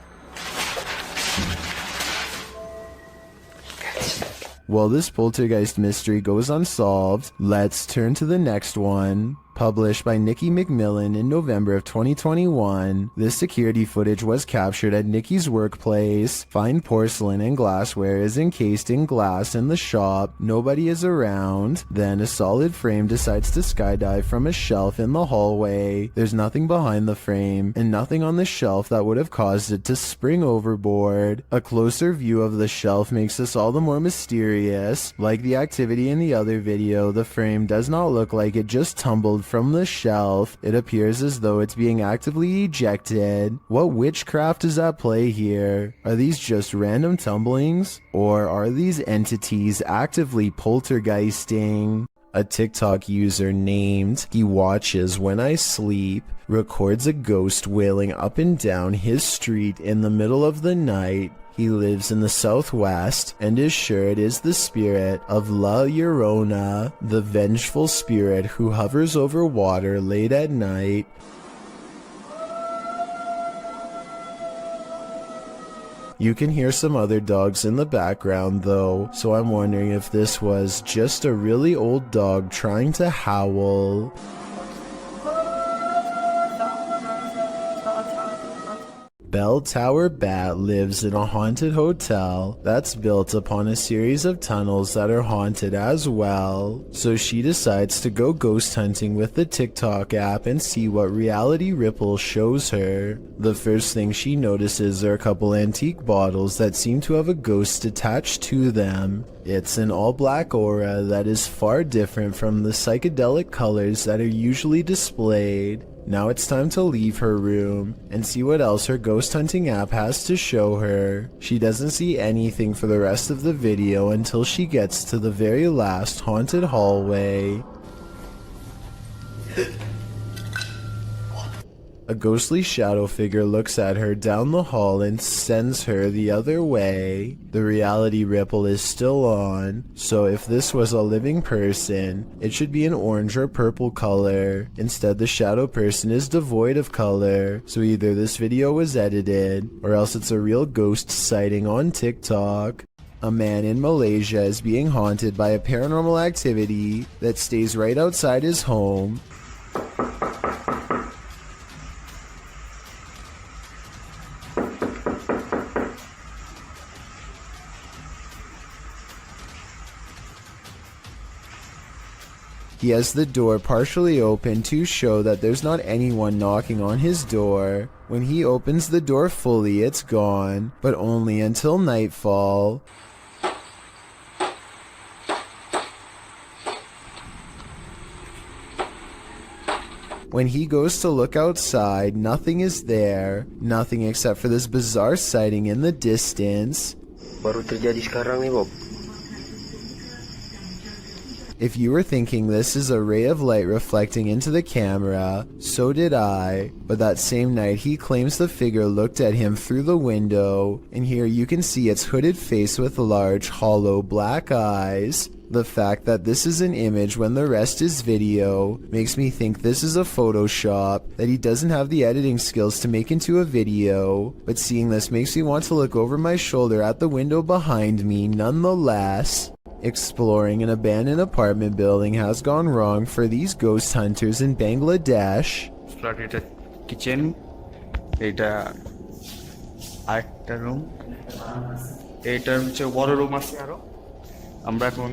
While this poltergeist mystery goes unsolved, let's turn to the next one. Published by Nikki McMillan in November of 2021, this security footage was captured at Nikki's workplace. Fine porcelain and glassware is encased in glass in the shop. Nobody is around. Then a solid frame decides to skydive from a shelf in the hallway. There's nothing behind the frame, and nothing on the shelf that would have caused it to spring overboard. A closer view of the shelf makes this all the more mysterious. Like the activity in the other video, the frame does not look like it just tumbled from the shelf. It appears as though it's being actively ejected. What witchcraft is at play here? Are these just random tumblings? Or are these entities actively poltergeisting? A TikTok user named He Watches When I Sleep records a ghost wailing up and down his street in the middle of the night. He lives in the southwest and is sure it is the spirit of La Llorona, the vengeful spirit who hovers over water late at night. You can hear some other dogs in the background though, so I'm wondering if this was just a really old dog trying to howl. Bell Tower Bat lives in a haunted hotel that's built upon a series of tunnels that are haunted as well. So she decides to go ghost hunting with the TikTok app and see what Reality Ripple shows her. The first thing she notices are a couple antique bottles that seem to have a ghost attached to them. It's an all-black aura that is far different from the psychedelic colors that are usually displayed. Now it's time to leave her room and see what else her ghost hunting app has to show her. She doesn't see anything for the rest of the video until she gets to the very last haunted hallway. A ghostly shadow figure looks at her down the hall and sends her the other way. The reality ripple is still on, so if this was a living person, it should be an orange or purple color. Instead, the shadow person is devoid of color, so either this video was edited, or else it's a real ghost sighting on TikTok. A man in Malaysia is being haunted by a paranormal activity that stays right outside his home. He has the door partially open to show that there's not anyone knocking on his door. When he opens the door fully, it's gone, but only until nightfall. When he goes to look outside, nothing is there. Nothing except for this bizarre sighting in the distance. Baru terjadi sekarang nih, Bob. If you were thinking this is a ray of light reflecting into the camera, so did I. But that same night he claims the figure looked at him through the window, and here you can see its hooded face with large, hollow black eyes. The fact that this is an image when the rest is video makes me think this is a Photoshop that he doesn't have the editing skills to make into a video, but seeing this makes me want to look over my shoulder at the window behind me nonetheless. Exploring an abandoned apartment building has gone wrong for these ghost hunters in Bangladesh. It's kitchen, এটা আরেকটা room, এইটার হচ্ছে বড় room আছে আরো আমরা এখন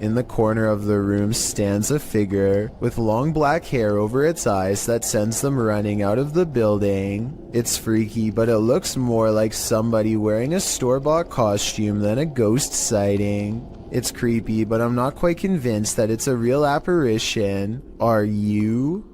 In the corner of the room stands a figure with long black hair over its eyes that sends them running out of the building. It's freaky, but it looks more like somebody wearing a store-bought costume than a ghost sighting. It's creepy, but I'm not quite convinced that it's a real apparition. Are you?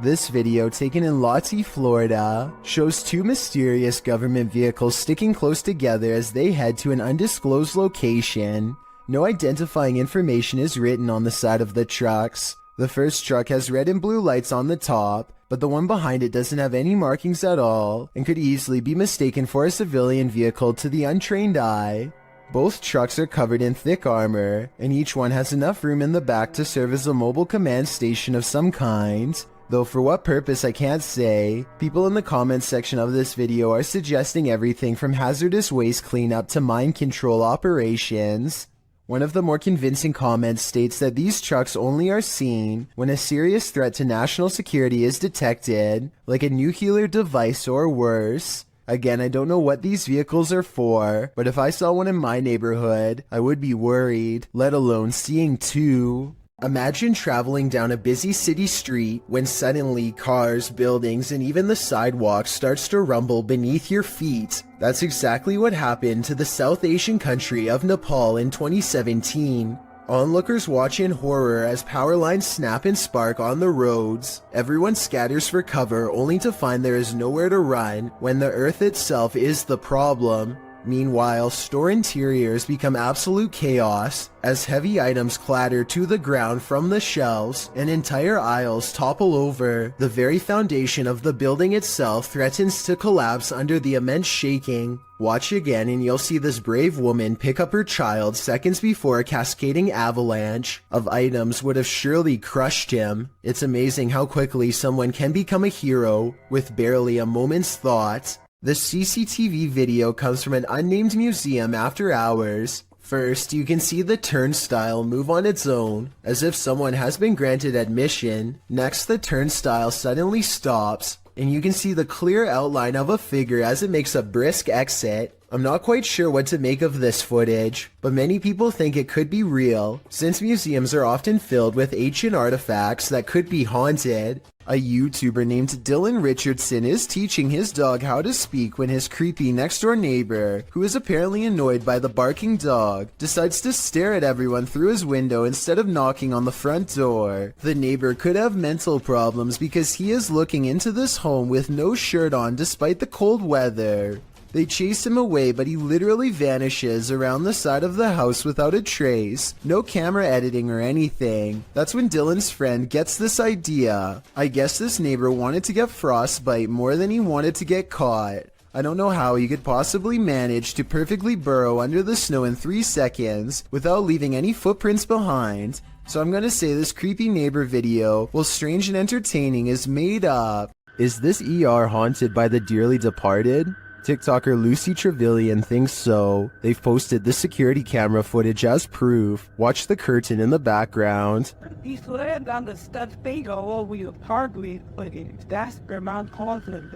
This video, taken in Lottie, Florida, shows two mysterious government vehicles sticking close together as they head to an undisclosed location. No identifying information is written on the side of the trucks. The first truck has red and blue lights on the top, but the one behind it doesn't have any markings at all and could easily be mistaken for a civilian vehicle to the untrained eye. Both trucks are covered in thick armor, and each one has enough room in the back to serve as a mobile command station of some kind. Though for what purpose I can't say. People in the comments section of this video are suggesting everything from hazardous waste cleanup to mind control operations. One of the more convincing comments states that these trucks only are seen when a serious threat to national security is detected, like a nuclear device or worse. Again, I don't know what these vehicles are for, but if I saw one in my neighborhood, I would be worried, let alone seeing two. Imagine traveling down a busy city street when suddenly cars, buildings, and even the sidewalk starts to rumble beneath your feet. That's exactly what happened to the South Asian country of Nepal in 2017. Onlookers watch in horror as power lines snap and spark on the roads. Everyone scatters for cover only to find there is nowhere to run when the earth itself is the problem. Meanwhile, store interiors become absolute chaos as heavy items clatter to the ground from the shelves and entire aisles topple over. The very foundation of the building itself threatens to collapse under the immense shaking. Watch again and you'll see this brave woman pick up her child seconds before a cascading avalanche of items would have surely crushed him. It's amazing how quickly someone can become a hero with barely a moment's thought. The CCTV video comes from an unnamed museum after hours. First, you can see the turnstile move on its own, as if someone has been granted admission. Next, the turnstile suddenly stops, and you can see the clear outline of a figure as it makes a brisk exit. I'm not quite sure what to make of this footage, but many people think it could be real, since museums are often filled with ancient artifacts that could be haunted. A YouTuber named Dylan Richardson is teaching his dog how to speak when his creepy next-door neighbor, who is apparently annoyed by the barking dog, decides to stare at everyone through his window instead of knocking on the front door. The neighbor could have mental problems because he is looking into this home with no shirt on despite the cold weather. They chase him away, but he literally vanishes around the side of the house without a trace. No camera editing or anything. That's when Dylan's friend gets this idea. I guess this neighbor wanted to get frostbite more than he wanted to get caught. I don't know how he could possibly manage to perfectly burrow under the snow in 3 seconds without leaving any footprints behind. So I'm gonna say this creepy neighbor video, while strange and entertaining, is made up. Is this ER haunted by the dearly departed? TikToker Lucy Trevelyan thinks so. They've posted the security camera footage as proof. Watch the curtain in the background. He slammed on the stuffed finger over your hardwood footage. That's Vermont confident.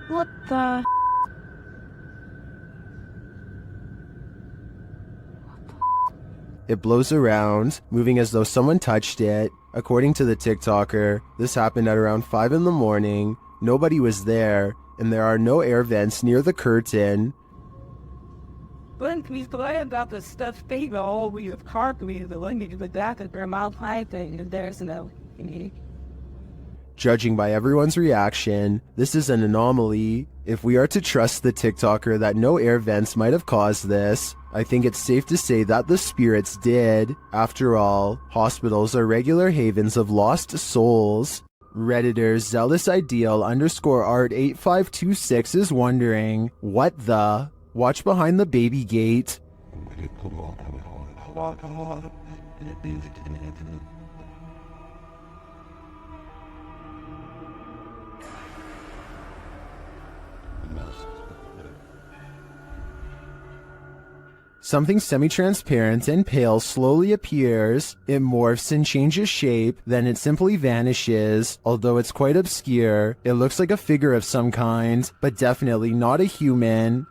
What the? It blows around, moving as though someone touched it. According to the TikToker, this happened at around 5 in the morning. Nobody was there, and there are no air vents near the curtain. When we slammed on the stuffed finger over your hardwood footage, but that's Vermont confident, and there's no. Judging by everyone's reaction, this is an anomaly. If we are to trust the TikToker that no air vents might have caused this, I think it's safe to say that the spirits did. After all, hospitals are regular havens of lost souls. Redditor zealous_ideal_art8526 is wondering, what the? Watch behind the baby gate. Something semi-transparent and pale slowly appears. It morphs and changes shape, then it simply vanishes. Although it's quite obscure, it looks like a figure of some kind, but definitely not a human.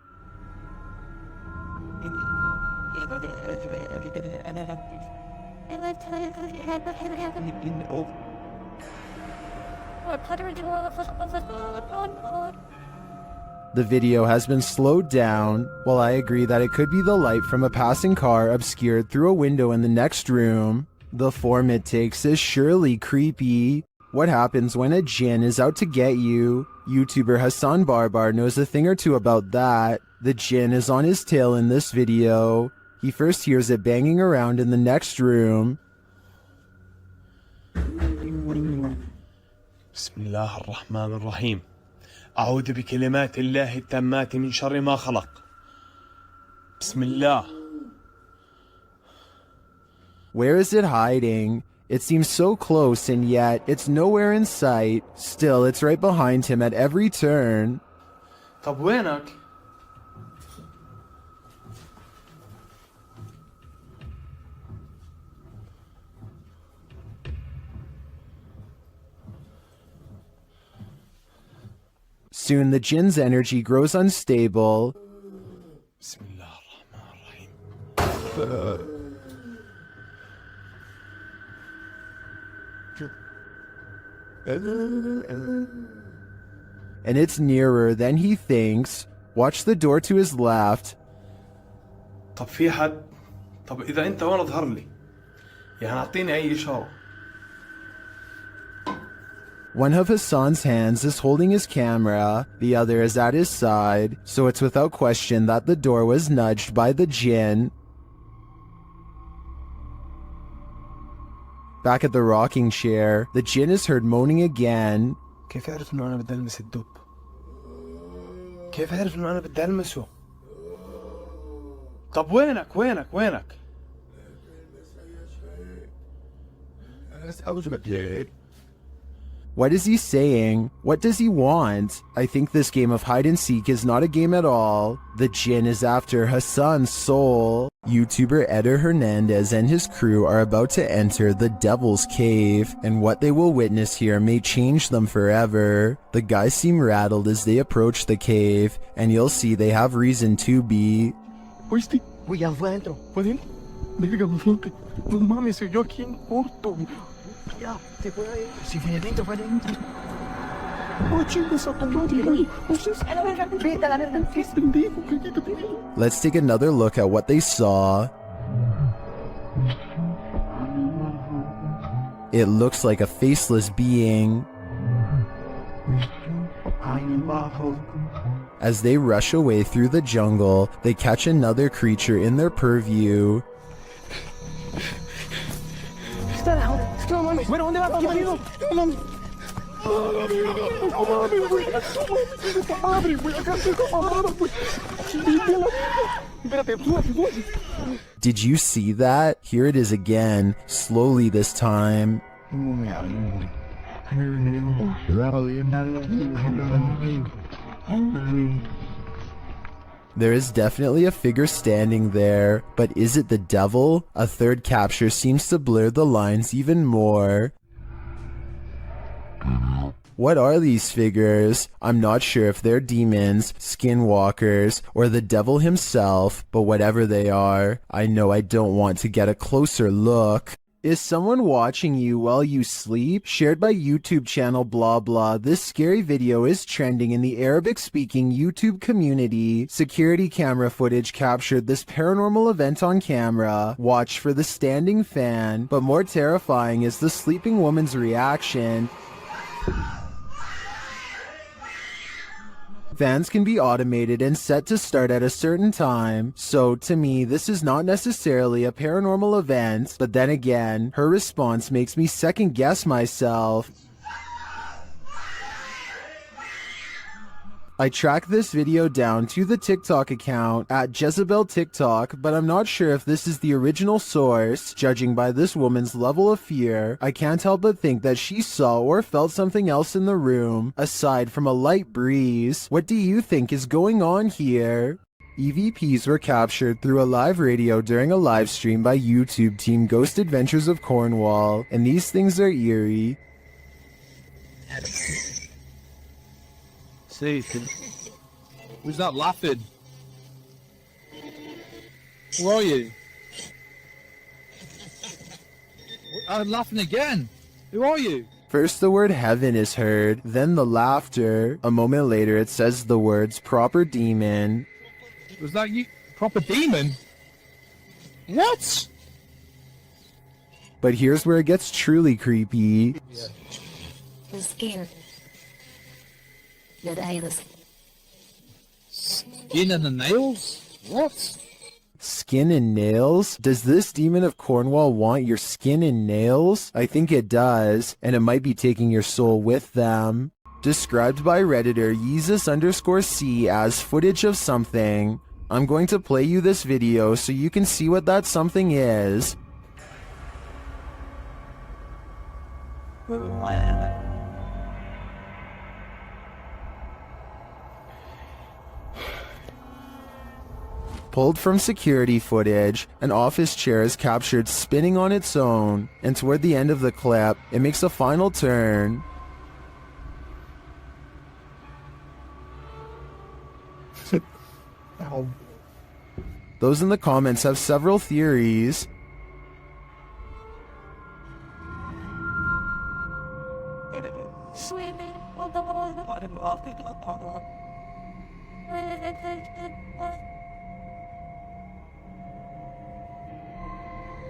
The video has been slowed down. While I agree that it could be the light from a passing car obscured through a window in the next room, the form it takes is surely creepy. What happens when a jinn is out to get you? YouTuber Hassan Barbar knows a thing or two about that. The jinn is on his tail in this video. He first hears it banging around in the next room. بسم الله الرحمن الرحيم أعوذ بكلمات الله التامات من شر ما خلق بسم الله. Where is it hiding? It seems so close and yet it's nowhere in sight. Still, it's right behind him at every turn. طب وينك؟ Soon the jinn's energy grows unstable. بسم الله الرحمن الرحيم. And it's nearer than he thinks. Watch the door to his left. طب في حد؟ طب إذا أنت وين اظهر لي؟ يعني أعطيني أي إشارة. One of Hassan's hands is holding his camera, the other is at his side, so it's without question that the door was nudged by the jinn. Back at the rocking chair, the jinn is heard moaning again. كيف عرف إنه أنا بدي ألمس الدب؟ كيف عرف إنه أنا بدي ألمسه؟ طب وينك؟ What is he saying? What does he want? I think this game of hide and seek is not a game at all. The jinn is after Hassan's soul. YouTuber Eder Hernandez and his crew are about to enter the Devil's Cave, and what they will witness here may change them forever. The guys seem rattled as they approach the cave, and you'll see they have reason to be. Oíste, voy adentro. ¿Pueden? Verga, no mames, soy yo aquí en corto. Ya, te fue ahí. Si fue adentro, fue adentro. Oh, chicos, a tu madre. Let's take another look at what they saw. It looks like a faceless being. As they rush away through the jungle, they catch another creature in their purview. Did you see that? Here it is again, slowly this time. There is definitely a figure standing there, but is it the devil? A third capture seems to blur the lines even more. What are these figures? I'm not sure if they're demons, skinwalkers, or the devil himself, but whatever they are, I know I don't want to get a closer look. Is someone watching you while you sleep? Shared by YouTube channel blah blah, this scary video is trending in the Arabic-speaking YouTube community. Security camera footage captured this paranormal event on camera. Watch for the standing fan, but more terrifying is the sleeping woman's reaction. Fans can be automated and set to start at a certain time, so to me this is not necessarily a paranormal event, but then again, her response makes me second guess myself. I tracked this video down to the TikTok account at Jezebel TikTok, but I'm not sure if this is the original source. Judging by this woman's level of fear, I can't help but think that she saw or felt something else in the room, aside from a light breeze. What do you think is going on here? EVPs were captured through a live radio during a live stream by YouTube team Ghost Adventures of Cornwall, and these things are eerie. Say, who's that laughing? Where are you? I'm laughing again. Who are you? First the word heaven is heard, then the laughter. A moment later it says the words proper demon. Was that you? Proper demon? What? But here's where it gets truly creepy. The skin. The nails. Skin and the nails? What? Skin and nails? Does this demon of Cornwall want your skin and nails? I think it does, and it might be taking your soul with them. Described by Redditor Yeezus_C as footage of something. I'm going to play you this video so you can see what that something is. Pulled from security footage, an office chair is captured spinning on its own, and toward the end of the clip, it makes a final turn. Those in the comments have several theories.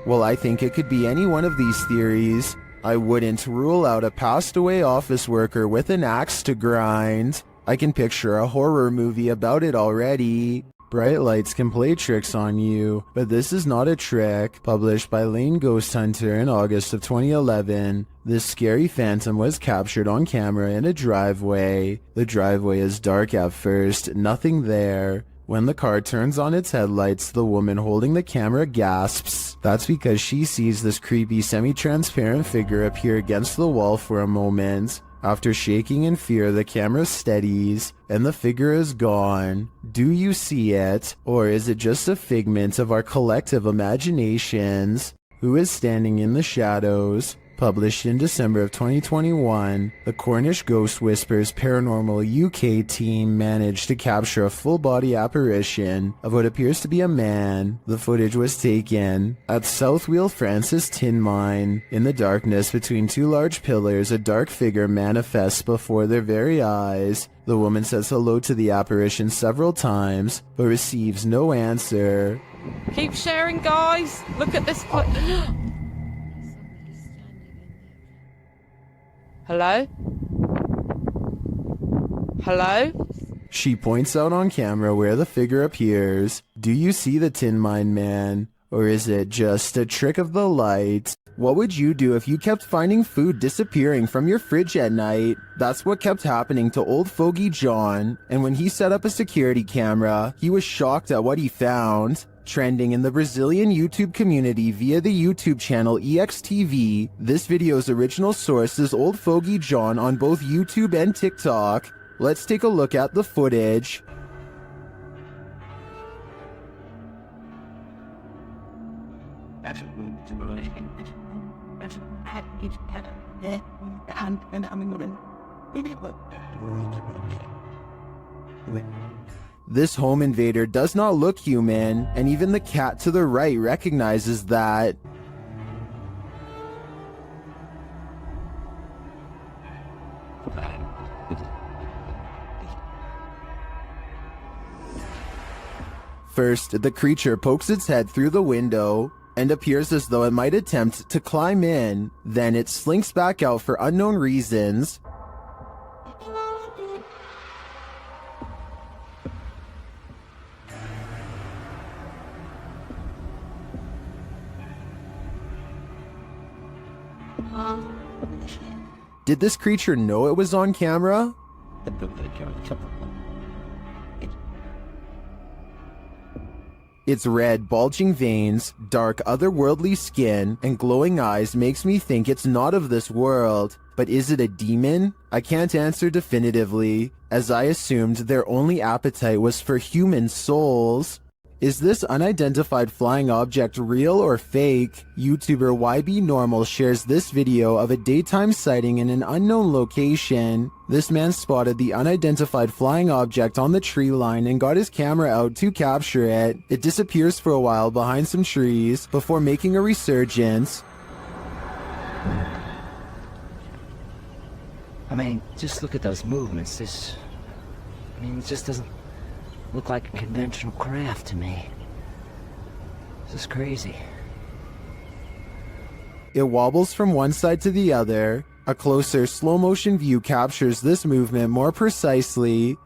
Well, I think it could be any one of these theories. I wouldn't rule out a passed away office worker with an axe to grind. I can picture a horror movie about it already. Bright lights can play tricks on you, but this is not a trick. Published by Lane Ghost Hunter in August of 2011, this scary phantom was captured on camera in a driveway. The driveway is dark at first, nothing there. When the car turns on its headlights, the woman holding the camera gasps. That's because she sees this creepy semi-transparent figure appear against the wall for a moment. After shaking in fear, the camera steadies, and the figure is gone. Do you see it? Or is it just a figment of our collective imaginations? Who is standing in the shadows? Published in December of 2021, the Cornish Ghost Whispers Paranormal UK team managed to capture a full-body apparition of what appears to be a man. The footage was taken at South Wheel Francis Tin Mine. In the darkness between two large pillars, a dark figure manifests before their very eyes. The woman says hello to the apparition several times, but receives no answer. Keep sharing, guys. Look at this. Hello? Hello? She points out on camera where the figure appears. Do you see the Tin Mine Man? Or is it just a trick of the light? What would you do if you kept finding food disappearing from your fridge at night? That's what kept happening to old fogey John, and when he set up a security camera, he was shocked at what he found. Trending in the Brazilian YouTube community via the YouTube channel EXTV, this video's original source is Old Fogey John on both YouTube and TikTok. Let's take a look at the footage. This home invader does not look human, and even the cat to the right recognizes that. First, the creature pokes its head through the window and appears as though it might attempt to climb in. Then it slinks back out for unknown reasons. Did this creature know it was on camera? Its red, bulging veins, dark, otherworldly skin, and glowing eyes makes me think it's not of this world. But is it a demon? I can't answer definitively, as I assumed their only appetite was for human souls. Is this unidentified flying object real or fake? YouTuber YB Normal shares this video of a daytime sighting in an unknown location. This man spotted the unidentified flying object on the tree line and got his camera out to capture it. It disappears for a while behind some trees before making a resurgence. I mean, just look at those movements. It just doesn't look like a conventional craft to me. This is crazy. It wobbles from one side to the other. A closer, slow-motion view captures this movement more precisely.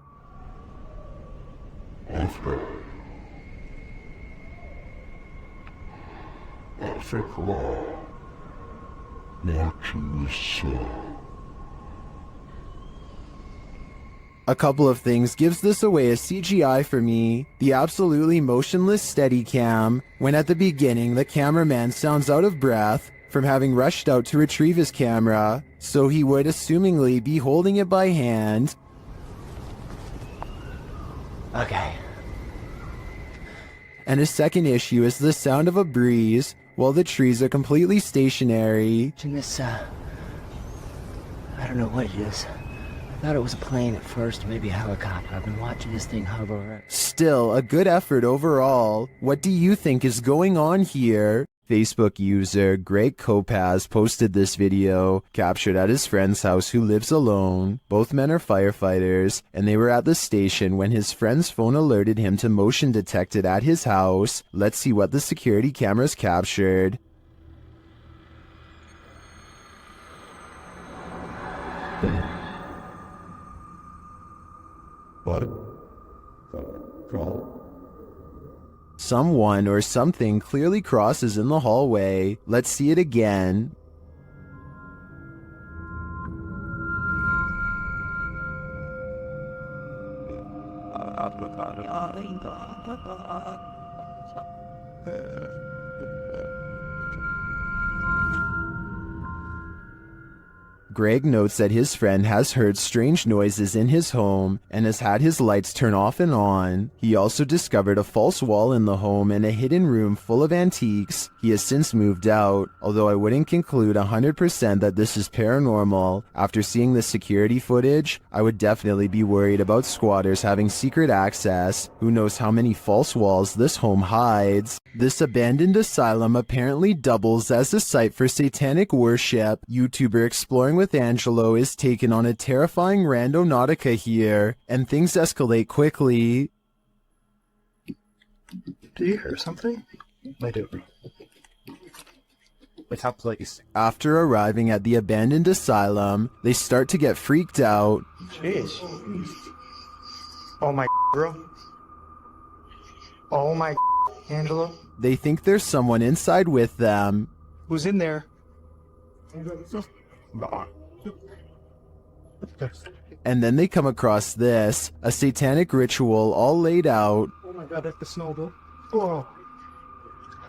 A couple of things gives this away as CGI for me. The absolutely motionless Steadicam, when at the beginning the cameraman sounds out of breath from having rushed out to retrieve his camera, so he would assumingly be holding it by hand. Okay. And a second issue is the sound of a breeze while the trees are completely stationary. This, I don't know what it is. I thought it was a plane at first, maybe a helicopter. I've been watching this thing hover. Still, a good effort overall. What do you think is going on here? Facebook user Greg Kopaz posted this video, captured at his friend's house who lives alone. Both men are firefighters, and they were at the station when his friend's phone alerted him to motion detected at his house. Let's see what the security cameras captured. Someone or something clearly crosses in the hallway. Let's see it again. Greg notes that his friend has heard strange noises in his home and has had his lights turn off and on. He also discovered a false wall in the home and a hidden room full of antiques. He has since moved out, although I wouldn't conclude 100% that this is paranormal. After seeing the security footage, I would definitely be worried about squatters having secret access. Who knows how many false walls this home hides. This abandoned asylum apparently doubles as a site for satanic worship. YouTuber Exploring with Angelo is taken on a terrifying randonautica here, and things escalate quickly. Do you hear something? I do. It's a place. After arriving at the abandoned asylum, they start to get freaked out. Jeez. Oh my bro. Oh my Angelo. They think there's someone inside with them. Who's in there? And then they come across this, a satanic ritual all laid out. Oh my god, that's the snowball. Oh.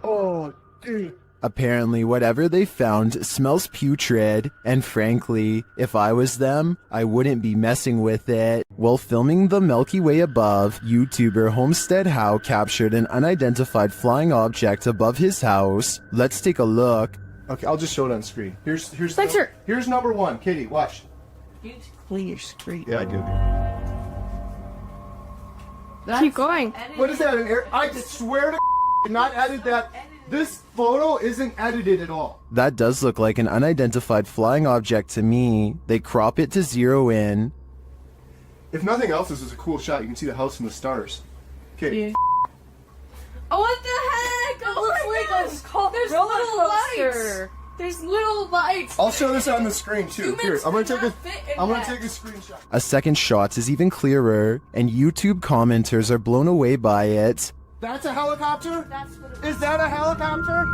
Oh, dude. Apparently, whatever they found smells putrid, and frankly, if I was them, I wouldn't be messing with it. While filming the Milky Way above, YouTuber Homestead How captured an unidentified flying object above his house. Let's take a look. Okay, I'll just show it on screen. Here's Spencer. Here's number one. Katie, watch. Clear your screen. Yeah, I do. Keep going. What is that? An air? I swear to not edit that. This photo isn't edited at all. That does look like an unidentified flying object to me. They crop it to zero in. If nothing else, this is a cool shot. You can see the house and the stars. Katie. Yeah. Oh, what the heck? It looks like there's little lights. There's little lights. I'll show this on the screen too. Here, I'm gonna take a screenshot. A second shot is even clearer, and YouTube commenters are blown away by it. That's a helicopter? Is that a helicopter?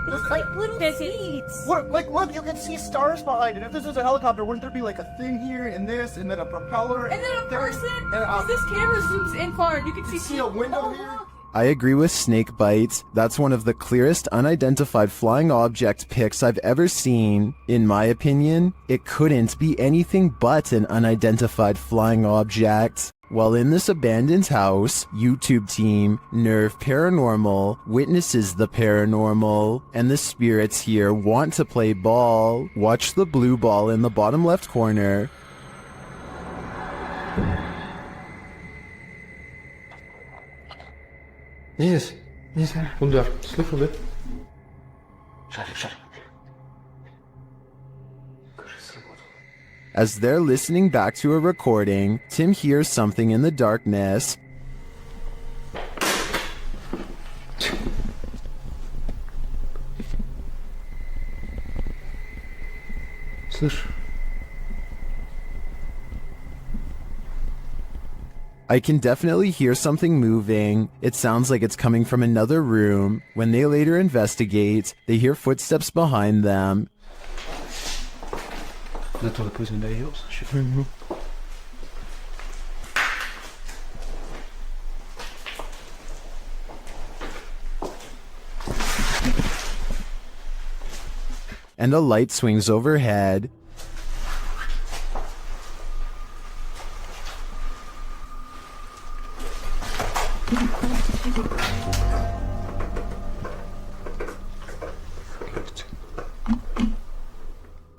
It's like little seeds. What? Like, look, you can see stars behind it. If this was a helicopter, wouldn't there be like a thing here and this, and then a propeller? And then a person? And this camera zooms in far and you can see a window oh, here? look. I agree with Snakebite. That's one of the clearest unidentified flying object pics I've ever seen. In my opinion, it couldn't be anything but an unidentified flying object. While in this abandoned house, YouTube team, Nerve Paranormal, witnesses the paranormal, and the spirits here want to play ball. Watch the blue ball in the bottom left corner. Yes. Yes, sir. Kom daar. Slip van dit. Shut. As they're listening back to a recording, Tim hears something in the darkness. Слышь. I can definitely hear something moving. It sounds like it's coming from another room. When they later investigate, they hear footsteps behind them. Net door de police in de hills. And a light swings overhead.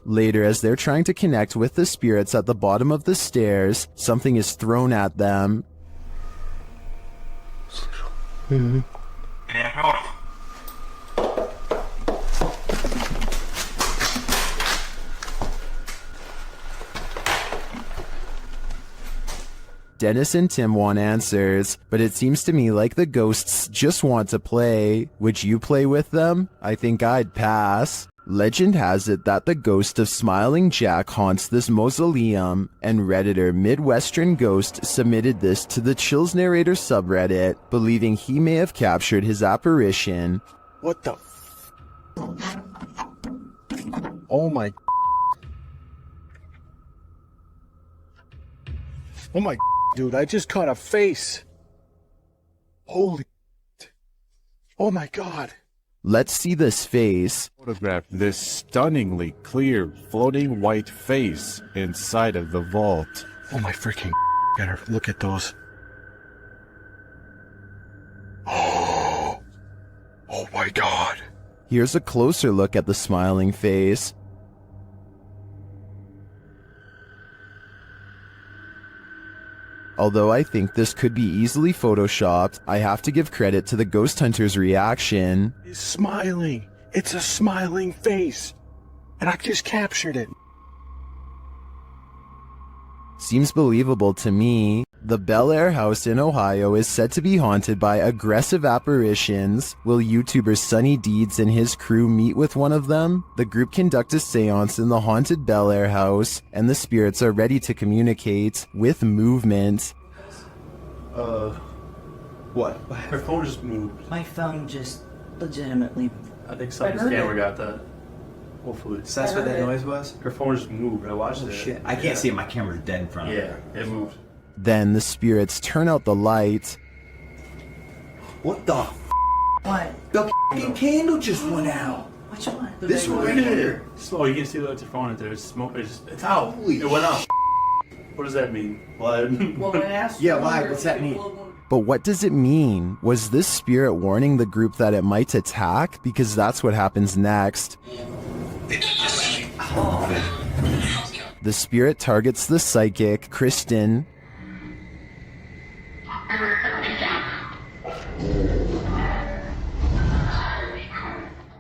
Later, as they're trying to connect with the spirits at the bottom of the stairs, something is thrown at them. Dennis and Tim want answers, but it seems to me like the ghosts just want to play. Would you play with them? I think I'd pass. Legend has it that the ghost of Smiling Jack haunts this mausoleum, and Redditor Midwestern Ghost submitted this to the Chills Narrator subreddit, believing he may have captured his apparition. What the Oh my Oh my dude, I just caught a face. Holy Oh my god. Let's see this face. Photograph this stunningly clear floating white face inside of the vault. Oh my freaking gotta look at those. Oh my god. Here's a closer look at the smiling face. Although I think this could be easily photoshopped, I have to give credit to the ghost hunter's reaction. He's smiling. It's a smiling face. And I just captured it. Seems believable to me. The Bel Air house in Ohio is said to be haunted by aggressive apparitions. Will YouTuber Sunny Deeds and his crew meet with one of them? The group conduct a seance in the haunted Bel Air house, and the spirits are ready to communicate with movement. What? Her phone just moved. My phone just legitimately... I think somebody's camera got that. Hopefully. So that's what that noise was? Her phone just moved. I watched it. Shit. I can't see it. My camera's dead in front of me. Yeah, it moved. Then the spirits turn out the light. What the What? The f***ing candle just went out. Which one? This one right here. Oh, you can see the phone there. It's smoke. It's out. It went out. What does that mean? Blood. Well, when asked yeah, why? What's that mean? But what does it mean? Was this spirit warning the group that it might attack? Because that's what happens next. The spirit targets the psychic, Kristen.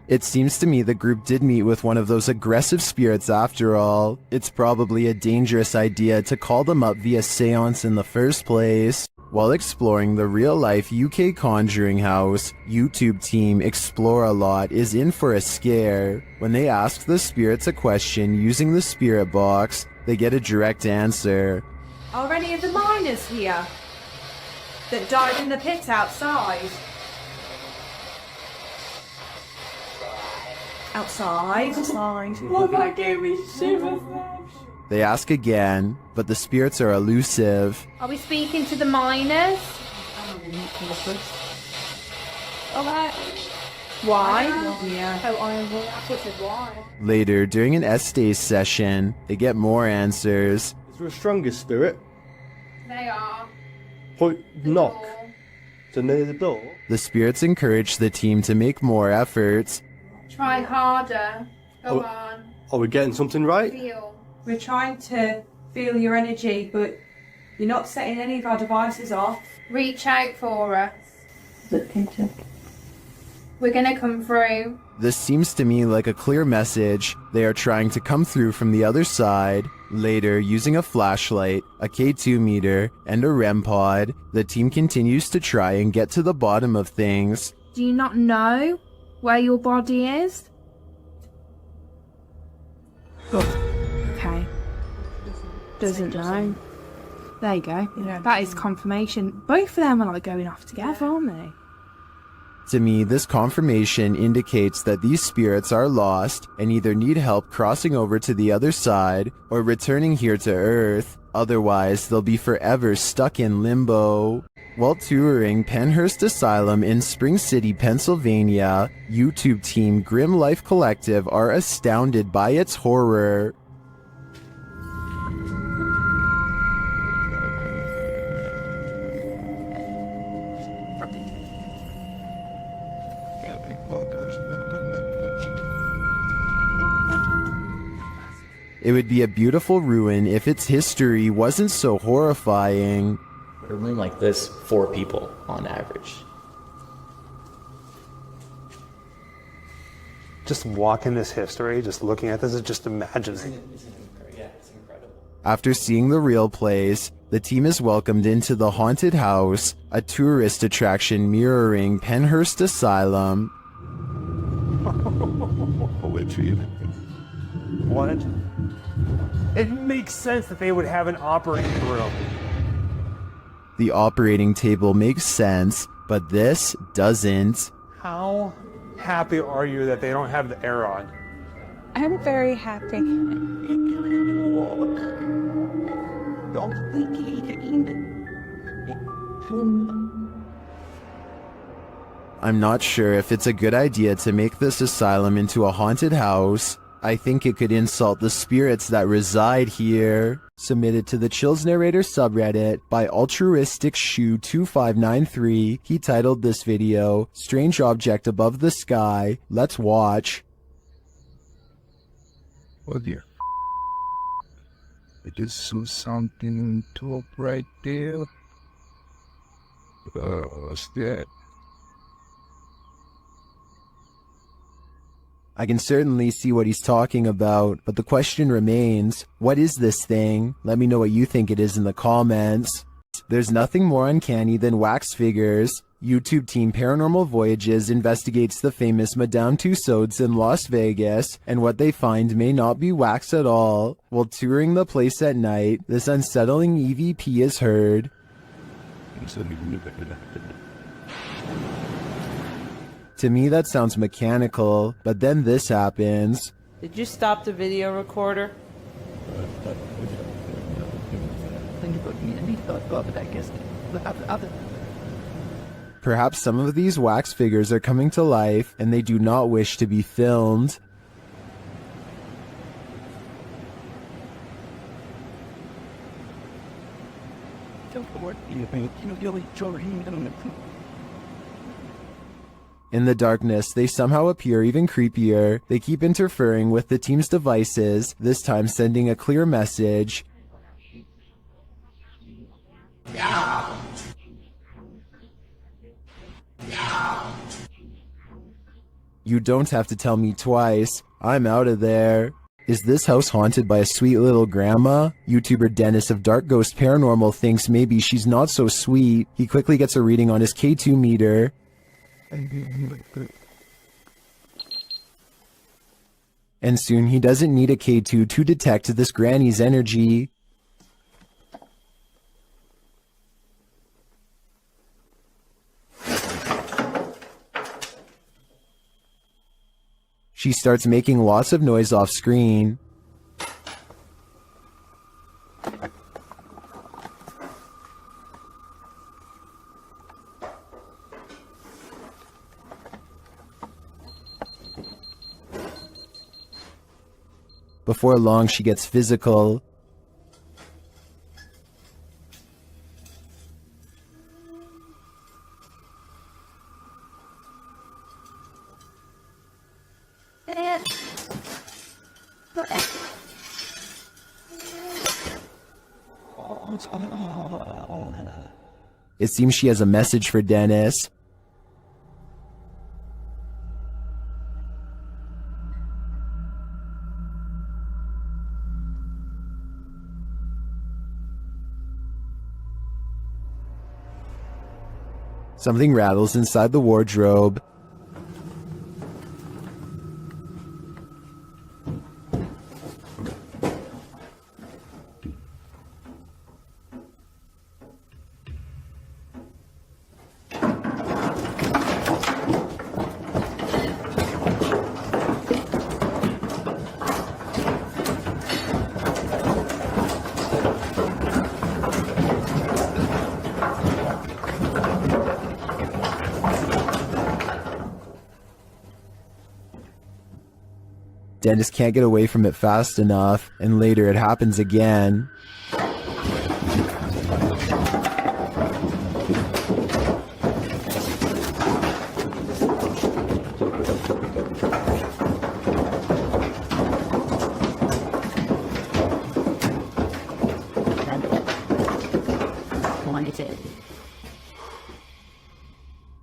It seems to me the group did meet with one of those aggressive spirits after all. It's probably a dangerous idea to call them up via seance in the first place. While exploring the real-life UK Conjuring House, YouTube team Explore a Lot is in for a scare. When they ask the spirits a question using the spirit box, they get a direct answer. Are any of the miners here that died in the pit outside? Outside. Oh, that gave me shivers. They ask again, but the spirits are elusive. Are we speaking to the miners? Okay. Why? Yeah. Oh, I thought it why. Later, during an Estes session, they get more answers. Is there a stronger spirit? They are. Point knock. So near the door. The spirits encourage the team to make more efforts. Try harder. Go on. Are we getting something right? Feel. We're trying to feel your energy, but you're not setting any of our devices off. Reach out for us. Look into. We're gonna come through. This seems to me like a clear message. They are trying to come through from the other side. Later, using a flashlight, a K2 meter, and a REM pod, the team continues to try and get to the bottom of things. Do you not know where your body is? Okay. Doesn't know. There you go. That is confirmation. Both of them are like going off together, aren't they? To me, this confirmation indicates that these spirits are lost and either need help crossing over to the other side or returning here to Earth. Otherwise, they'll be forever stuck in limbo. While touring Penhurst Asylum in Spring City, Pennsylvania, YouTube team Grim Life Collective are astounded by its horror. It would be a beautiful ruin if its history wasn't so horrifying. A room like this, 4 people on average. Just walking this history, just looking at this, is just imagining. Yeah, it's incredible. After seeing the real place, the team is welcomed into the haunted house, a tourist attraction mirroring Penhurst Asylum. What? It makes sense that they would have an operating room. The operating table makes sense, but this doesn't. How happy are you that they don't have the air on? I'm very happy. I'm not sure if it's a good idea to make this asylum into a haunted house. I think it could insult the spirits that reside here. Submitted to the Chills Narrator subreddit by Altruistic Shoe 2593. He titled this video, Strange Object Above the Sky. Let's watch. Oh dear. I just saw something top right there. What's that? I can certainly see what he's talking about, but the question remains, what is this thing? Let me know what you think it is in the comments. There's nothing more uncanny than wax figures. YouTube team Paranormal Voyages investigates the famous Madame Tussauds in Las Vegas, and what they find may not be wax at all. While touring the place at night, this unsettling EVP is heard. To me, that sounds mechanical, but then this happens. Did you stop the video recorder? Perhaps some of these wax figures are coming to life, and they do not wish to be filmed. In the darkness, they somehow appear even creepier. They keep interfering with the team's devices, this time sending a clear message. You don't have to tell me twice. I'm out of there. Is this house haunted by a sweet little grandma? YouTuber Dennis of Dark Ghost Paranormal thinks maybe she's not so sweet. He quickly gets a reading on his K2 meter. And soon he doesn't need a K2 to detect this granny's energy. She starts making lots of noise off screen. Before long, she gets physical. It seems she has a message for Dennis. Something rattles inside the wardrobe. Dennis can't get away from it fast enough, and later it happens again.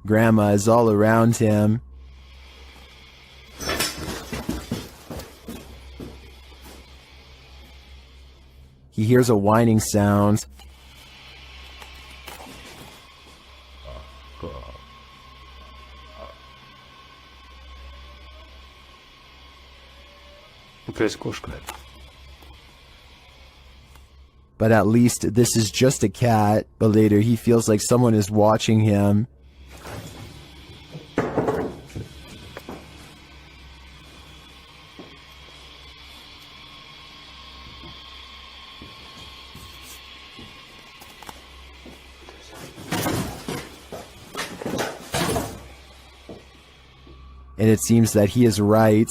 Grandma is all around him. He hears a whining sound. But at least this is just a cat. But later he feels like someone is watching him. And it seems that he is right.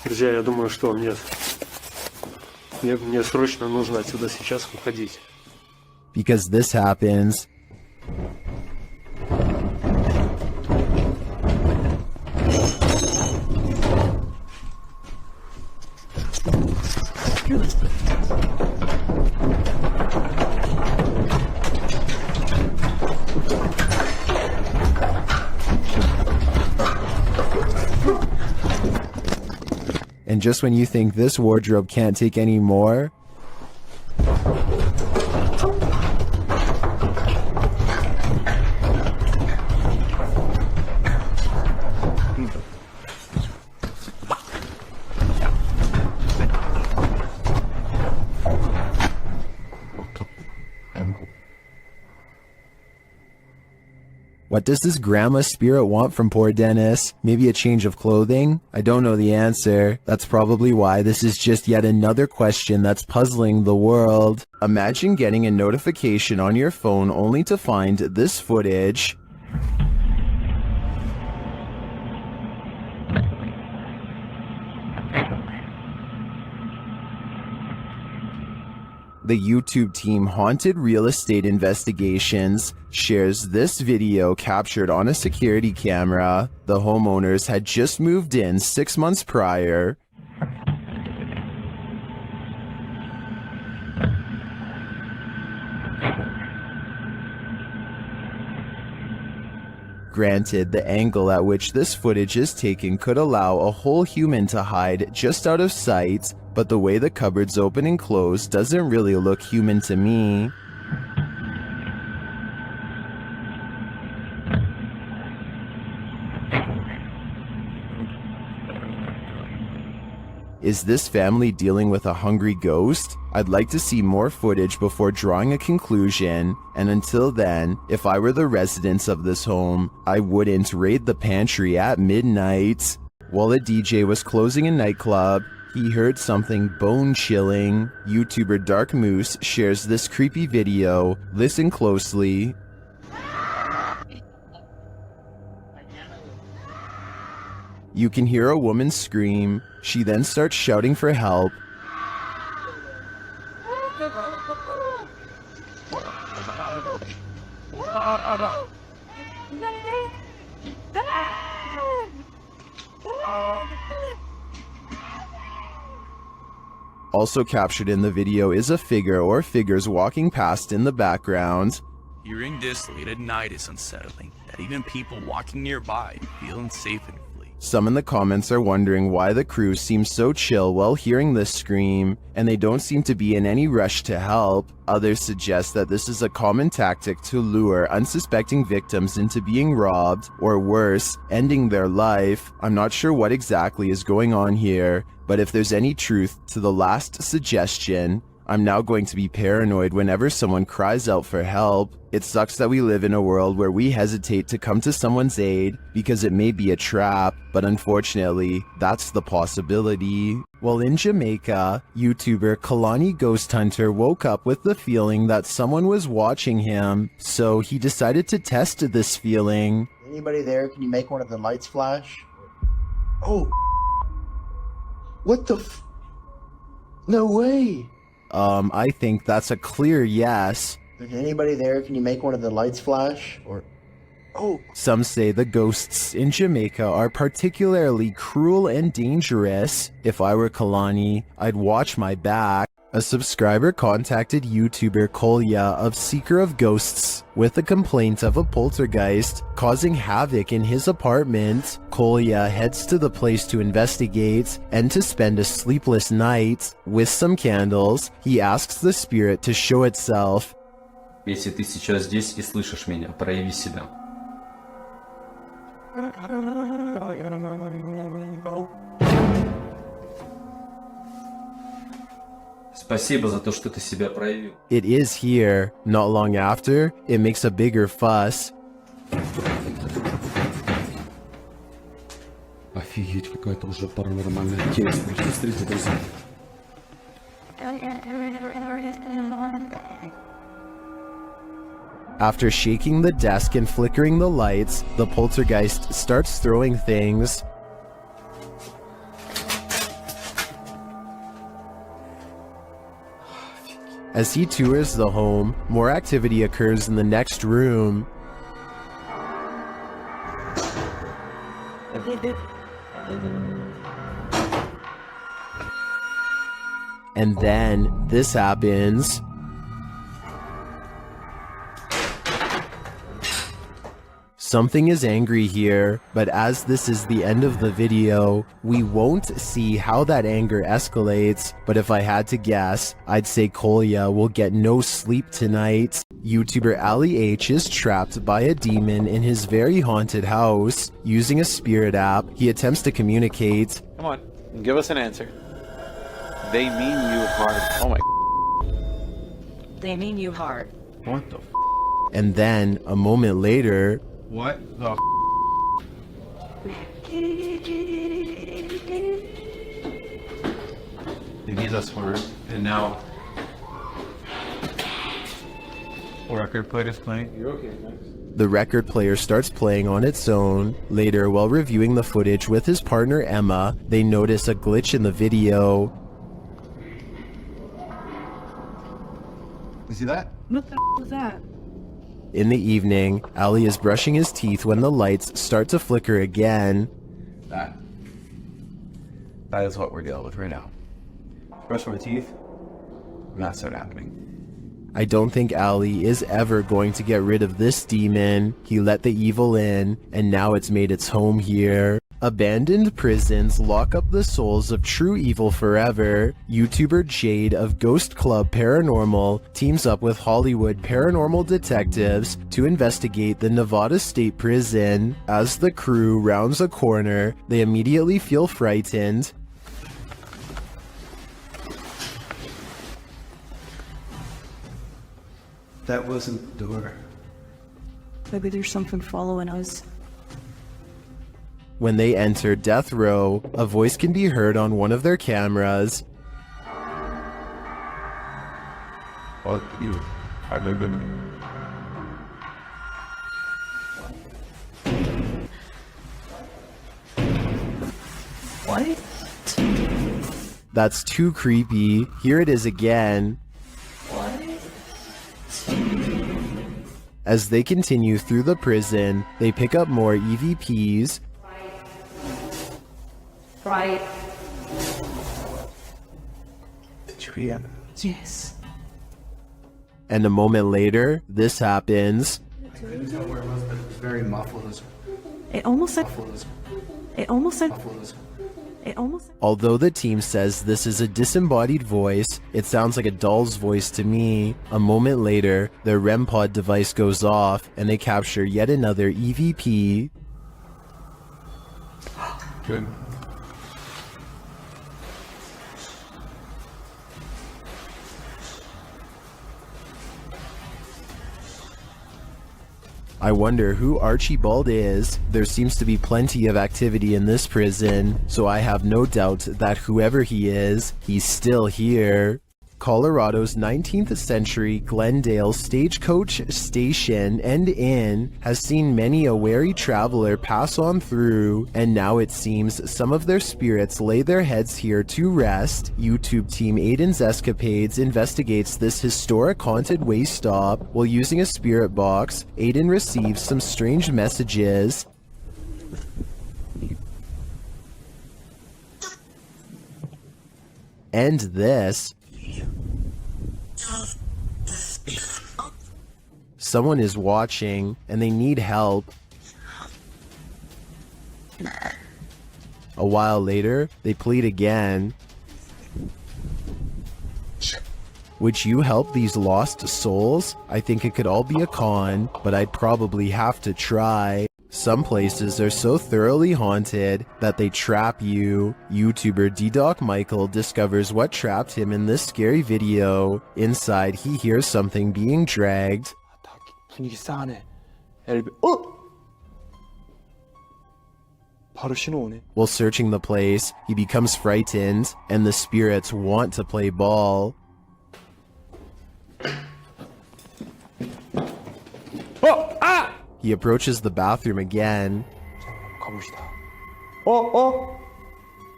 Друзья, я думаю, что мне срочно нужно отсюда сейчас уходить. Because this happens. And just when you think this wardrobe can't take any more, what does this grandma spirit want from poor Dennis? Maybe a change of clothing? I don't know the answer. That's probably why this is just yet another question that's puzzling the world. Imagine getting a notification on your phone only to find this footage. The YouTube team Haunted Real Estate Investigations shares this video captured on a security camera. The homeowners had just moved in 6 months prior. Granted, the angle at which this footage is taken could allow a whole human to hide just out of sight, but the way the cupboards open and close doesn't really look human to me. Is this family dealing with a hungry ghost? I'd like to see more footage before drawing a conclusion, and until then, if I were the residents of this home, I wouldn't raid the pantry at midnight. While a DJ was closing a nightclub, he heard something bone-chilling. YouTuber Dark Moose shares this creepy video. Listen closely. You can hear a woman scream. She then starts shouting for help. Also captured in the video is a figure or figures walking past in the background. Hearing this late at night is unsettling, that even people walking nearby feel unsafe and flee. Some in the comments are wondering why the crew seems so chill while hearing this scream, and they don't seem to be in any rush to help. Others suggest that this is a common tactic to lure unsuspecting victims into being robbed, or worse, ending their life. I'm not sure what exactly is going on here, but if there's any truth to the last suggestion, I'm now going to be paranoid whenever someone cries out for help. It sucks that we live in a world where we hesitate to come to someone's aid because it may be a trap, but unfortunately, that's the possibility. While in Jamaica, YouTuber Kalani Ghost Hunter woke up with the feeling that someone was watching him, so he decided to test this feeling. Anybody there? Can you make one of the lights flash? Oh. What the f... No way! I think that's a clear yes. Anybody there? Can you make one of the lights flash? Or... Oh. Some say the ghosts in Jamaica are particularly cruel and dangerous. If I were Kalani, I'd watch my back. A subscriber contacted YouTuber Kolya of Seeker of Ghosts with a complaint of a poltergeist causing havoc in his apartment. Kolya heads to the place to investigate and to spend a sleepless night. With some candles, he asks the spirit to show itself. Если ты сейчас здесь и слышишь меня, прояви себя. Спасибо за то, что ты себя проявил. It is here. Not long after, it makes a bigger fuss. Офигеть, какая-то уже паранормальная тема. Смотрите, друзья. After shaking the desk and flickering the lights, the poltergeist starts throwing things. As he tours the home, more activity occurs in the next room. And then this happens. Something is angry here, but as this is the end of the video, we won't see how that anger escalates, but if I had to guess, I'd say Kolya will get no sleep tonight. YouTuber Ali H is trapped by a demon in his very haunted house. Using a spirit app, he attempts to communicate. Come on, give us an answer. They mean you hard. Oh my. They mean you hard. What the And then, a moment later... What the They need us word, and now record player is playing. You're okay, thanks. The record player starts playing on its own. Later, while reviewing the footage with his partner Emma, they notice a glitch in the video. You see that? What the was that? In the evening, Ali is brushing his teeth when the lights start to flicker again. That is what we're dealing with right now. Brush my teeth. Not start happening. I don't think Ali is ever going to get rid of this demon. He let the evil in, and now it's made its home here. Abandoned prisons lock up the souls of true evil forever. YouTuber Jade of Ghost Club Paranormal teams up with Hollywood paranormal detectives to investigate the Nevada State Prison. As the crew rounds a corner, they immediately feel frightened. That wasn't the door. Maybe there's something following us. When they enter death row, a voice can be heard on one of their cameras. Fuck you. I live in What? That's too creepy. Here it is again. What? As they continue through the prison, they pick up more EVPs. Right. Did you hear? Yes. And a moment later, this happens. I couldn't tell where it was, but it was very muffled. It almost said. It almost said. It almost. Although the team says this is a disembodied voice, it sounds like a doll's voice to me. A moment later, their REM pod device goes off and they capture yet another EVP. Good. I wonder who Archibald is. There seems to be plenty of activity in this prison, so I have no doubt that whoever he is, he's still here. Colorado's 19th century Glendale Stagecoach Station and Inn has seen many a wary traveler pass on through, and now it seems some of their spirits lay their heads here to rest. YouTube team Aiden's Escapades investigates this historic haunted way stop. While using a spirit box, Aiden receives some strange messages. And this. Someone is watching, and they need help. A while later, they plead again. Would you help these lost souls? I think it could all be a con, but I'd probably have to try. Some places are so thoroughly haunted that they trap you. YouTuber D-Doc Michael discovers what trapped him in this scary video. Inside, he hears something being dragged. 분위기 싸하네. 바로 신호 오네. While searching the place, he becomes frightened, and the spirits want to play ball. He approaches the bathroom again. 가봅시다.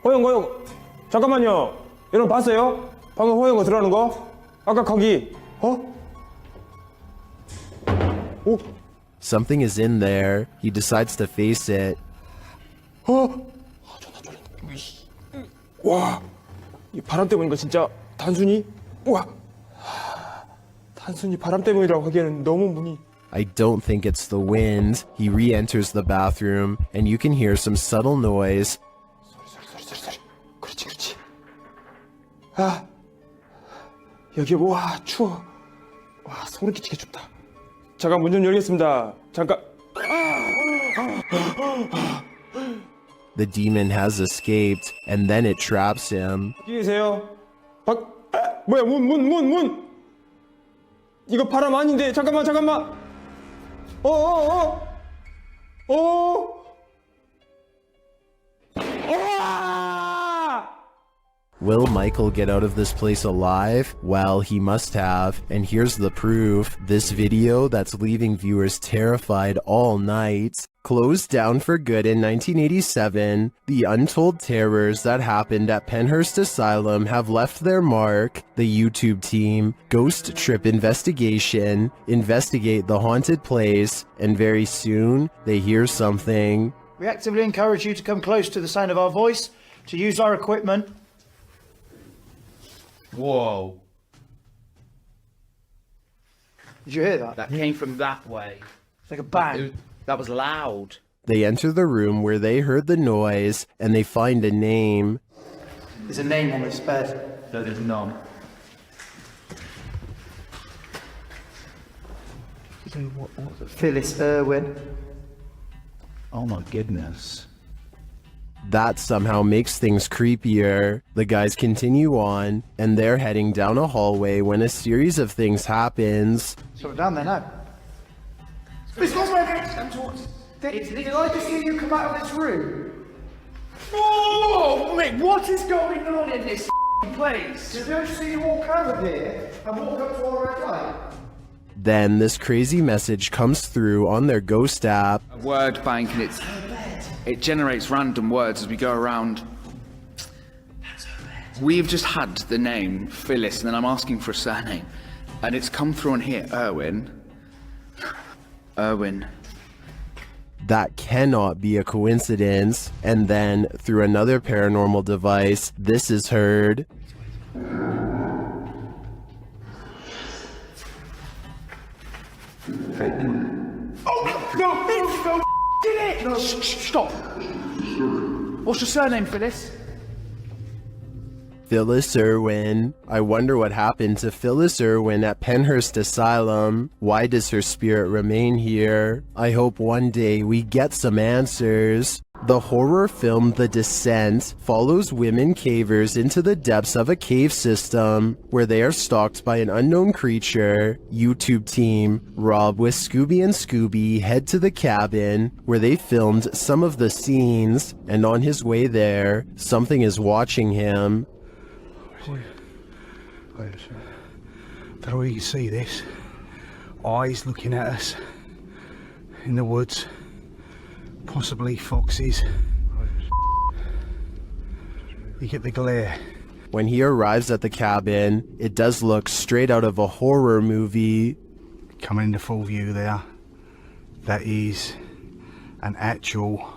호영. 잠깐만요. 여러분 봤어요? 방금 호영거 들어가는 거? 아까 거기. Something is in there. He decides to face it. 와, 이 바람 때문인가 진짜 단순히? 와, 단순히 바람 때문이라고 하기에는 너무 문이. I don't think it's the wind. He re-enters the bathroom, and you can hear some subtle noise. 소리. 그렇지. 아, 여기 와 추워. 와 소름 끼치게 춥다. 잠깐 문 좀 열겠습니다. 잠깐. The demon has escaped, and then it traps him. 여기 계세요. 뭐야 문. 이거 바람 아닌데 잠깐만. Will Michael get out of this place alive? Well, he must have, and here's the proof. This video that's leaving viewers terrified all night. Closed down for good in 1987, the untold terrors that happened at Penhurst Asylum have left their mark. The YouTube team, Ghost Trip Investigate the haunted place, and very soon, they hear something. We actively encourage you to come close to the sound of our voice, to use our equipment. Whoa. Did you hear that? That came from that way. It's like a bang. That was loud. They enter the room where they heard the noise, and they find a name. There's a name on this bed. No, there's none. Phyllis Irwin. Oh my goodness. That somehow makes things creepier. The guys continue on, and they're heading down a hallway when a series of things happens. So we're down there now. Did I just hear you come out of this room? Oh, Mick, what is going on in this place? Did I just see you walk over here and walk up to our red light? Then this crazy message comes through on their ghost app. A word bank, and it generates random words as we go around. We've just had the name Phyllis, and then I'm asking for a surname, and it's come through on here, Irwin. That cannot be a coincidence. And then, through another paranormal device, this is heard. Oh, no, did it! No, stop. What's your surname, Phyllis? Phyllis Irwin. I wonder what happened to Phyllis Irwin at Penhurst Asylum. Why does her spirit remain here? I hope one day we get some answers. The horror film The Descent follows women cavers into the depths of a cave system where they are stalked by an unknown creature. YouTube team Rob with Scooby and Scooby head to the cabin where they filmed some of the scenes, and on his way there, something is watching him. Don't know if you can see this. Eyes looking at us in the woods. Possibly foxes. You get the glare. When he arrives at the cabin, it does look straight out of a horror movie. Coming into full view there. That is an actual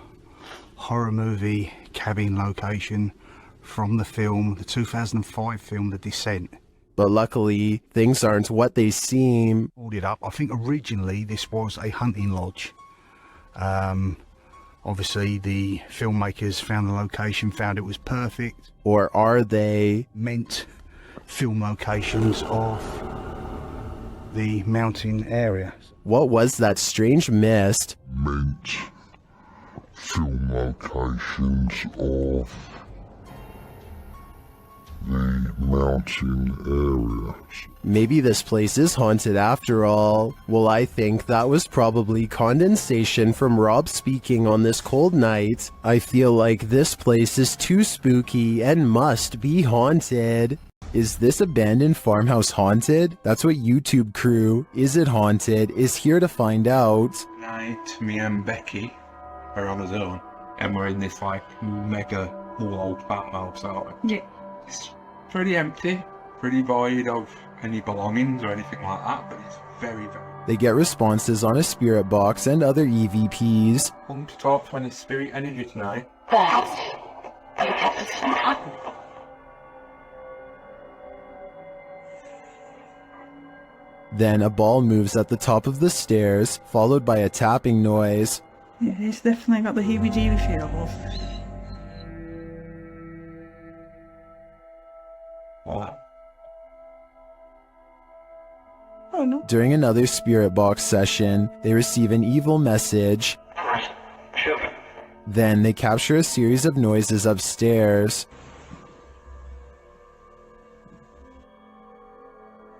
horror movie cabin location from the film, the 2005 film, The Descent. But luckily, things aren't what they seem. Pulled it up. I think originally this was a hunting lodge. Obviously, the filmmakers found the location, found it was perfect. Or are they? Meant film locations of the mountain area. What was that strange mist? Meant film locations of the mountain areas. Maybe this place is haunted after all. Well, I think that was probably condensation from Rob speaking on this cold night. I feel like this place is too spooky and must be haunted. Is this abandoned farmhouse haunted? That's what YouTube crew Is It Haunted is here to find out. Tonight, me and Becky are on his own, and we're in this like mega old farmhouse out. Yeah. It's pretty empty, pretty void of any belongings or anything like that, but it's very, very... They get responses on a spirit box and other EVPs. Come to talk to any spirit energy tonight. Then a ball moves at the top of the stairs, followed by a tapping noise. Yeah, it's definitely got the heebie-jeebie feels. What? Oh no. During another spirit box session, they receive an evil message. Then they capture a series of noises upstairs.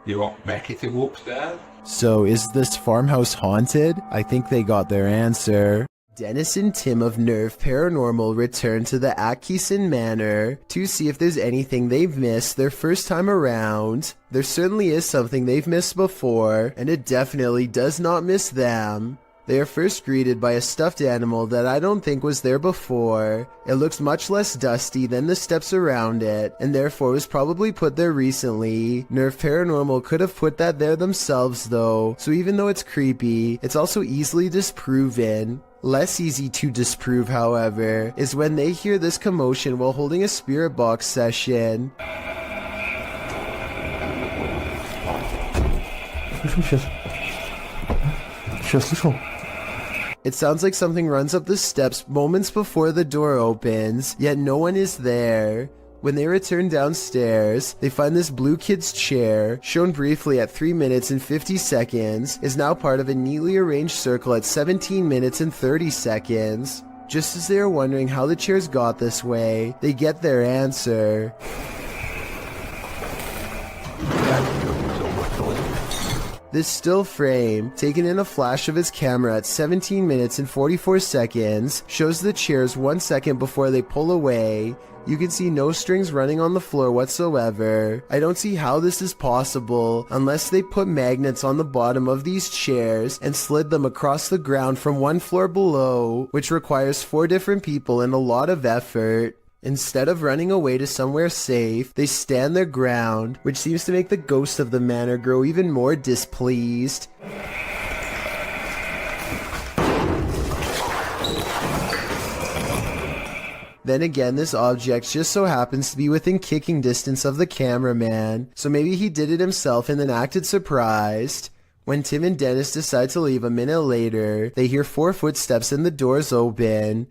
You want Becky to go upstairs? So is this farmhouse haunted? I think they got their answer. Dennis and Tim of Nerve Paranormal return to the Atkinson Manor to see if there's anything they've missed their first time around. There certainly is something they've missed before, and it definitely does not miss them. They are first greeted by a stuffed animal that I don't think was there before. It looks much less dusty than the steps around it, and therefore was probably put there recently. Nerve Paranormal could have put that there themselves though, so even though it's creepy, it's also easily disproven. Less easy to disprove, however, is when they hear this commotion while holding a spirit box session. It sounds like something runs up the steps moments before the door opens, yet no one is there. When they return downstairs, they find this blue kid's chair, shown briefly at 3 minutes and 50 seconds, is now part of a neatly arranged circle at 17 minutes and 30 seconds. Just as they are wondering how the chairs got this way, they get their answer. This still frame, taken in a flash of his camera at 17 minutes and 44 seconds, shows the chairs 1 second before they pull away. You can see no strings running on the floor whatsoever. I don't see how this is possible unless they put magnets on the bottom of these chairs and slid them across the ground from one floor below, which requires 4 different people and a lot of effort. Instead of running away to somewhere safe, they stand their ground, which seems to make the ghost of the manor grow even more displeased. Then again, this object just so happens to be within kicking distance of the cameraman, so maybe he did it himself and then acted surprised. When Tim and Dennis decide to leave a minute later, they hear 4 footsteps and the doors open.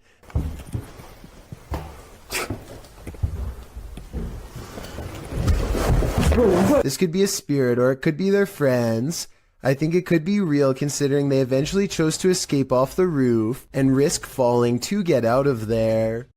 This could be a spirit or it could be their friends. I think it could be real considering they eventually chose to escape off the roof and risk falling to get out of there.